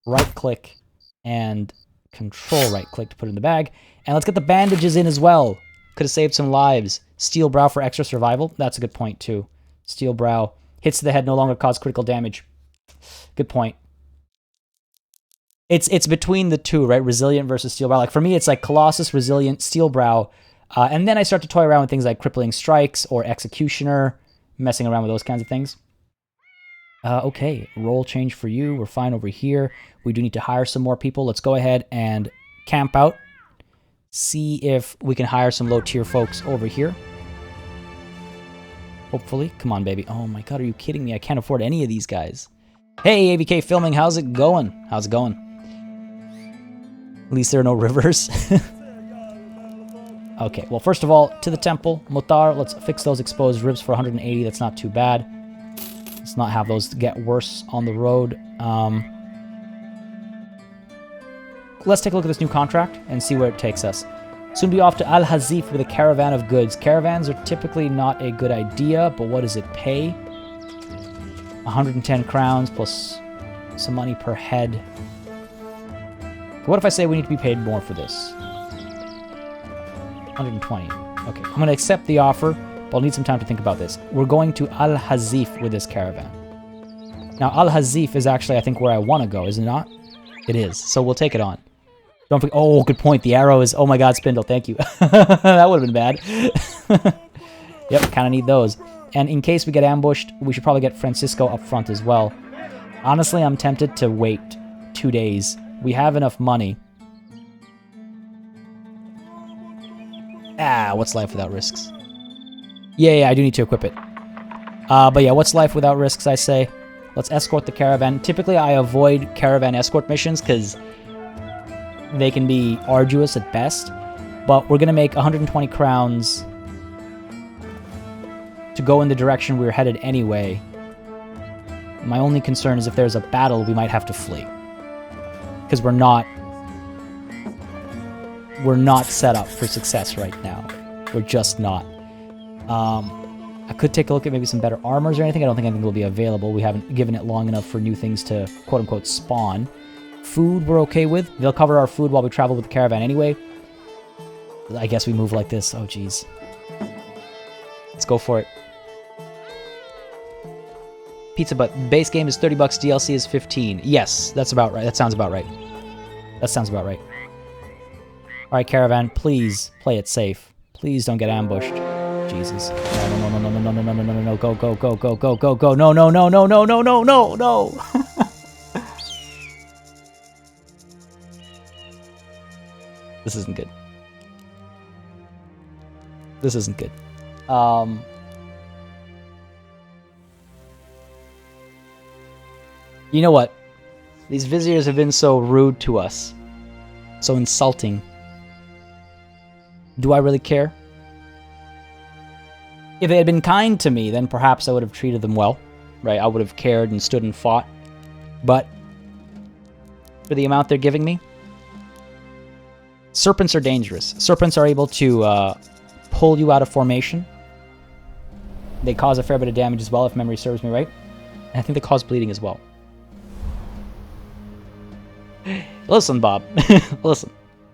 Right-click and control right-click to put in the bag. And let's get the bandages in as well. Could have saved some lives. Steel Brow for extra survival. That's a good point, too. Steel Brow. Hits to the head no longer cause critical damage. Good point. It's between the two, right? Resilient versus Steel Brow. Like, for me, it's like Colossus, Resilient, Steel Brow. And then I start to toy around with things like Crippling Strikes or Executioner. Messing around with those kinds of things. Okay, role change for you. We're fine over here. We do need to hire some more people. Let's go ahead and camp out. See if we can hire some low-tier folks over here. Hopefully. Come on, baby. Oh my god, are you kidding me? I can't afford any of these guys. Hey, AVK Filming, how's it going? How's it going? At least there are no rivers. Okay, well, first of all, to the temple. Mutar, let's fix those exposed ribs for 180. That's not too bad. Let's not have those get worse on the road. let's take a look at this new contract and see where it takes us. Soon be off to Al-Hazif with a caravan of goods. Caravans are typically not a good idea, but what does it pay? 110 crowns plus some money per head. What if I say we need to be paid more for this? 120. Okay, I'm going to accept the offer, but I'll need some time to think about this. We're going to Al-Hazif with this caravan. Now, Al-Hazif is actually, I think, where I want to go, is it not? It is, so we'll take it on. Don't forget. Oh, good point. The arrow is... Oh my god, Spindle, thank you. That would have been bad. Yep, kind of need those. And in case we get ambushed, we should probably get Francisco up front as well. Honestly, I'm tempted to wait 2 days. We have enough money. Ah, what's life without risks? Yeah, I do need to equip it. But yeah, what's life without risks, I say? Let's escort the caravan. Typically, I avoid caravan escort missions because they can be arduous at best. But we're going to make 120 crowns to go in the direction we're headed anyway. My only concern is if there's a battle, we might have to flee. Because we're not set up for success right now. We're just not. I could take a look at maybe some better armors or anything. I don't think anything will be available. We haven't given it long enough for new things to quote-unquote spawn. Food we're okay with. They'll cover our food while we travel with the caravan anyway. I guess we move like this. Oh, jeez. Let's go for it. Pizza Butt. Base game is 30 bucks. DLC is 15. Yes, that's about right. That sounds about right. That sounds about right. Alright, caravan. Please play it safe. Please don't get ambushed. Jesus. No. Go. No. This isn't good. This isn't good. You know what? These viziers have been so rude to us. So insulting. Do I really care? If they had been kind to me, then perhaps I would have treated them well. Right? I would have cared and stood and fought. But for the amount they're giving me, serpents are dangerous. Serpents are able to pull you out of formation. They cause a fair bit of damage as well, if memory serves me right. And I think they cause bleeding as well. Listen, Bob. Listen.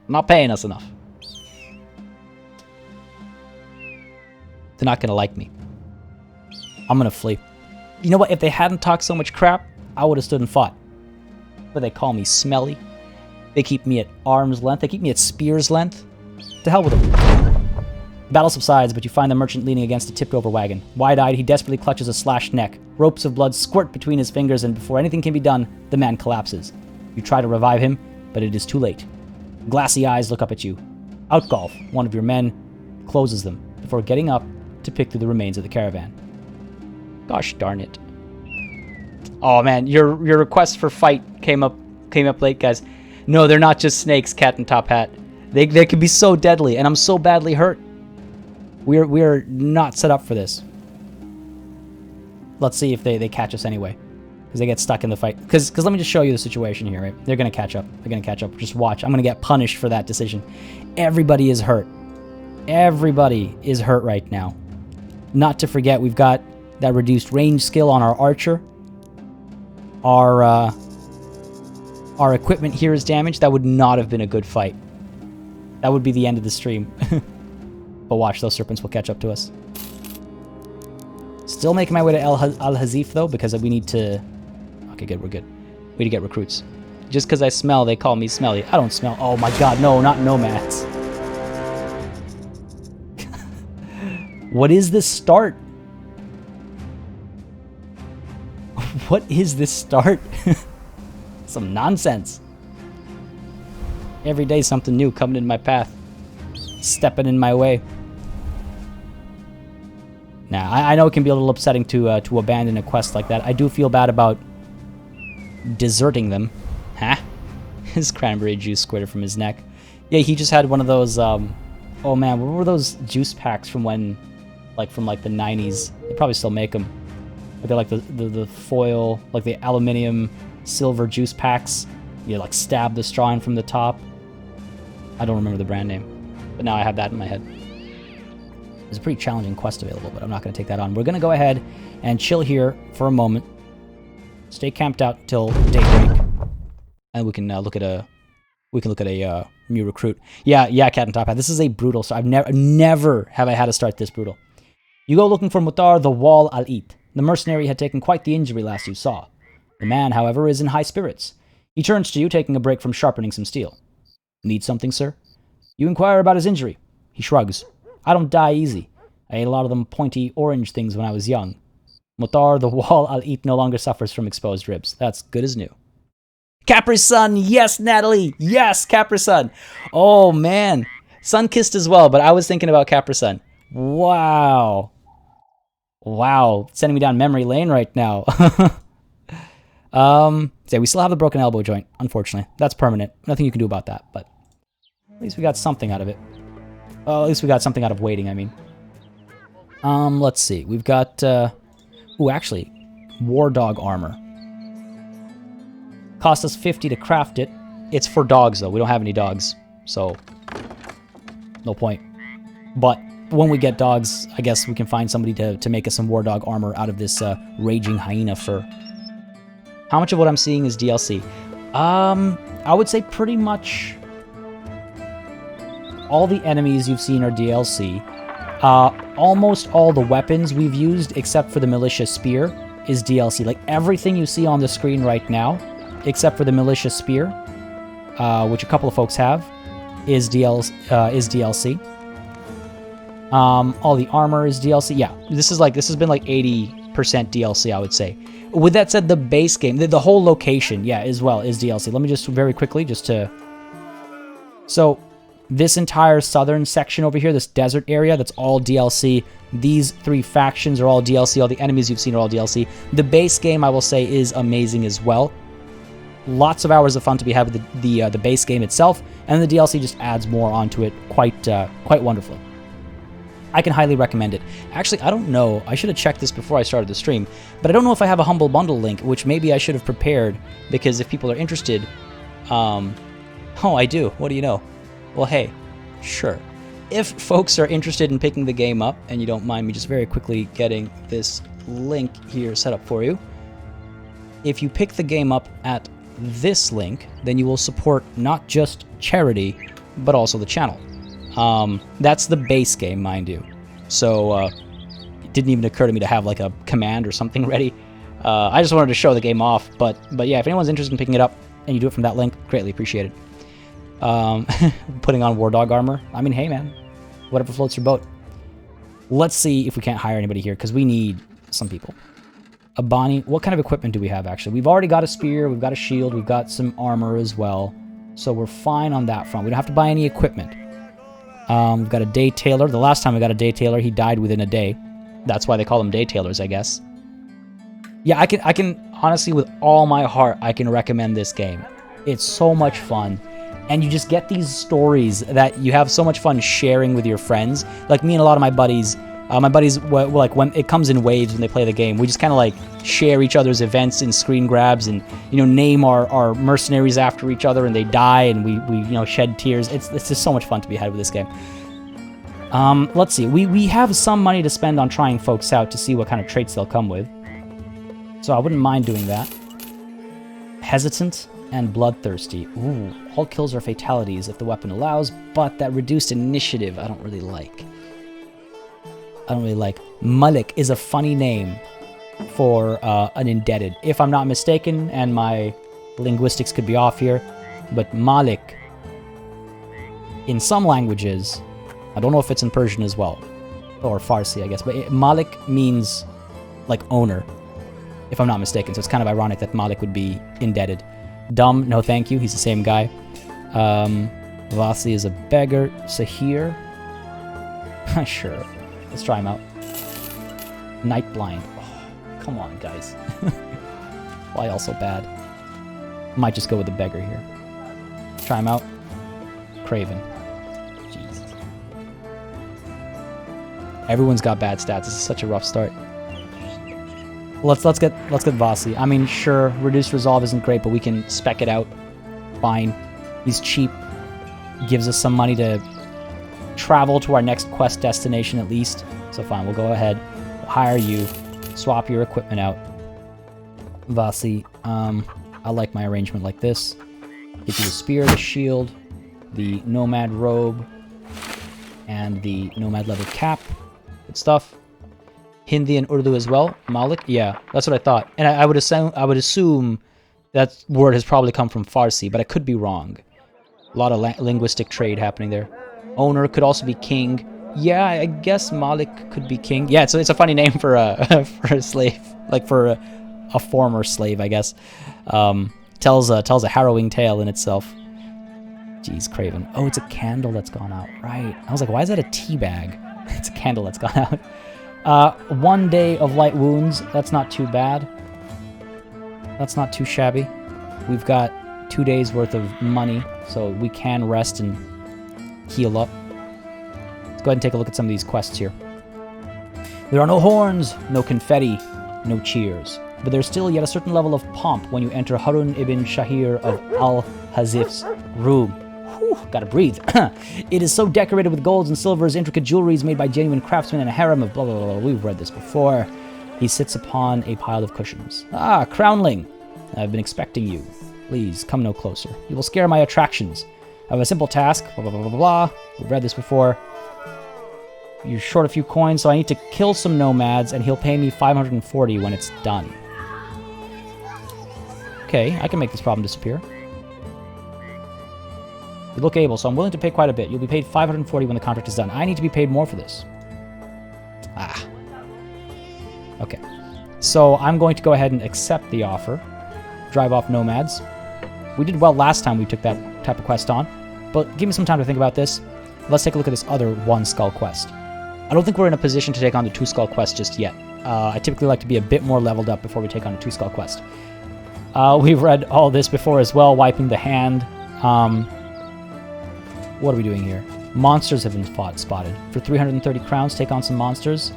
Not paying us enough. They're not going to like me. I'm going to flee. You know what? If they hadn't talked so much crap, I would have stood and fought. But they call me smelly. They keep me at arm's length. They keep me at spear's length. To hell with them. The battle subsides, but you find the merchant leaning against a tipped-over wagon. Wide-eyed, he desperately clutches a slashed neck. Ropes of blood squirt between his fingers, and before anything can be done, the man collapses. You try to revive him, but it is too late. Glassy eyes look up at you. Outgolf, one of your men, closes them before getting up to pick through the remains of the caravan. Gosh darn it. Oh man, your request for fight came up late, guys. No, they're not just snakes, Cat and Top Hat. They can be so deadly, and I'm so badly hurt. We're not set up for this. Let's see if they catch us anyway. Because they get stuck in the fight. Because let me just show you the situation here, right? They're going to catch up. They're going to catch up. Just watch. I'm going to get punished for that decision. Everybody is hurt. Everybody is hurt right now. Not to forget, we've got that reduced range skill on our archer. Our equipment here is damaged. That would not have been a good fight. That would be the end of the stream. But watch, those serpents will catch up to us. Still making my way to Al-Hazif, though, because we need to... Okay, good, we're good. We need to get recruits. Just because I smell, they call me smelly. I don't smell... Oh my god, no, not nomads. What is this start? What is this start? Some nonsense. Every day something new coming in my path. Stepping in my way. Now, I know it can be a little upsetting to abandon a quest like that. I do feel bad about deserting them. Huh? His cranberry juice squirted from his neck. Yeah, he just had one of those, oh man, what were those juice packs from when, from the 90s? They probably still make them. They're like the foil, like the aluminium silver juice packs. You like stab the straw in from the top. I don't remember the brand name, but now I have that in my head. There's a pretty challenging quest available, but I'm not going to take that on. We're going to go ahead and chill here for a moment. Stay camped out till daybreak, and we can look at a new recruit. Yeah, Cat and Top Hat. This is a brutal start. Never have I had a start this brutal. You go looking for Mutar the Wal al-Eat. The mercenary had taken quite the injury last you saw. The man, however, is in high spirits. He turns to you, taking a break from sharpening some steel. Need something, sir? You inquire about his injury. He shrugs. I don't die easy. I ate a lot of them pointy orange things when I was young. Mutar the Wal al-Eat no longer suffers from exposed ribs. That's good as new. Capri Sun, yes, Natalie, yes, Capri Sun. Oh man, Sun-Kissed as well, but I was thinking about Capri Sun. Wow, sending me down memory lane right now. So we still have the broken elbow joint, unfortunately. That's permanent. Nothing you can do about that, but at least we got something out of it. Well, at least we got something out of waiting, I mean. Let's see. We've got, actually, War Dog armor. Cost us 50 to craft it. It's for dogs, though. We don't have any dogs, so no point. But when we get dogs, I guess we can find somebody to make us some War Dog armor out of this Raging Hyena fur. How much of what I'm seeing is DLC? I would say pretty much all the enemies you've seen are DLC. Almost all the weapons we've used, except for the Militia Spear, is DLC. Like, everything you see on the screen right now, except for the Militia Spear, which a couple of folks have, is DLC. All the armor is DLC. Yeah, this has been like 80% DLC, I would say. With that said, the base game, the whole location, yeah, as well, is DLC. Let me just very quickly, So, this entire southern section over here, this desert area, that's all DLC. These 3 factions are all DLC. All the enemies you've seen are all DLC. The base game, I will say, is amazing as well. Lots of hours of fun to be had with the base game itself, and the DLC just adds more onto it quite wonderfully. I can highly recommend it. Actually, I don't know. I should have checked this before I started the stream, but I don't know if I have a Humble Bundle link, which maybe I should have prepared, because if people are interested... Oh, I do. What do you know? Well, hey, sure. If folks are interested in picking the game up, and you don't mind me just very quickly getting this link here set up for you, if you pick the game up at this link, then you will support not just charity, but also the channel. That's the base game, mind you. So, it didn't even occur to me to have like a command or something ready. I just wanted to show the game off, but yeah, if anyone's interested in picking it up, and you do it from that link, greatly appreciated. Putting on War Dog armor. I mean, hey man, whatever floats your boat. Let's see if we can't hire anybody here, because we need some people. A Bonnie, what kind of equipment do we have, actually? We've already got a spear, we've got a shield, we've got some armor as well. So we're fine on that front. We don't have to buy any equipment. We've got a day tailor. The last time we got a day tailor, he died within a day. That's why they call them day tailors, I guess. Yeah, I can honestly, with all my heart, I can recommend this game. It's so much fun. And you just get these stories that you have so much fun sharing with your friends. Like me and a lot of my buddies, like when it comes in waves when they play the game, we just kind of like share each other's events in screen grabs and, name our mercenaries after each other, and they die, and we shed tears. It's just so much fun to be had with this game. Let's see. We have some money to spend on trying folks out to see what kind of traits they'll come with. So I wouldn't mind doing that. Hesitant and bloodthirsty. Ooh, all kills are fatalities if the weapon allows, but that reduced initiative I don't really like. Malik is a funny name for an indebted. If I'm not mistaken, and my linguistics could be off here, but Malik, in some languages, I don't know if it's in Persian as well, or Farsi, I guess, but Malik means like owner, if I'm not mistaken, so it's kind of ironic that Malik would be indebted. Dumb, no thank you, he's the same guy. Vasi is a beggar. Sahir, sure. Let's try him out. Night Blind. Oh, come on, guys. Why all so bad? Might just go with the beggar here. Try him out. Craven. Jesus. Everyone's got bad stats. This is such a rough start. Let's get Vasi. I mean, sure, reduced resolve isn't great, but we can spec it out. Fine. He's cheap. Gives us some money to travel to our next quest destination at least. So fine, we'll go ahead. We'll hire you. Swap your equipment out. Vasi, I like my arrangement like this. Get you the spear, the shield, the nomad robe, and the nomad leather cap. Good stuff. Hindi and Urdu as well. Malik? Yeah, that's what I thought. And I would assume that word has probably come from Farsi, but I could be wrong. A lot of linguistic trade happening there. Owner could also be king. Yeah, I guess Malik could be king. Yeah, it's a funny name for a for a slave, like for a former slave, I guess. Tells a harrowing tale in itself. Jeez, Craven. Oh, it's a candle that's gone out. Right. I was like, why is that a tea bag? It's a candle that's gone out. 1 day of light wounds. That's not too bad. That's not too shabby. We've got 2 days worth of money, so we can rest and heal up. Let's go ahead and take a look at some of these quests here. There are no horns, no confetti, no cheers. But there's still yet a certain level of pomp when you enter Harun ibn Shahir of Al-Hazif's room. Whew, gotta breathe. It is so decorated with golds and silvers, intricate jewelries made by genuine craftsmen and a harem of blah, blah, blah, blah. We've read this before. He sits upon a pile of cushions. Ah, Crownling. I've been expecting you. Please, come no closer. You will scare my attractions. I have a simple task. Blah, blah, blah, blah, blah. We've read this before. You're short a few coins, so I need to kill some nomads, and he'll pay me 540 when it's done. Okay, I can make this problem disappear. You look able, so I'm willing to pay quite a bit. You'll be paid 540 when the contract is done. I need to be paid more for this. Ah. Okay. So I'm going to go ahead and accept the offer. Drive off nomads. We did well last time we took that type of quest on, but give me some time to think about this. Let's take a look at this other 1 skull quest. I don't think we're in a position to take on the 2 skull quest just yet. I typically like to be a bit more leveled up before we take on a 2 skull quest. We've read all this before as well, wiping the hand. What are we doing here? Monsters have been spotted. For 330 crowns, take on some monsters.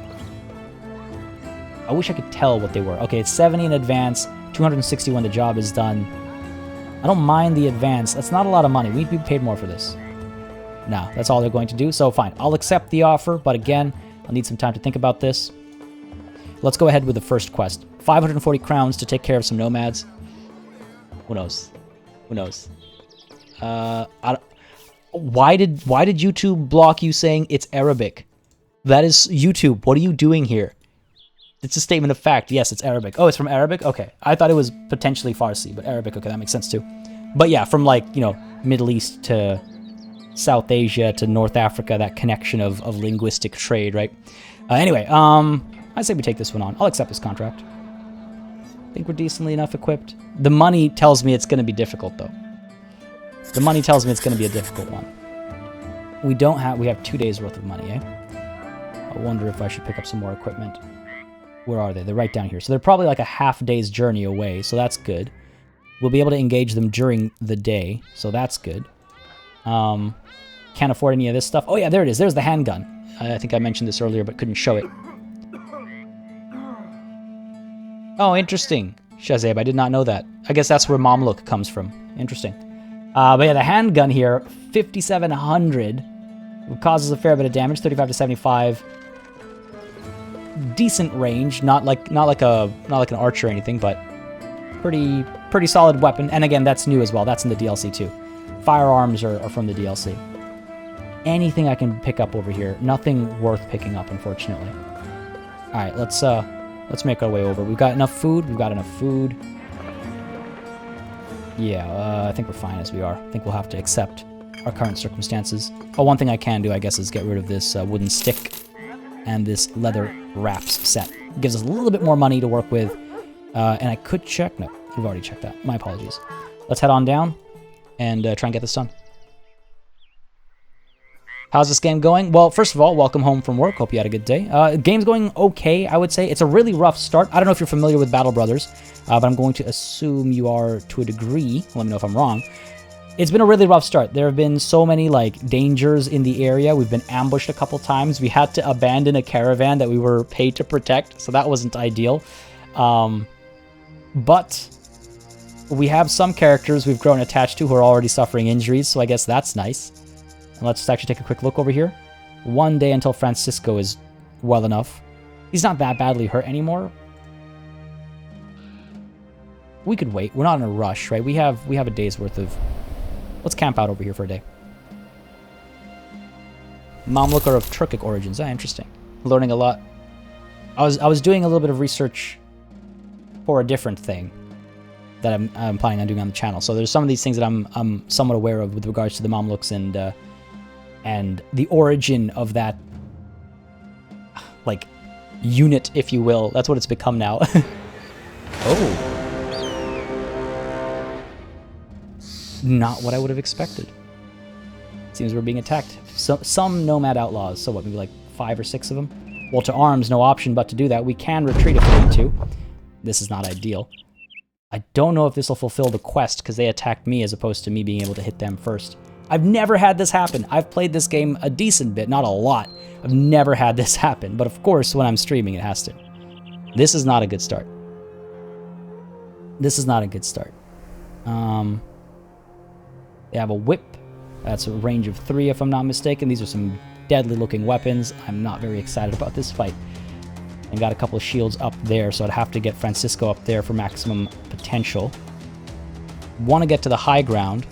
I wish I could tell what they were. Okay, it's 70 in advance, 260 when the job is done. I don't mind the advance. That's not a lot of money. We need to be paid more for this. No, that's all they're going to do. So fine, I'll accept the offer, but again, I'll need some time to think about this. Let's go ahead with the first quest. 540 crowns to take care of some nomads. Who knows? Who knows? Why did YouTube block you saying it's Arabic? That is YouTube. What are you doing here? It's a statement of fact. Yes, it's Arabic. Oh, it's from Arabic? Okay. I thought it was potentially Farsi, but Arabic. Okay, that makes sense too. But yeah, from like, you know, Middle East to South Asia to North Africa, that connection of linguistic trade, right? Anyway, I say we take this one on. I'll accept this contract. I think we're decently enough equipped. The money tells me it's going to be difficult, though. The money tells me it's going to be a difficult one. We have 2 days worth of money, eh? I wonder if I should pick up some more equipment. Where are they? They're right down here. So they're probably like a half day's journey away, so that's good. We'll be able to engage them during the day, so that's good. Can't afford any of this stuff. Oh yeah, there it is. There's the handgun. I think I mentioned this earlier, but couldn't show it. Oh, interesting. Shazeb, I did not know that. I guess that's where Mamluk comes from. Interesting. But yeah, the handgun here, 5,700. It causes a fair bit of damage, 35 to 75. Decent range, not like an archer or anything, but pretty solid weapon. And again, that's new as well. That's in the DLC too. Firearms are from the DLC. Anything I can pick up over here. Nothing worth picking up, unfortunately. All right, let's make our way over. We've got enough food. Yeah, I think we're fine as we are. I think we'll have to accept our current circumstances. Oh, one thing I can do, I guess, is get rid of this wooden stick and this leather wraps set. It gives us a little bit more money to work with. And I could check. No, we've already checked that. My apologies. Let's head on down and try and get this done. How's this game going? Well, first of all, welcome home from work. Hope you had a good day. Game's going okay, I would say. It's a really rough start. I don't know if you're familiar with Battle Brothers, but I'm going to assume you are to a degree. Let me know if I'm wrong. It's been a really rough start. There have been so many like dangers in the area. We've been ambushed a couple times. We had to abandon a caravan that we were paid to protect, so that wasn't ideal. But we have some characters we've grown attached to who are already suffering injuries, so I guess that's nice. And let's actually take a quick look over here. 1 day until Francisco is well enough. He's not that badly hurt anymore. We could wait. We're not in a rush, right? We have a day's worth of... Let's camp out over here for a day. Mamluk are of Turkic origins. Ah, interesting. Learning a lot. I was doing a little bit of research for a different thing that I'm planning on doing on the channel. So there's some of these things that I'm somewhat aware of with regards to the Mamluks and the origin of that, like, unit, if you will. That's what it's become now. Oh. Not what I would have expected. Seems we're being attacked. Some nomad outlaws. So what, maybe like 5 or 6 of them? Well, to arms, no option but to do that. We can retreat if we need to. This is not ideal. I don't know if this will fulfill the quest because they attacked me as opposed to me being able to hit them first. I've never had this happen. I've played this game a decent bit, not a lot. I've never had this happen, but of course when I'm streaming it has to. This is not a good start. This is not a good start. They have a whip. That's a range of 3 if I'm not mistaken. These are some deadly looking weapons. I'm not very excited about this fight. And got a couple of shields up there, so I'd have to get Francisco up there for maximum potential. Want to get to the high ground.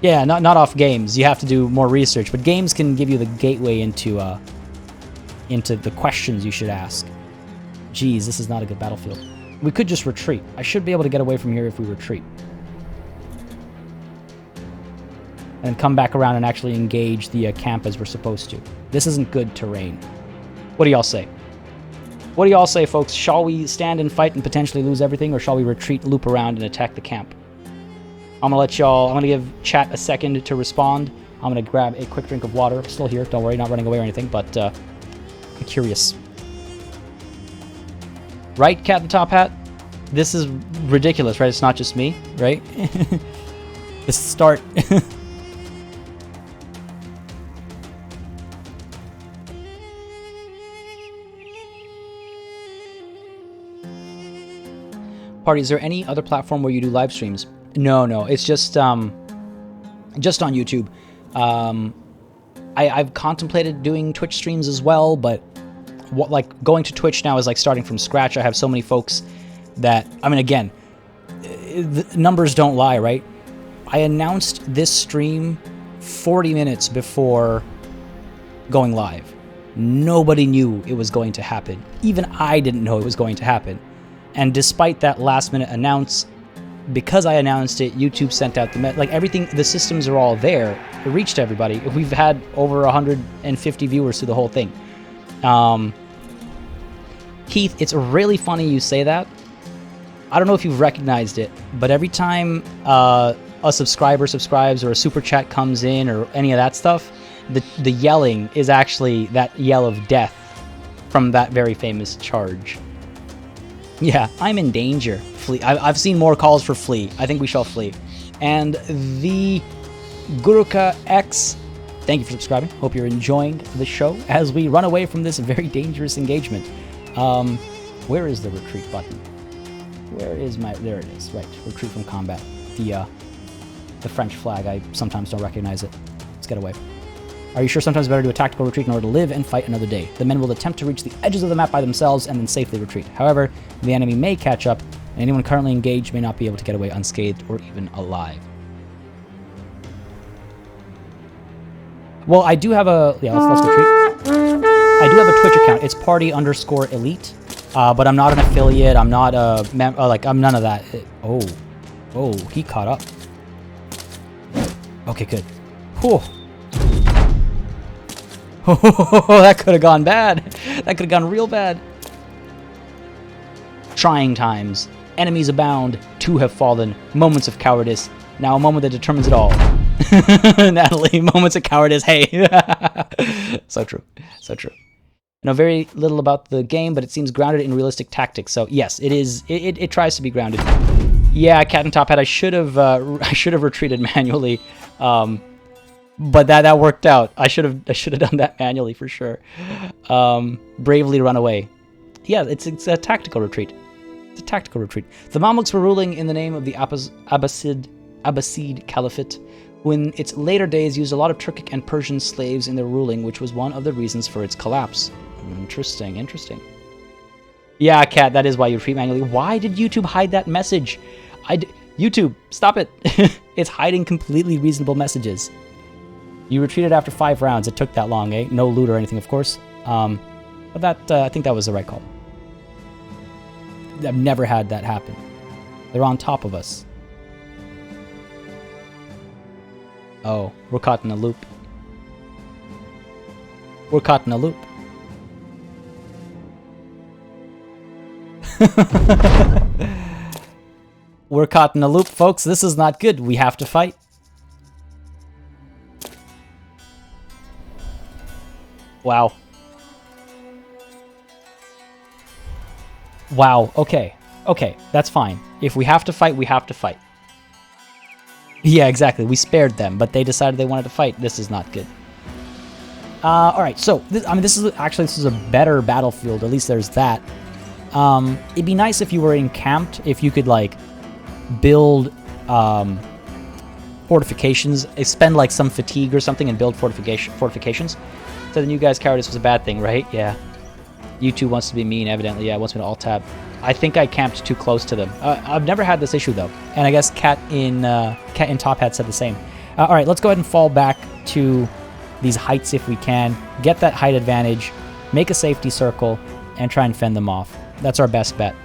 Yeah, not off games. You have to do more research, but games can give you the gateway into the questions you should ask. Geez, this is not a good battlefield. We could just retreat. I should be able to get away from here if we retreat. And come back around and actually engage the camp as we're supposed to. This isn't good terrain. What do y'all say? What do y'all say, folks? Shall we stand and fight and potentially lose everything, or shall we retreat, loop around, and attack the camp? I'm gonna give chat a second to respond. I'm gonna grab a quick drink of water. Still here, don't worry, not running away or anything, but I'm curious. Right, Cat in the Top Hat? This is ridiculous, right? It's not just me, right? The start. Party, is there any other platform where you do live streams? No, it's just on YouTube. I've contemplated doing Twitch streams as well, but like going to Twitch now is like starting from scratch. I have so many folks that, I mean, again, the numbers don't lie, right? I announced this stream 40 minutes before going live. Nobody knew it was going to happen. Even I didn't know it was going to happen. And despite that last minute announce, because I announced it, YouTube sent out like everything, the systems are all there. It reached everybody. We've had over 150 viewers through the whole thing. Keith, it's really funny you say that. I don't know if you've recognized it, but every time a subscriber subscribes or a super chat comes in or any of that stuff, the yelling is actually that yell of death from that very famous charge. Yeah, I'm in danger. Flee. I've seen more calls for flee. I think we shall flee. And the Guruka X, thank you for subscribing. Hope you're enjoying the show as we run away from this very dangerous engagement. Where is the retreat button? Where is my... There it is. Right. Retreat from combat. The French flag. I sometimes don't recognize it. Let's get away. Are you sure sometimes it's better to do a tactical retreat in order to live and fight another day? The men will attempt to reach the edges of the map by themselves and then safely retreat. However, the enemy may catch up, and anyone currently engaged may not be able to get away unscathed or even alive. Well, I do have a... Yeah, let's retreat. I do have a Twitch account. It's party_elite, but I'm not an affiliate. I'm not a... I'm none of that. Oh, he caught up. Okay, good. Whew. Oh, that could have gone bad. That could have gone real bad. Trying times. Enemies abound. 2 have fallen. Moments of cowardice. Now a moment that determines it all. Natalie, moments of cowardice. Hey. So true. So true. I know very little about the game, but it seems grounded in realistic tactics. So yes, it is. It tries to be grounded. Yeah, Cat and Top Hat. I should have retreated manually. But that worked out. I should have done that manually for sure. Bravely run away. Yeah, it's a tactical retreat. It's a tactical retreat. The Mamluks were ruling in the name of the Abbasid Caliphate, who in its later days used a lot of Turkic and Persian slaves in their ruling, which was one of the reasons for its collapse. Interesting, interesting. Yeah, Kat, that is why you retreat manually. Why did YouTube hide that message? YouTube, stop it. It's hiding completely reasonable messages. You retreated after 5 rounds. It took that long, eh? No loot or anything, of course. But that, I think that was the right call. I've never had that happen. They're on top of us. Oh, we're caught in a loop. We're caught in a loop. We're caught in a loop, folks. This is not good. We have to fight. Wow. Wow, okay. Okay, that's fine. If we have to fight, we have to fight. Yeah, exactly. We spared them, but they decided they wanted to fight. This is not good. Alright, so, this is a better battlefield. At least there's that. It'd be nice if you were encamped, if you could, like, build, fortifications. Spend, like, some fatigue or something and build fortifications. So the new guy's cowardice was a bad thing, right? Yeah. U2 wants to be mean, evidently. Yeah, wants me to alt-tab. I think I camped too close to them. I've never had this issue, though. And I guess Cat in Top Hat said the same. Alright, let's go ahead and fall back to these heights if we can. Get that height advantage. Make a safety circle. And try and fend them off. That's our best bet.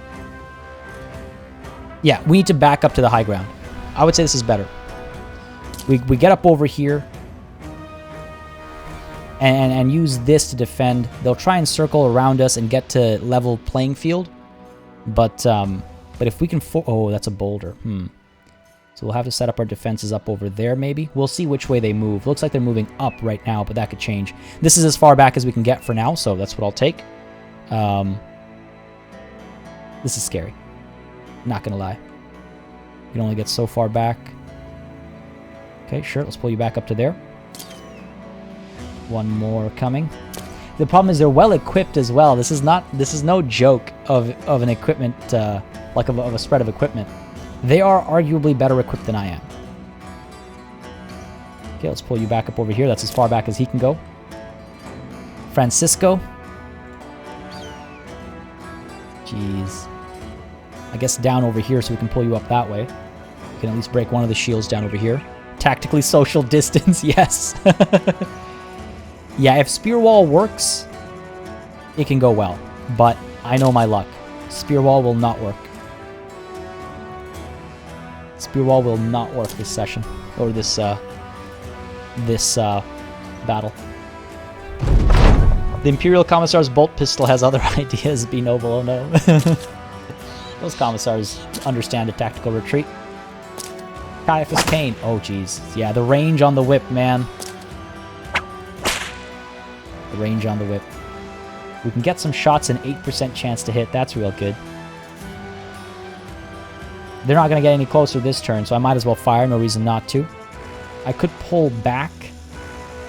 Yeah, we need to back up to the high ground. I would say this is better. We get up over here. And use this to defend. They'll try and circle around us and get to level playing field. But if we can... Oh, that's a boulder. So we'll have to set up our defenses up over there, maybe. We'll see which way they move. Looks like they're moving up right now, but that could change. This is as far back as we can get for now, so that's what I'll take. This is scary. Not gonna lie. You can only get so far back. Okay, sure. Let's pull you back up to there. One more coming. The problem is they're well equipped as well. This is no joke of an equipment, like of a spread of equipment. They are arguably better equipped than I am. Okay, let's pull you back up over here. That's as far back as he can go. Francisco. Jeez. I guess down over here so we can pull you up that way. We can at least break one of the shields down over here. Tactically social distance, yes. Yeah, if Spear Wall works, it can go well. But I know my luck. Spear Wall will not work. Spear Wall will not work this session. Or this battle. The Imperial Commissar's bolt pistol has other ideas, be noble, oh no. Those Commissars understand a tactical retreat. Caiaphas Kane. Oh, jeez. Yeah, the range on the whip, man. The range on the whip. We can get some shots, an 8% chance to hit. That's real good. They're not going to get any closer this turn, so I might as well fire. No reason not to. I could pull back,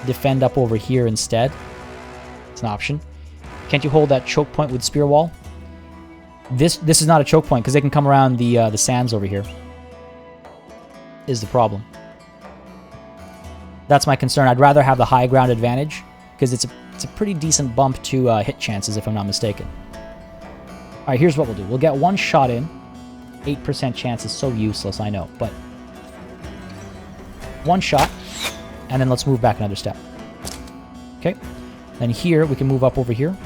defend up over here instead. It's an option. Can't you hold that choke point with Spear Wall? This is not a choke point because they can come around the sands over here. Is the problem. That's my concern. I'd rather have the high ground advantage because it's a pretty decent bump to hit chances if I'm not mistaken. All right, here's what we'll do. We'll get one shot in. 8% chance is so useless, I know, but one shot, and then let's move back another step. Okay, then here we can move up over here.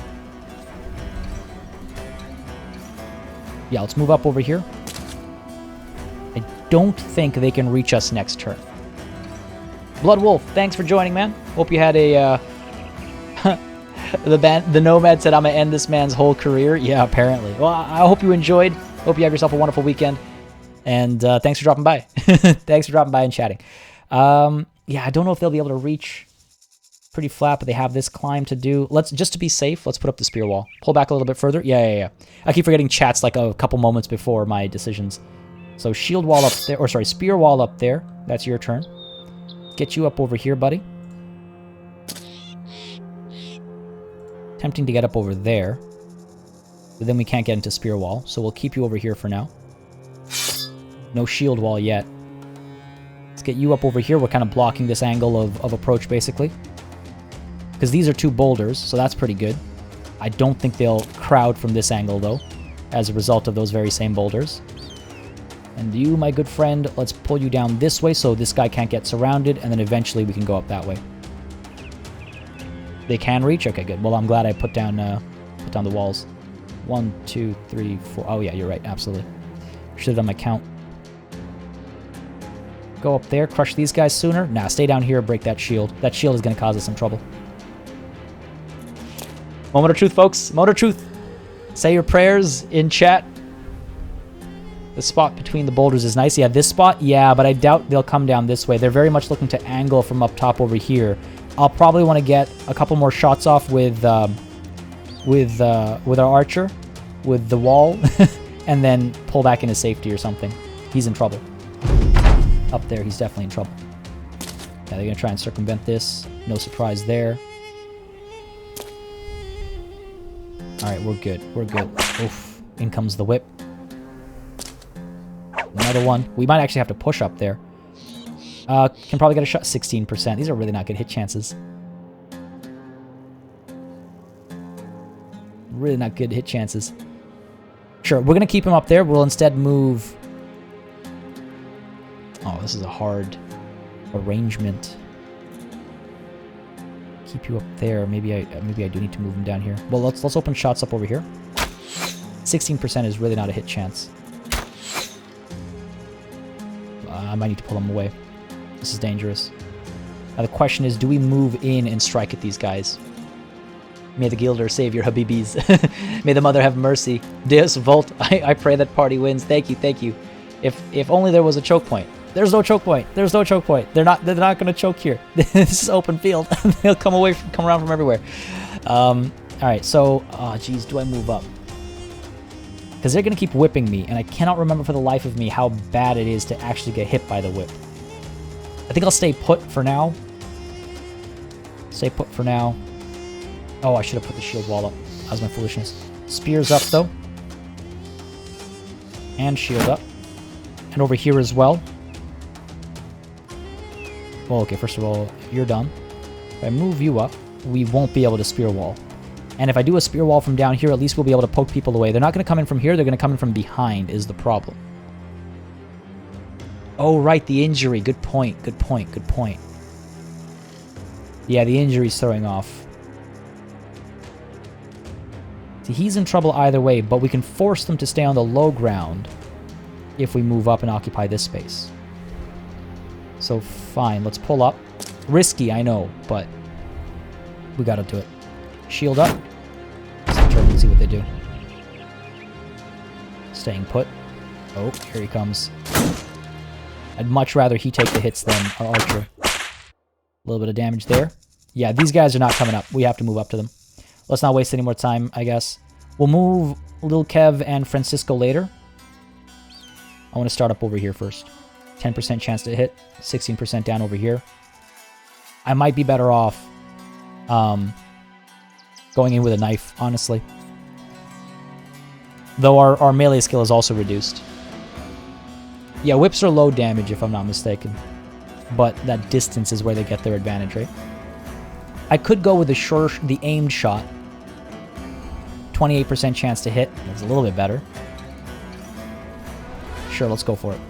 Yeah, let's move up over here. I don't think they can reach us next turn. Blood Wolf, thanks for joining, man. Hope you had a the Nomad said I'm gonna end this man's whole career. Yeah, apparently. Well, I hope you enjoyed. Hope you have yourself a wonderful weekend. And thanks for dropping by. Thanks for dropping by and chatting. Yeah, I don't know if they'll be able to reach. Pretty flat, but they have this climb to do. Just to be safe, let's put up the Spear Wall. Pull back a little bit further. Yeah. I keep forgetting chat's like a couple moments before my decisions. So Shield Wall up there, or sorry, Spear Wall up there. That's your turn. Get you up over here, buddy. Tempting to get up over there. But then we can't get into spear wall, so we'll keep you over here for now. No shield wall yet. Let's get you up over here. We're kind of blocking this angle of approach, basically. Because these are 2 boulders, so that's pretty good. I don't think they'll crowd from this angle, though, as a result of those very same boulders. And you, my good friend, let's pull you down this way so this guy can't get surrounded, and then eventually we can go up that way. They can reach? Okay, good. Well, I'm glad I put down the walls. 1, 2, 3, 4. Oh, yeah, you're right. Absolutely. Should have done my count. Go up there, crush these guys sooner. Nah, stay down here, break that shield. That shield is going to cause us some trouble. Moment of truth, folks. Moment of truth. Say your prayers in chat. The spot between the boulders is nice. Yeah, this spot, yeah, but I doubt they'll come down this way. They're very much looking to angle from up top over here. I'll probably want to get a couple more shots off with our archer, with the wall, and then pull back into safety or something. He's in trouble. Up there, he's definitely in trouble. Yeah, they're going to try and circumvent this. No surprise there. Alright, we're good. We're good. Oof. In comes the whip. Another one. We might actually have to push up there. Can probably get a shot. 16%. These are really not good hit chances. Really not good hit chances. Sure, we're going to keep him up there. We'll instead move... Oh, this is a hard arrangement. Keep you up there. Maybe I do need to move him down here. Well, let's open shots up over here. 16% is really not a hit chance. I might need to pull him away. This is dangerous. Now the question is, do we move in and strike at these guys? May the Gilder save your Habibis. May the Mother have mercy. Deus Volt, I pray that party wins. Thank you, thank you. If only there was a choke point. There's no choke point. There's no choke point. They're not going to choke here. This is open field. They'll come around from everywhere. All right. So, geez, do I move up? Because they're going to keep whipping me, and I cannot remember for the life of me how bad it is to actually get hit by the whip. I think I'll stay put for now. Stay put for now. Oh, I should have put the shield wall up. That was my foolishness. Spears up, though. And shield up. And over here as well. Well, okay, first of all, you're done. If I move you up, we won't be able to spear wall. And if I do a spear wall from down here, at least we'll be able to poke people away. They're not going to come in from here, they're going to come in from behind is the problem. Oh, right, the injury. Good point, good point, good point. Yeah, the injury's throwing off. See, he's in trouble either way, but we can force them to stay on the low ground if we move up and occupy this space. So, fine, let's pull up. Risky, I know, but we gotta do it. Shield up. Let's turn and see what they do. Staying put. Oh, here he comes. I'd much rather he take the hits than our archer. A little bit of damage there. Yeah, these guys are not coming up. We have to move up to them. Let's not waste any more time, I guess. We'll move Lil Kev and Francisco later. I want to start up over here first. 10% chance to hit. 16% down over here. I might be better off going in with a knife, honestly. Though our melee skill is also reduced. Yeah, whips are low damage if I'm not mistaken. But that distance is where they get their advantage, right? I could go with the aimed shot. 28% chance to hit. That's a little bit better. Sure, let's go for it.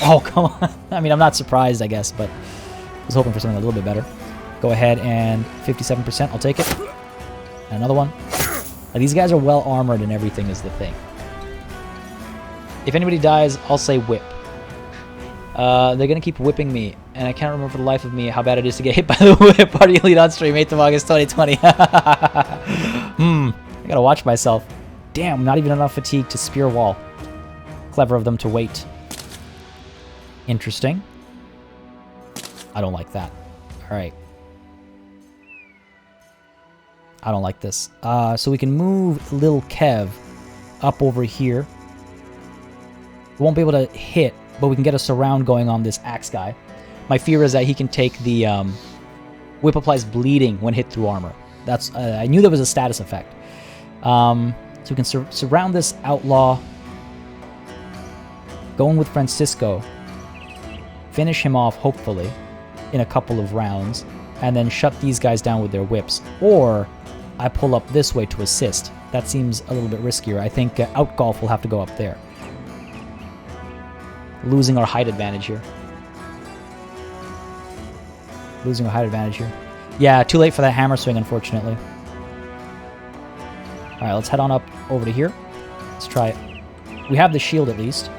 Oh, come on. I mean, I'm not surprised, I guess, but I was hoping for something a little bit better. Go ahead and 57%. I'll take it. And another one. Now, these guys are well armored and everything is the thing. If anybody dies, I'll say whip. They're going to keep whipping me, and I can't remember for the life of me how bad it is to get hit by the whip. Party Elite on stream, 8th of August, 2020. I got to watch myself. Damn, not even enough fatigue to spear wall. Clever of them to wait. Interesting. I don't like that. Alright. I don't like this. So we can move Lil Kev up over here. We won't be able to hit, but we can get a surround going on this axe guy. My fear is that he can take the whip applies bleeding when hit through armor. That's I knew there was a status effect. So we can surround this outlaw. Going with Francisco. Finish him off, hopefully, in a couple of rounds. And then shut these guys down with their whips. Or I pull up this way to assist. That seems a little bit riskier. I think Outgolf will have to go up there. Losing our height advantage here. Losing our height advantage here. Yeah, too late for that hammer swing, unfortunately. Alright, let's head on up over to here. Let's try it. We have the shield at least.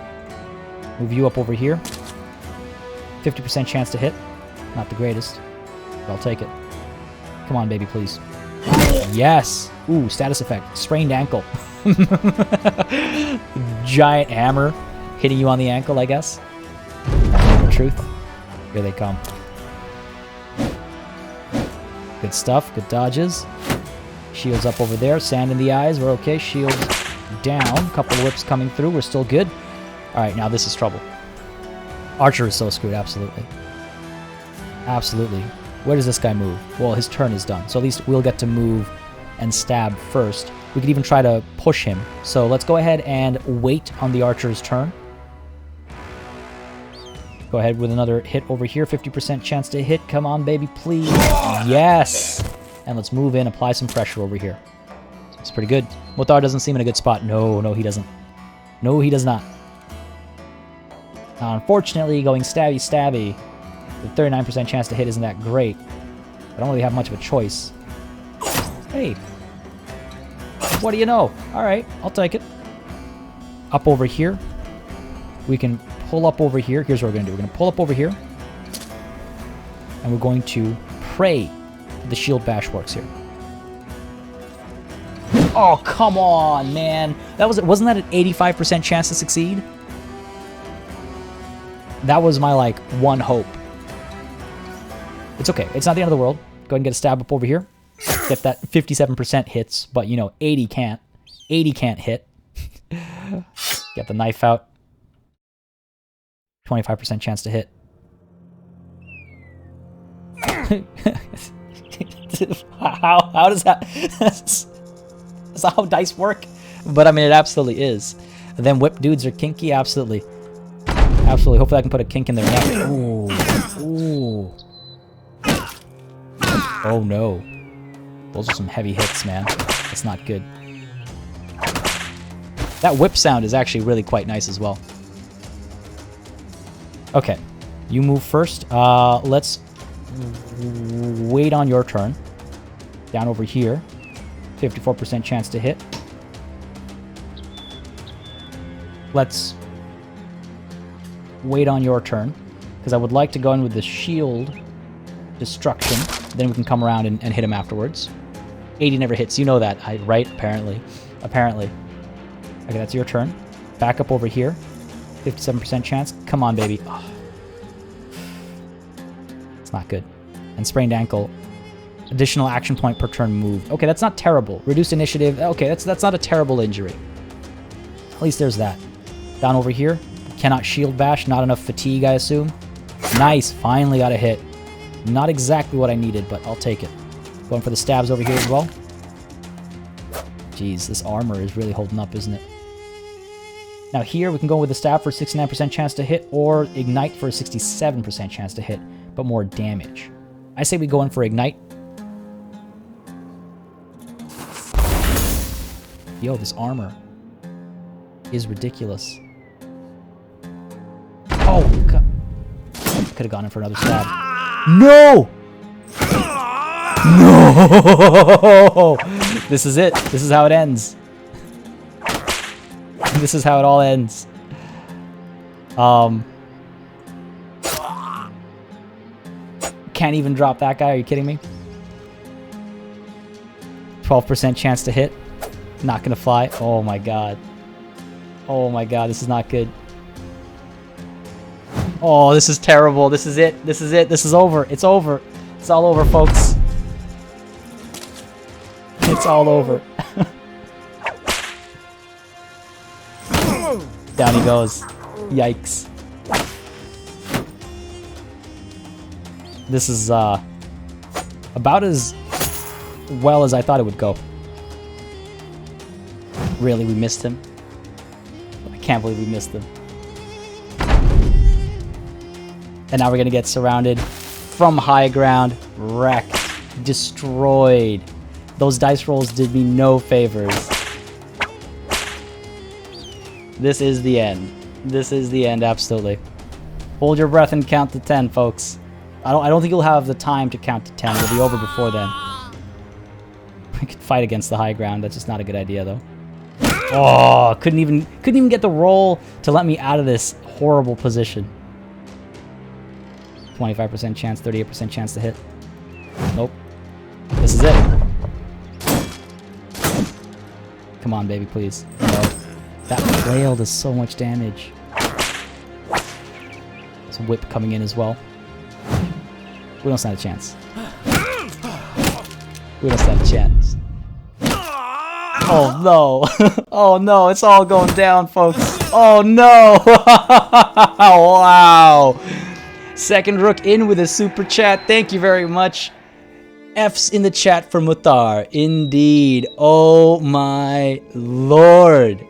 Move you up over here. 50% chance to hit. Not the greatest, but I'll take it. Come on, baby, please. Yes! Ooh, status effect. Sprained ankle. Giant hammer hitting you on the ankle, I guess. Truth. Here they come. Good stuff. Good dodges. Shields up over there. Sand in the eyes. We're okay. Shields down. Couple of whips coming through. We're still good. Alright, now this is trouble. Archer is so screwed. Absolutely. Absolutely. Where does this guy move? Well, his turn is done. So at least we'll get to move and stab first. We could even try to push him. So let's go ahead and wait on the archer's turn. Go ahead with another hit over here. 50% chance to hit. Come on, baby, please. Yes! And let's move in, apply some pressure over here. It's pretty good. Motar doesn't seem in a good spot. No, he doesn't. No, he does not. Now, unfortunately, going stabby-stabby with 39% chance to hit isn't that great. I don't really have much of a choice. Hey. What do you know? Alright, I'll take it. Up over here. We can pull up over here. Here's what we're going to do. We're going to pull up over here. And we're going to pray that the shield bash works here. Oh, come on, man. Wasn't that an 85% chance to succeed? That was my, like, one hope. It's okay. It's not the end of the world. Go ahead and get a stab up over here. If that 57% hits, but, you know, 80 can't. 80 can't hit. Get the knife out. 25% chance to hit. How does that... That's not how dice work. But, I mean, it absolutely is. And then whip dudes are kinky? Absolutely. Absolutely. Hopefully I can put a kink in their neck. Ooh. Ooh. Oh, no. Those are some heavy hits, man. That's not good. That whip sound is actually really quite nice as well. Okay. You move first. Let's wait on your turn. Down over here. 54% chance to hit. Let's wait on your turn, because I would like to go in with the shield destruction. Then we can come around and hit him afterwards. 80 never hits. You know that, right? Apparently. Apparently. Okay, that's your turn. Back up over here. 57% chance. Come on, baby. Oh. It's not good. And sprained ankle. Additional action point per turn moved. Okay, that's not terrible. Reduced initiative. Okay, that's not a terrible injury. At least there's that. Down over here. Cannot shield bash. Not enough fatigue, I assume. Nice. Finally got a hit. Not exactly what I needed, but I'll take it. Going for the stabs over here as well. Jeez, this armor is really holding up, isn't it? Now here, we can go with the stab for 69% chance to hit, or ignite for a 67% chance to hit, but more damage. I say we go in for ignite. Yo, this armor is ridiculous. Oh, God. Could have gone in for another stab. No! No! This is it. This is how it ends. This is how it all ends. Can't even drop that guy. Are you kidding me? 12% chance to hit. Not gonna fly. Oh my god. Oh my god, this is not good. Oh, this is terrible. This is it. This is it. This is over. It's over. It's all over, folks. It's all over. Down he goes. Yikes. This is about as well as I thought it would go. Really, we missed him? I can't believe we missed him. And now we're gonna get surrounded from high ground, wrecked, destroyed. Those dice rolls did me no favors. This is the end. This is the end, absolutely. Hold your breath and count to 10, folks. I don't think you'll have the time to count to 10. It'll be over before then. We could fight against the high ground. That's just not a good idea, though. Oh, couldn't even get the roll to let me out of this horrible position. 25% chance, 38% chance to hit. Nope. This is it. Come on, baby, please. No. That flail does so much damage. There's a whip coming in as well. We don't stand a chance. We don't stand a chance. Oh no. Oh no, it's all going down, folks. Oh no. Wow. Second Rook in with a super chat. Thank you very much. F's in the chat for Mutar. Indeed. Oh my lord.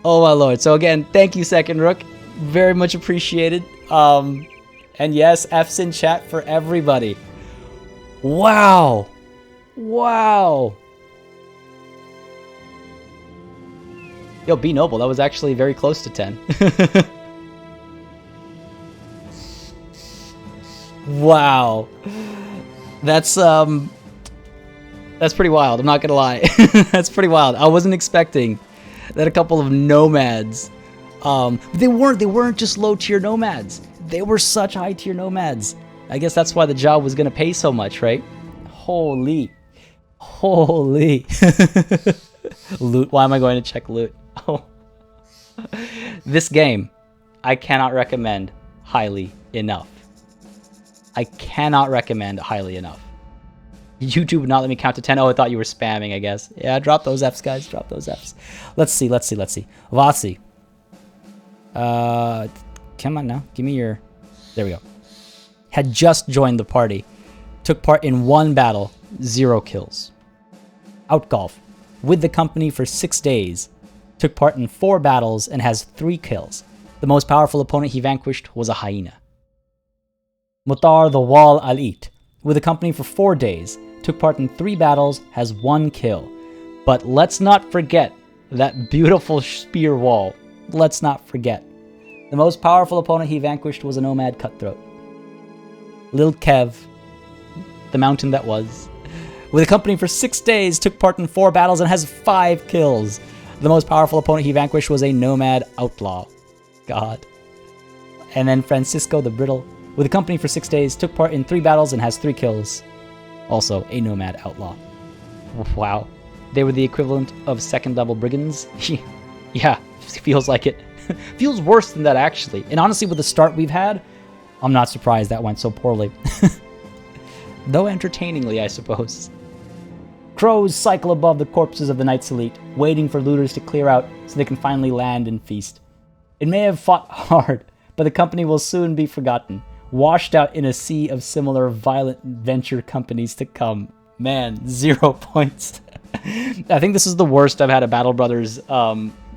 Oh my lord. So again, thank you, Second Rook. Very much appreciated. And yes, F's in chat for everybody. Wow. Wow. Yo, Be Noble, that was actually very close to 10. Wow. That's pretty wild, I'm not gonna lie. That's pretty wild. I wasn't expecting that a couple of nomads. They weren't just low tier nomads. They were such high tier nomads. I guess that's why the job was gonna pay so much, right? Holy. Holy. Loot. Why am I going to check loot? Oh. This game, I cannot recommend highly enough. I cannot recommend highly enough. YouTube would not let me count to 10. Oh, I thought you were spamming, I guess. Yeah, drop those Fs, guys. Drop those Fs. Let's see. Vasi. Come on now. Give me your... There we go. Had just joined the party. Took part in 1 battle. 0 kills. Outgolf. With the company for 6 days. Took part in 4 battles and has 3 kills. The most powerful opponent he vanquished was a hyena. Mutar the Wal Al-Eat. With the company for 4 days. Took part in 3 battles, has 1 kill. But let's not forget that beautiful spear wall. Let's not forget. The most powerful opponent he vanquished was a nomad cutthroat. Lil Kev, the mountain that was. With a company for 6 days, took part in 4 battles and has 5 kills. The most powerful opponent he vanquished was a nomad outlaw. God. And then Francisco the Brittle. With a company for 6 days, took part in 3 battles and has 3 kills. Also a nomad outlaw. Wow. They were the equivalent of second level brigands. Yeah, feels like it. Feels worse than that, actually. And honestly, with the start we've had, I'm not surprised that went so poorly. Though entertainingly, I suppose. Crows cycle above the corpses of the Knights Elite, waiting for looters to clear out so they can finally land and feast. It may have fought hard, but the company will soon be forgotten, washed out in a sea of similar violent venture companies to come. Man, 0 points. I think this is the worst I've had a Battle Brothers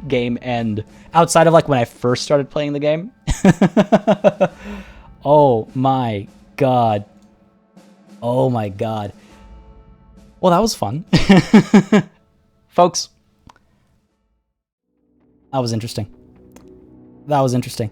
game end, outside of like when I first started playing the game. Oh my god. Oh my god. Well, that was fun. Folks, that was interesting. That was interesting.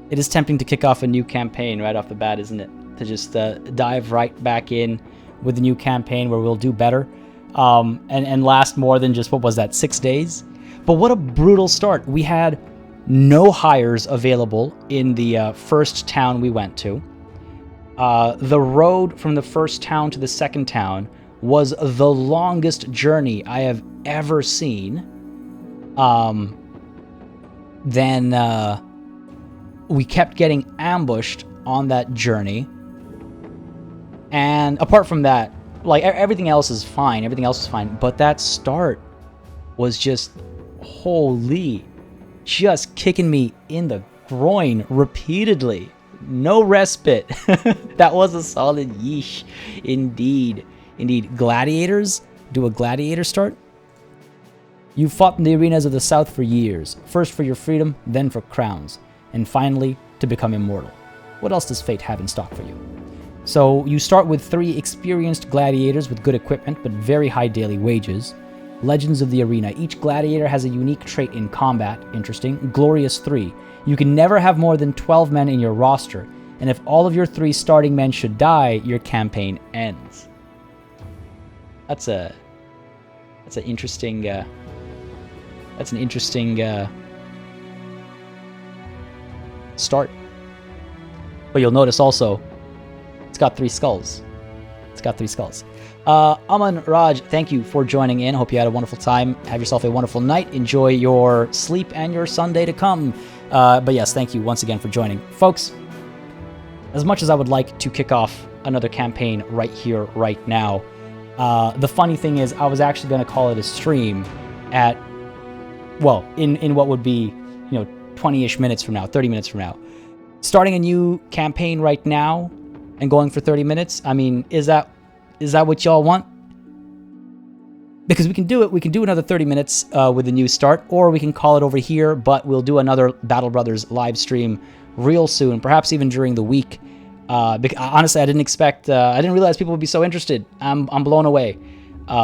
It is tempting to kick off a new campaign right off the bat, isn't it? To just dive right back in with a new campaign where we'll do better. And last more than just, what was that, 6 days? But what a brutal start. We had no hires available in the first town we went to. The road from the first town to the second town was the longest journey I have ever seen. Then we kept getting ambushed on that journey. And apart from that, like, everything else is fine. Everything else is fine. But that start was just, holy, just kicking me in the groin repeatedly. No respite. That was a solid yeesh. Indeed. Indeed. Gladiators? Do a gladiator start? You've fought in the arenas of the South for years, first for your freedom, then for crowns, and finally to become immortal. What else does fate have in stock for you? So you start with 3 experienced gladiators with good equipment but very high daily wages. Legends of the Arena. Each gladiator has a unique trait in combat. Interesting. Glorious 3. You can never have more than 12 men in your roster, and if all of your 3 starting men should die, your campaign ends. That's an interesting start. But you'll notice also, it's got 3 skulls. It's got 3 skulls. Aman Raj, thank you for joining in. Hope you had a wonderful time. Have yourself a wonderful night. Enjoy your sleep and your Sunday to come. But yes, thank you once again for joining. Folks, as much as I would like to kick off another campaign right here, right now, the funny thing is I was actually going to call it a stream at, well, in what would be, 20-ish minutes from now, 30 minutes from now. Starting a new campaign right now and going for 30 minutes, I mean, is that what y'all want? Because we can do it. We can do another 30 minutes with a new start, or we can call it over here, but we'll do another Battle Brothers live stream real soon, perhaps even during the week. Honestly, I didn't realize people would be so interested. I'm blown away.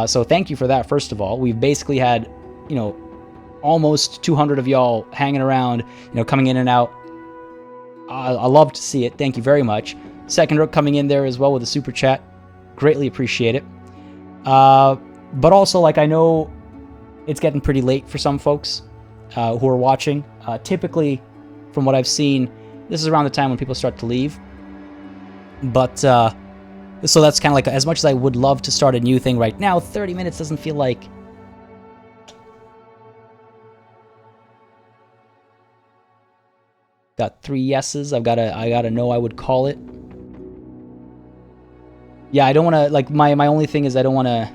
So thank you for that, first of all. We've basically had, almost 200 of y'all hanging around, coming in and out. I love to see it. Thank you very much. Second Rook coming in there as well with a super chat. Greatly appreciate it. But also, I know it's getting pretty late for some folks who are watching. Typically, from what I've seen, this is around the time when people start to leave. But, so that's kind of as much as I would love to start a new thing right now, 30 minutes doesn't feel like... Got 3 yeses. I gotta know I would call it. Yeah, I don't want to, my only thing is I don't want to...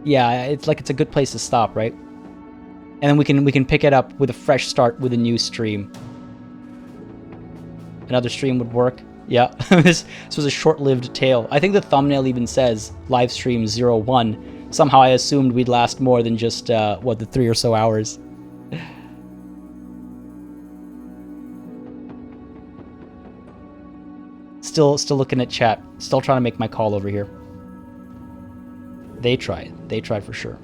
Yeah, it's it's a good place to stop, right? And then we can pick it up with a fresh start with a new stream. Another stream would work. Yeah, this was a short-lived tale. I think the thumbnail even says live stream 01. Somehow I assumed we'd last more than just, the 3 or so hours. Still looking at chat. Still trying to make my call over here. They tried. They tried for sure.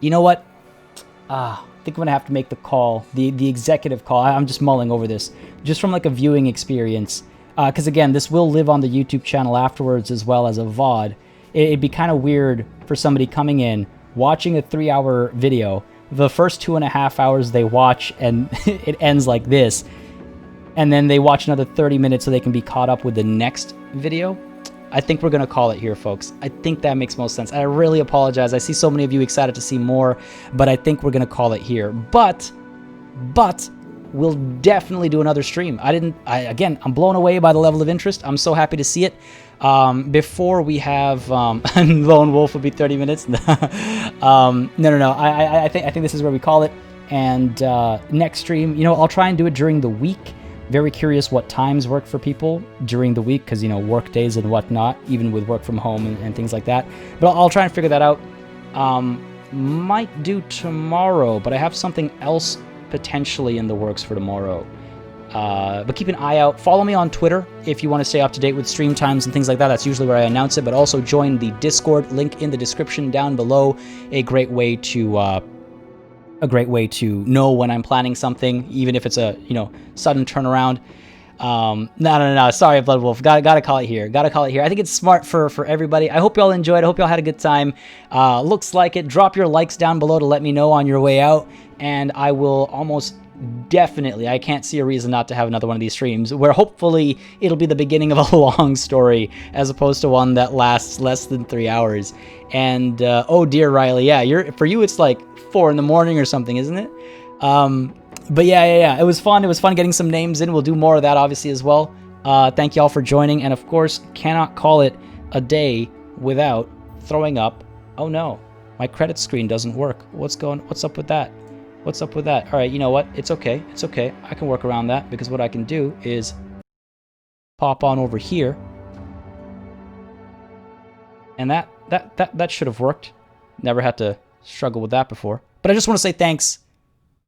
You know what? I think I'm going to have to make the call. The executive call. I'm just mulling over this. Just from a viewing experience. Because again, this will live on the YouTube channel afterwards as well as a VOD. It'd be kind of weird for somebody coming in, watching a 3-hour video, the first 2.5 hours they watch and it ends like this, and then they watch another 30 minutes so they can be caught up with the next video. I think we're going to call it here, folks. I think that makes most sense. I really apologize. I see so many of you excited to see more, but I think we're going to call it here. But we'll definitely do another stream. Again, I'm blown away by the level of interest. I'm so happy to see it. Before we have Lone Wolf will be 30 minutes. No. I think this is where we call it. And next stream, I'll try and do it during the week. Very curious what times work for people during the week, because work days and whatnot, even with work from home and things like that. But I'll try and figure that out. Might do tomorrow, but I have something else potentially in the works for tomorrow. But keep an eye out. Follow me on Twitter if you want to stay up to date with stream times and things like that. That's usually where I announce it. But also join the Discord, link in the description down below. A great way to know when I'm planning something, even if it's a sudden turnaround. No. Sorry, Blood Wolf. Gotta call it here. I think it's smart for everybody. I hope y'all enjoyed. I hope y'all had a good time. Looks like it. Drop your likes down below to let me know on your way out, and I will almost definitely, I can't see a reason not to have another one of these streams where hopefully it'll be the beginning of a long story as opposed to one that lasts less than 3 hours. And oh dear, Riley, yeah, for you it's 4 in the morning or something, isn't it? But yeah, it was fun. It was fun getting some names in. We'll do more of that obviously as well. Thank y'all for joining, and of course cannot call it a day without throwing up. Oh no, my credit screen doesn't work. What's up with that? All right, you know what? It's okay. I can work around that, because what I can do is pop on over here. And that should have worked. Never had to struggle with that before. But I just want to say thanks,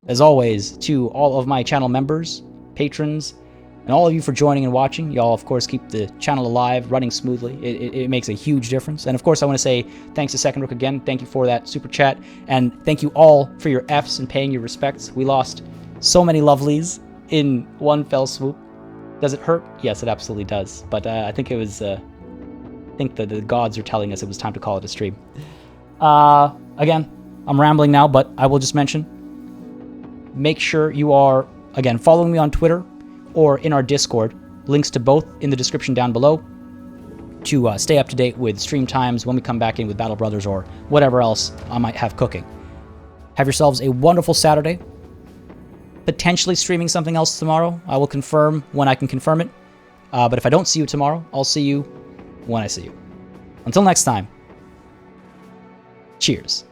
as always, to all of my channel members, patrons, and all of you for joining and watching. Y'all, of course, keep the channel alive, running smoothly. It makes a huge difference. And of course, I want to say thanks to Second Rook again. Thank you for that super chat. And thank you all for your Fs and paying your respects. We lost so many lovelies in one fell swoop. Does it hurt? Yes, it absolutely does. But I think it was... I think the gods are telling us it was time to call it a stream. Again, I'm rambling now, but I will just mention, make sure you are, again, following me on Twitter or in our Discord. Links to both in the description down below to stay up to date with stream times when we come back in with Battle Brothers or whatever else I might have cooking. Have yourselves a wonderful Saturday. Potentially streaming something else tomorrow. I will confirm when I can confirm it. But if I don't see you tomorrow, I'll see you when I see you. Until next time, cheers.